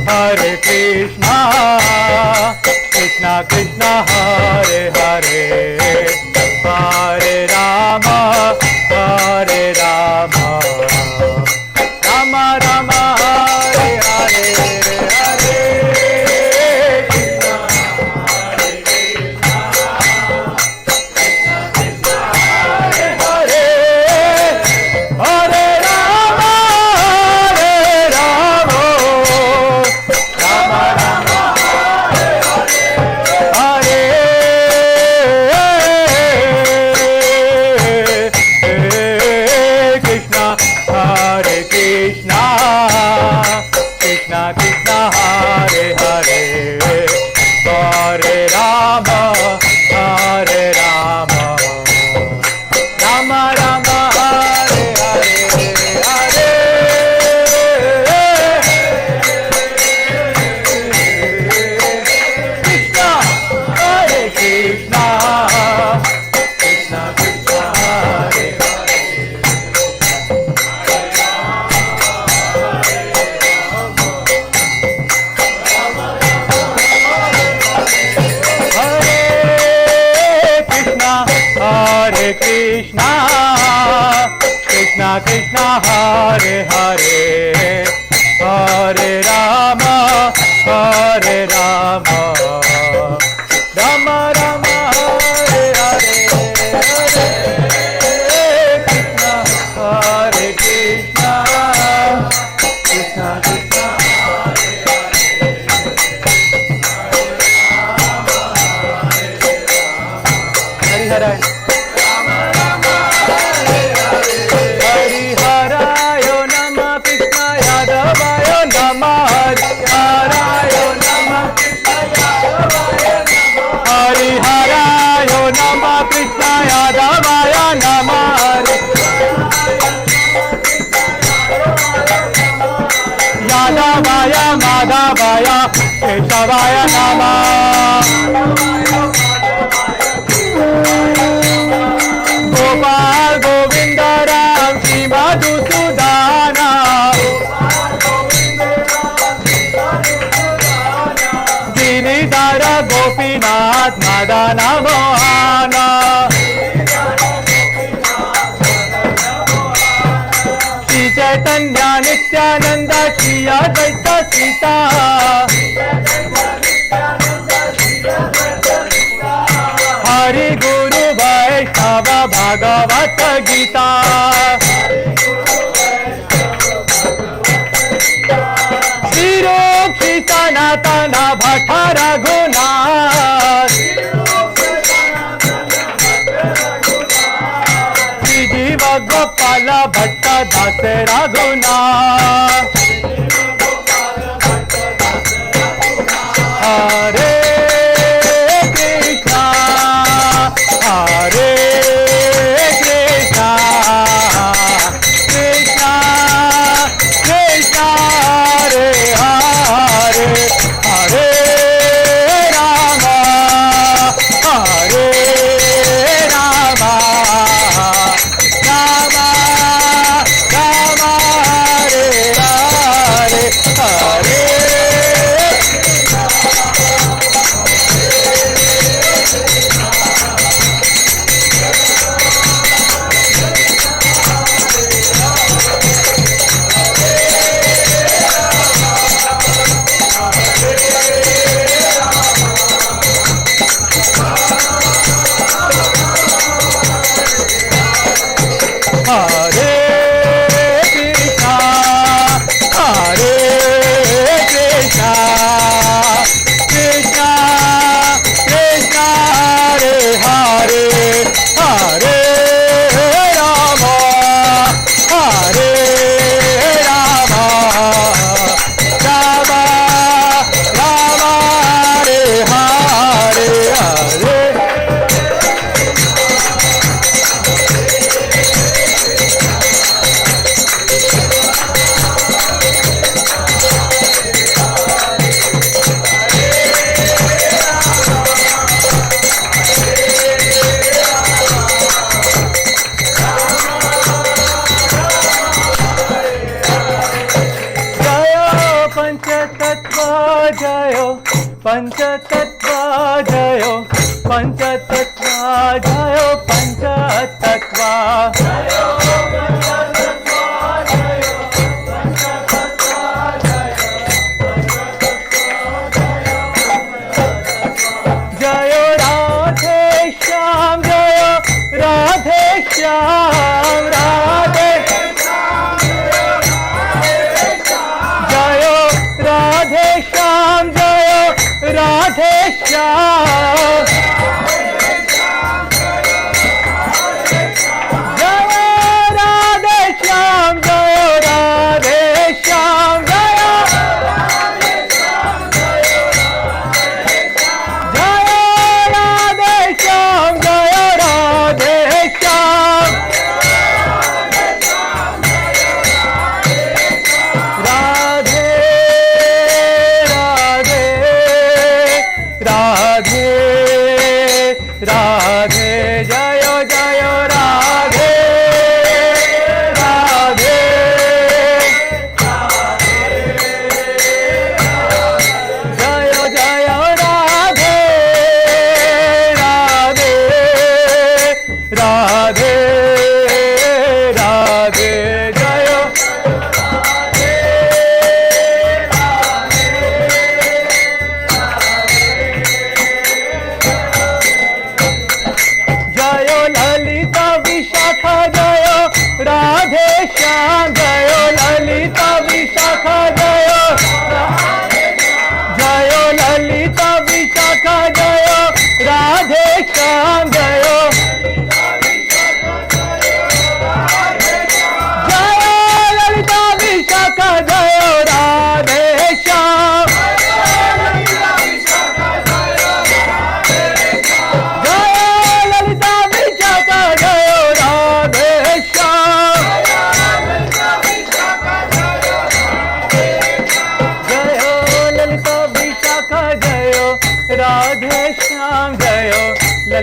Hare Krishna Krishna, Krishna Krishna Hare Hare, Hare Rama, Hare Rama, Rama Rama Hare Hare, Hare Krishna, Hare Krishna, Krishna Krishna Hare Hare, Hare Hare. Yadavaya Madhavaya Keshavaya Namah Gopal Govinda Ram Shri Madhusudana Giridhara Gopinath Madana Mohana Chaitanya Nityananda Shri Advaita Sita Hari Guru Vaishnava Bhagavad Gita Shri Rukhi Sanatana Bhatta Raghunath Shri Jiva Gopala Bhatta Dase Raghunath Hare Krishna Hare Krishna Krishna Krishna Hare Hare Hare Rama Hare Rama Rama Rama Hare Hare Hare पंचतत्वा जयो पंचतत्वा जयो पंचतत्वा जयो राधे श्याम जयो राधे श्याम राधे जयो राधे श्याम जयो राधे श्याम जय राधे श्याम जय राधे श्याम जय राधे श्याम जय राधे श्याम राधे राधे राधे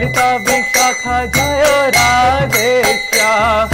ललिता विशाखा जय राधेश्याम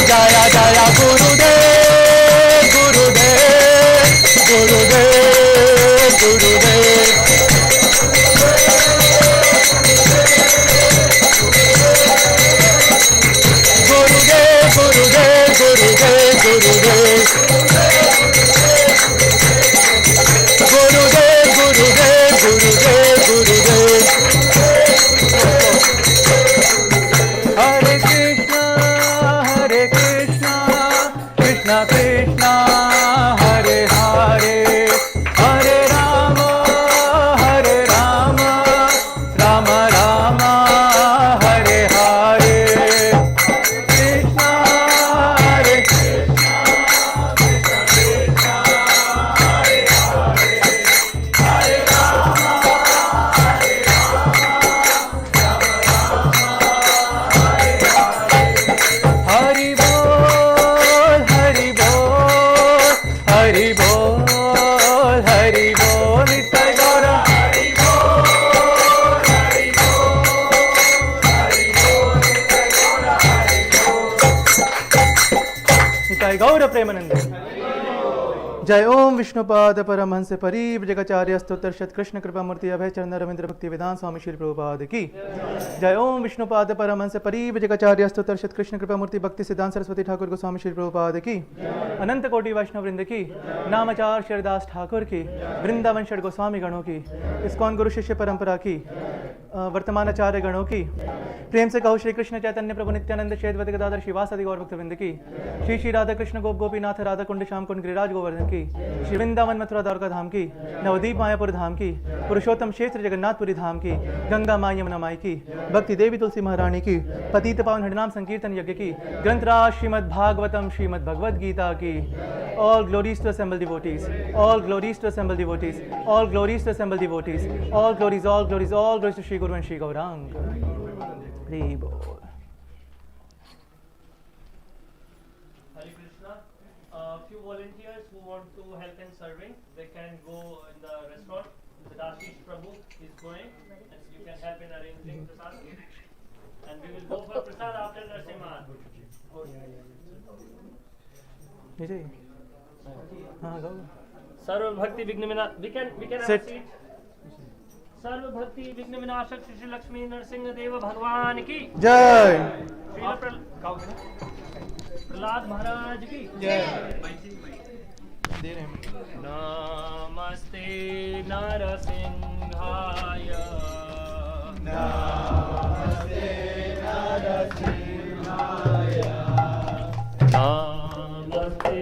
जया जया गुरुदेव गुरुदेव गुरुदेव गुरुदेव गुरुदेव गुरुदेव गुरुदेव गुरुदेव गुरुदेव गुरुदेव गुरुदेव गुरुदेव हरे कृष्णा कृष्णा कृष्णा हरे हरे हरे राम राम राम हरे हरे कृष्णा हरे कृष्णा कृष्णा हरे हरे हरे राम हरि बोल हरि बोल हरि बोल हरि बोल नित्य गौर हरि बोल हरि बोल हरि बोल नित्य गौर प्रेमानंद। जय ओम विष्णुपाद परमहंस परिव्राजकाचार्य स्तोत्रशत कृष्ण कृपा मूर्ति अभय चरण रविंद्र भक्ति वेदांत स्वामी श्री प्रभुपाद की जय ओम विष्णुपाद परमहंस परिव्राजकाचार्य स्तोत्रशत कृष्ण कृपा मूर्ति भक्ति सिद्धांत सरस्वती ठाकुर गोस्वामी श्री प्रभुपाद की अनंत कोटि वैष्णव वृंद की नामाचार श्रीदास ठाकुर की वृंदावन षड गोस्वामी गणों की इस्कॉन गुरु शिष्य परंपरा की वर्तमान आचार्य गणों की प्रेम से कहो श्री कृष्ण चैतन्य प्रभु नित्यानंद श्वेत गदाधर शिवासादि गौर भक्त वृंद की श्री राधा कृष्ण गोप गोपीनाथ राधा कुंड श्याम कुंड गिरिराज गोवर्धन की श्री वृंदावन मथुरा द्वारका धाम की नवदीप मायापुर धाम की पुरुषोत्तम क्षेत्र जगन्नाथपुरी धाम की गंगा माई यमुना माई की भक्ति देवी तुलसी महारानी की पतित पावन हरिनाम संकीर्तन यज्ञ की ग्रंथराज श्रीमद भागवतम श्रीमद भगवद गीता की all glories to assemble devotees all glories to assemble devotees all glories to assemble devotees all glories to Shri Guru and Shri Gaurang. Hari बोल। Few volunteers who want to help in serving, they can go in the restaurant. The Dashish Prabhu is going, and you can help in arranging prasad. And we will go for prasad after Narsimhan. Sarva Bhakti Vigna Vinashak. We can have a seat. Sarva Bhakti Vigna Vinashak Shri Lakshmi Narsingh Deva Bhagwan ki जय। प्रहलाद महाराज की जय। नमस्ते नरसिंहाय नमस्ते नरसिंहाय नमस्ते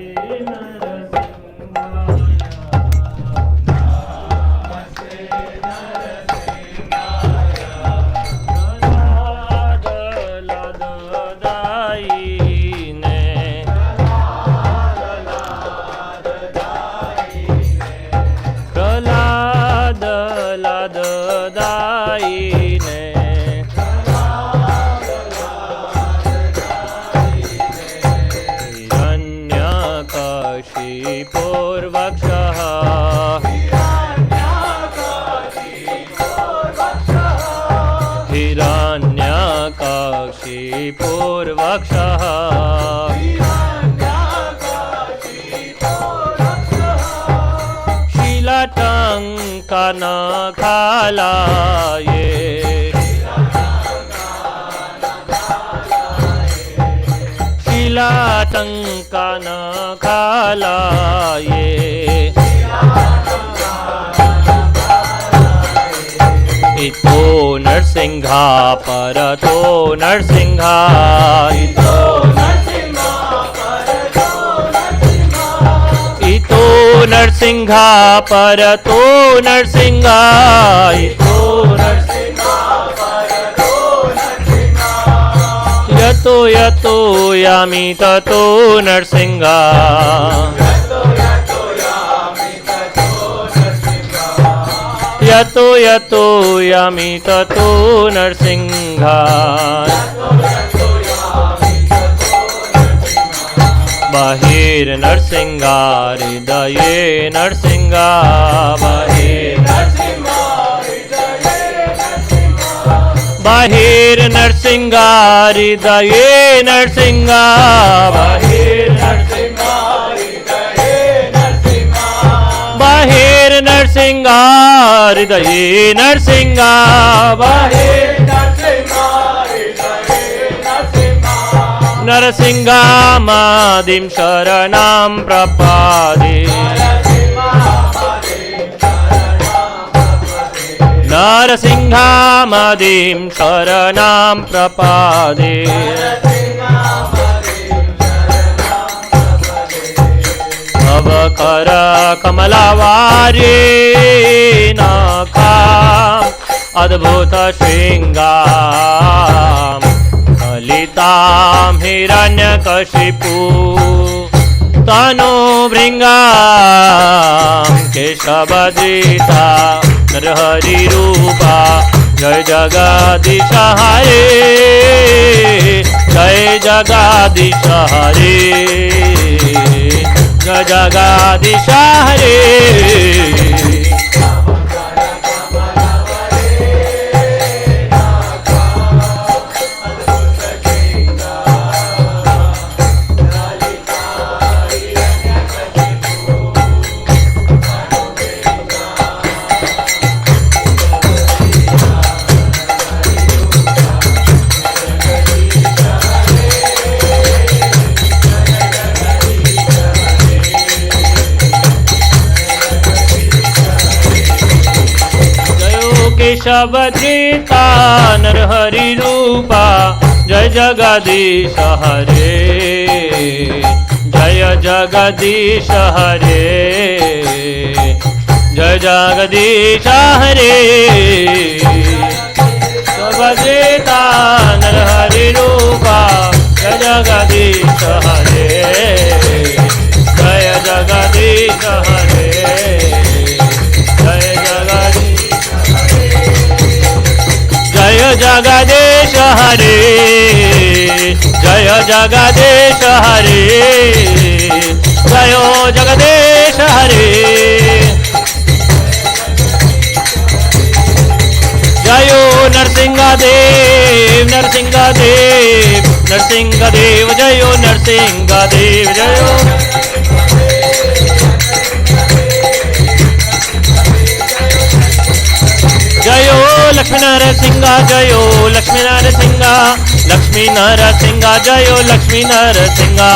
प्रहलाद लाद दाई ने काशीपूर्वक्षः शीलटङ्कनखालाये शीलटङ्कनखालाये इतो नरसिंहा परतो नरसिंहा इतो नरसिंहा परतो नरसिंहा इतो यतो यतो यामि ततो नरसिंहा यतो यतो यामि ततो नरसिंहा बाहिर नरसिंहा हृदये नरसिंहा बाहिर नरसिंहा हृदये नरसिंहा बाहिर नरसिंहा हृदये नरसिंहा नरसिंहामादिं शरणं प्रपदे नरसिंहामादिं शरणं प्रपदे भवकर कमलवारे नखाम् अद्भुत शृङ्गाम् ललितां हिरण्यकशिपु तनो भृङ्गां केशवधृता नरहरिरूपा जय जगदीश हरे जय जगदीश हरे जय जगदीश हरे केशवधृता नरहरि रूपा जय जगदीश हरे जय जगदीश हरे जय जगदीश हरे केशवधृता नरहरि रूपा जय जगदीश हरे जय जगदीश हरे जय जगदीश हरे जय जगदीश हरे जय जगदीश हरे जय नरसिंहदेव नरसिंहदेव नरसिंहदेव जय नरसिंहदेव जय जयो लक्ष्मी नरसिंहा जयो लक्ष्मी नरसिंहा लक्ष्मी नरसिंहा जयो लक्ष्मी नरसिंहा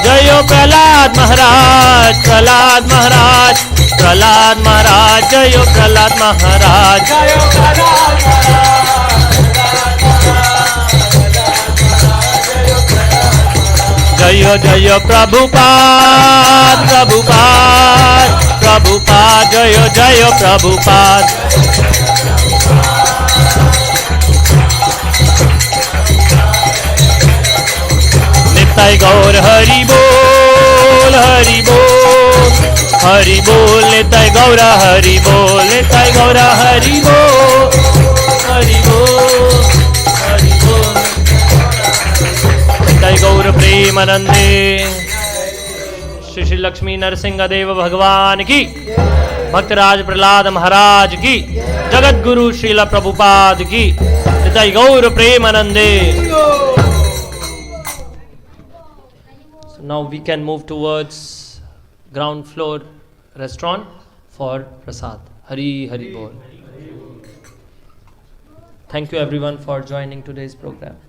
जयो प्रहलाद महाराज प्रहलाद महाराज प्रहलाद महाराज जयो प्रहलाद महाराज जयो प्रहलाद जय जय प्रभुपाद प्रभुपाद प्रभुपाद जय जय प्रभुपाद निताय गौर हरि बोल हरि बोल हरि बोल निताय गौर हरि बोल निताय गौर हरि बोल हरि बोल हरि बोल निताय गौर प्रेमानंदे श्री श्री लक्ष्मी नरसिंह देव भगवान की, भक्तराज प्रहलाद महाराज की, जगत गुरु श्रीला प्रभुपाद की, निताई गौर प्रेमानंदे. So now we can move towards ground floor restaurant for prasad. Hari Hari Bol. Thank you everyone for joining today's program.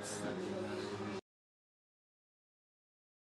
Srila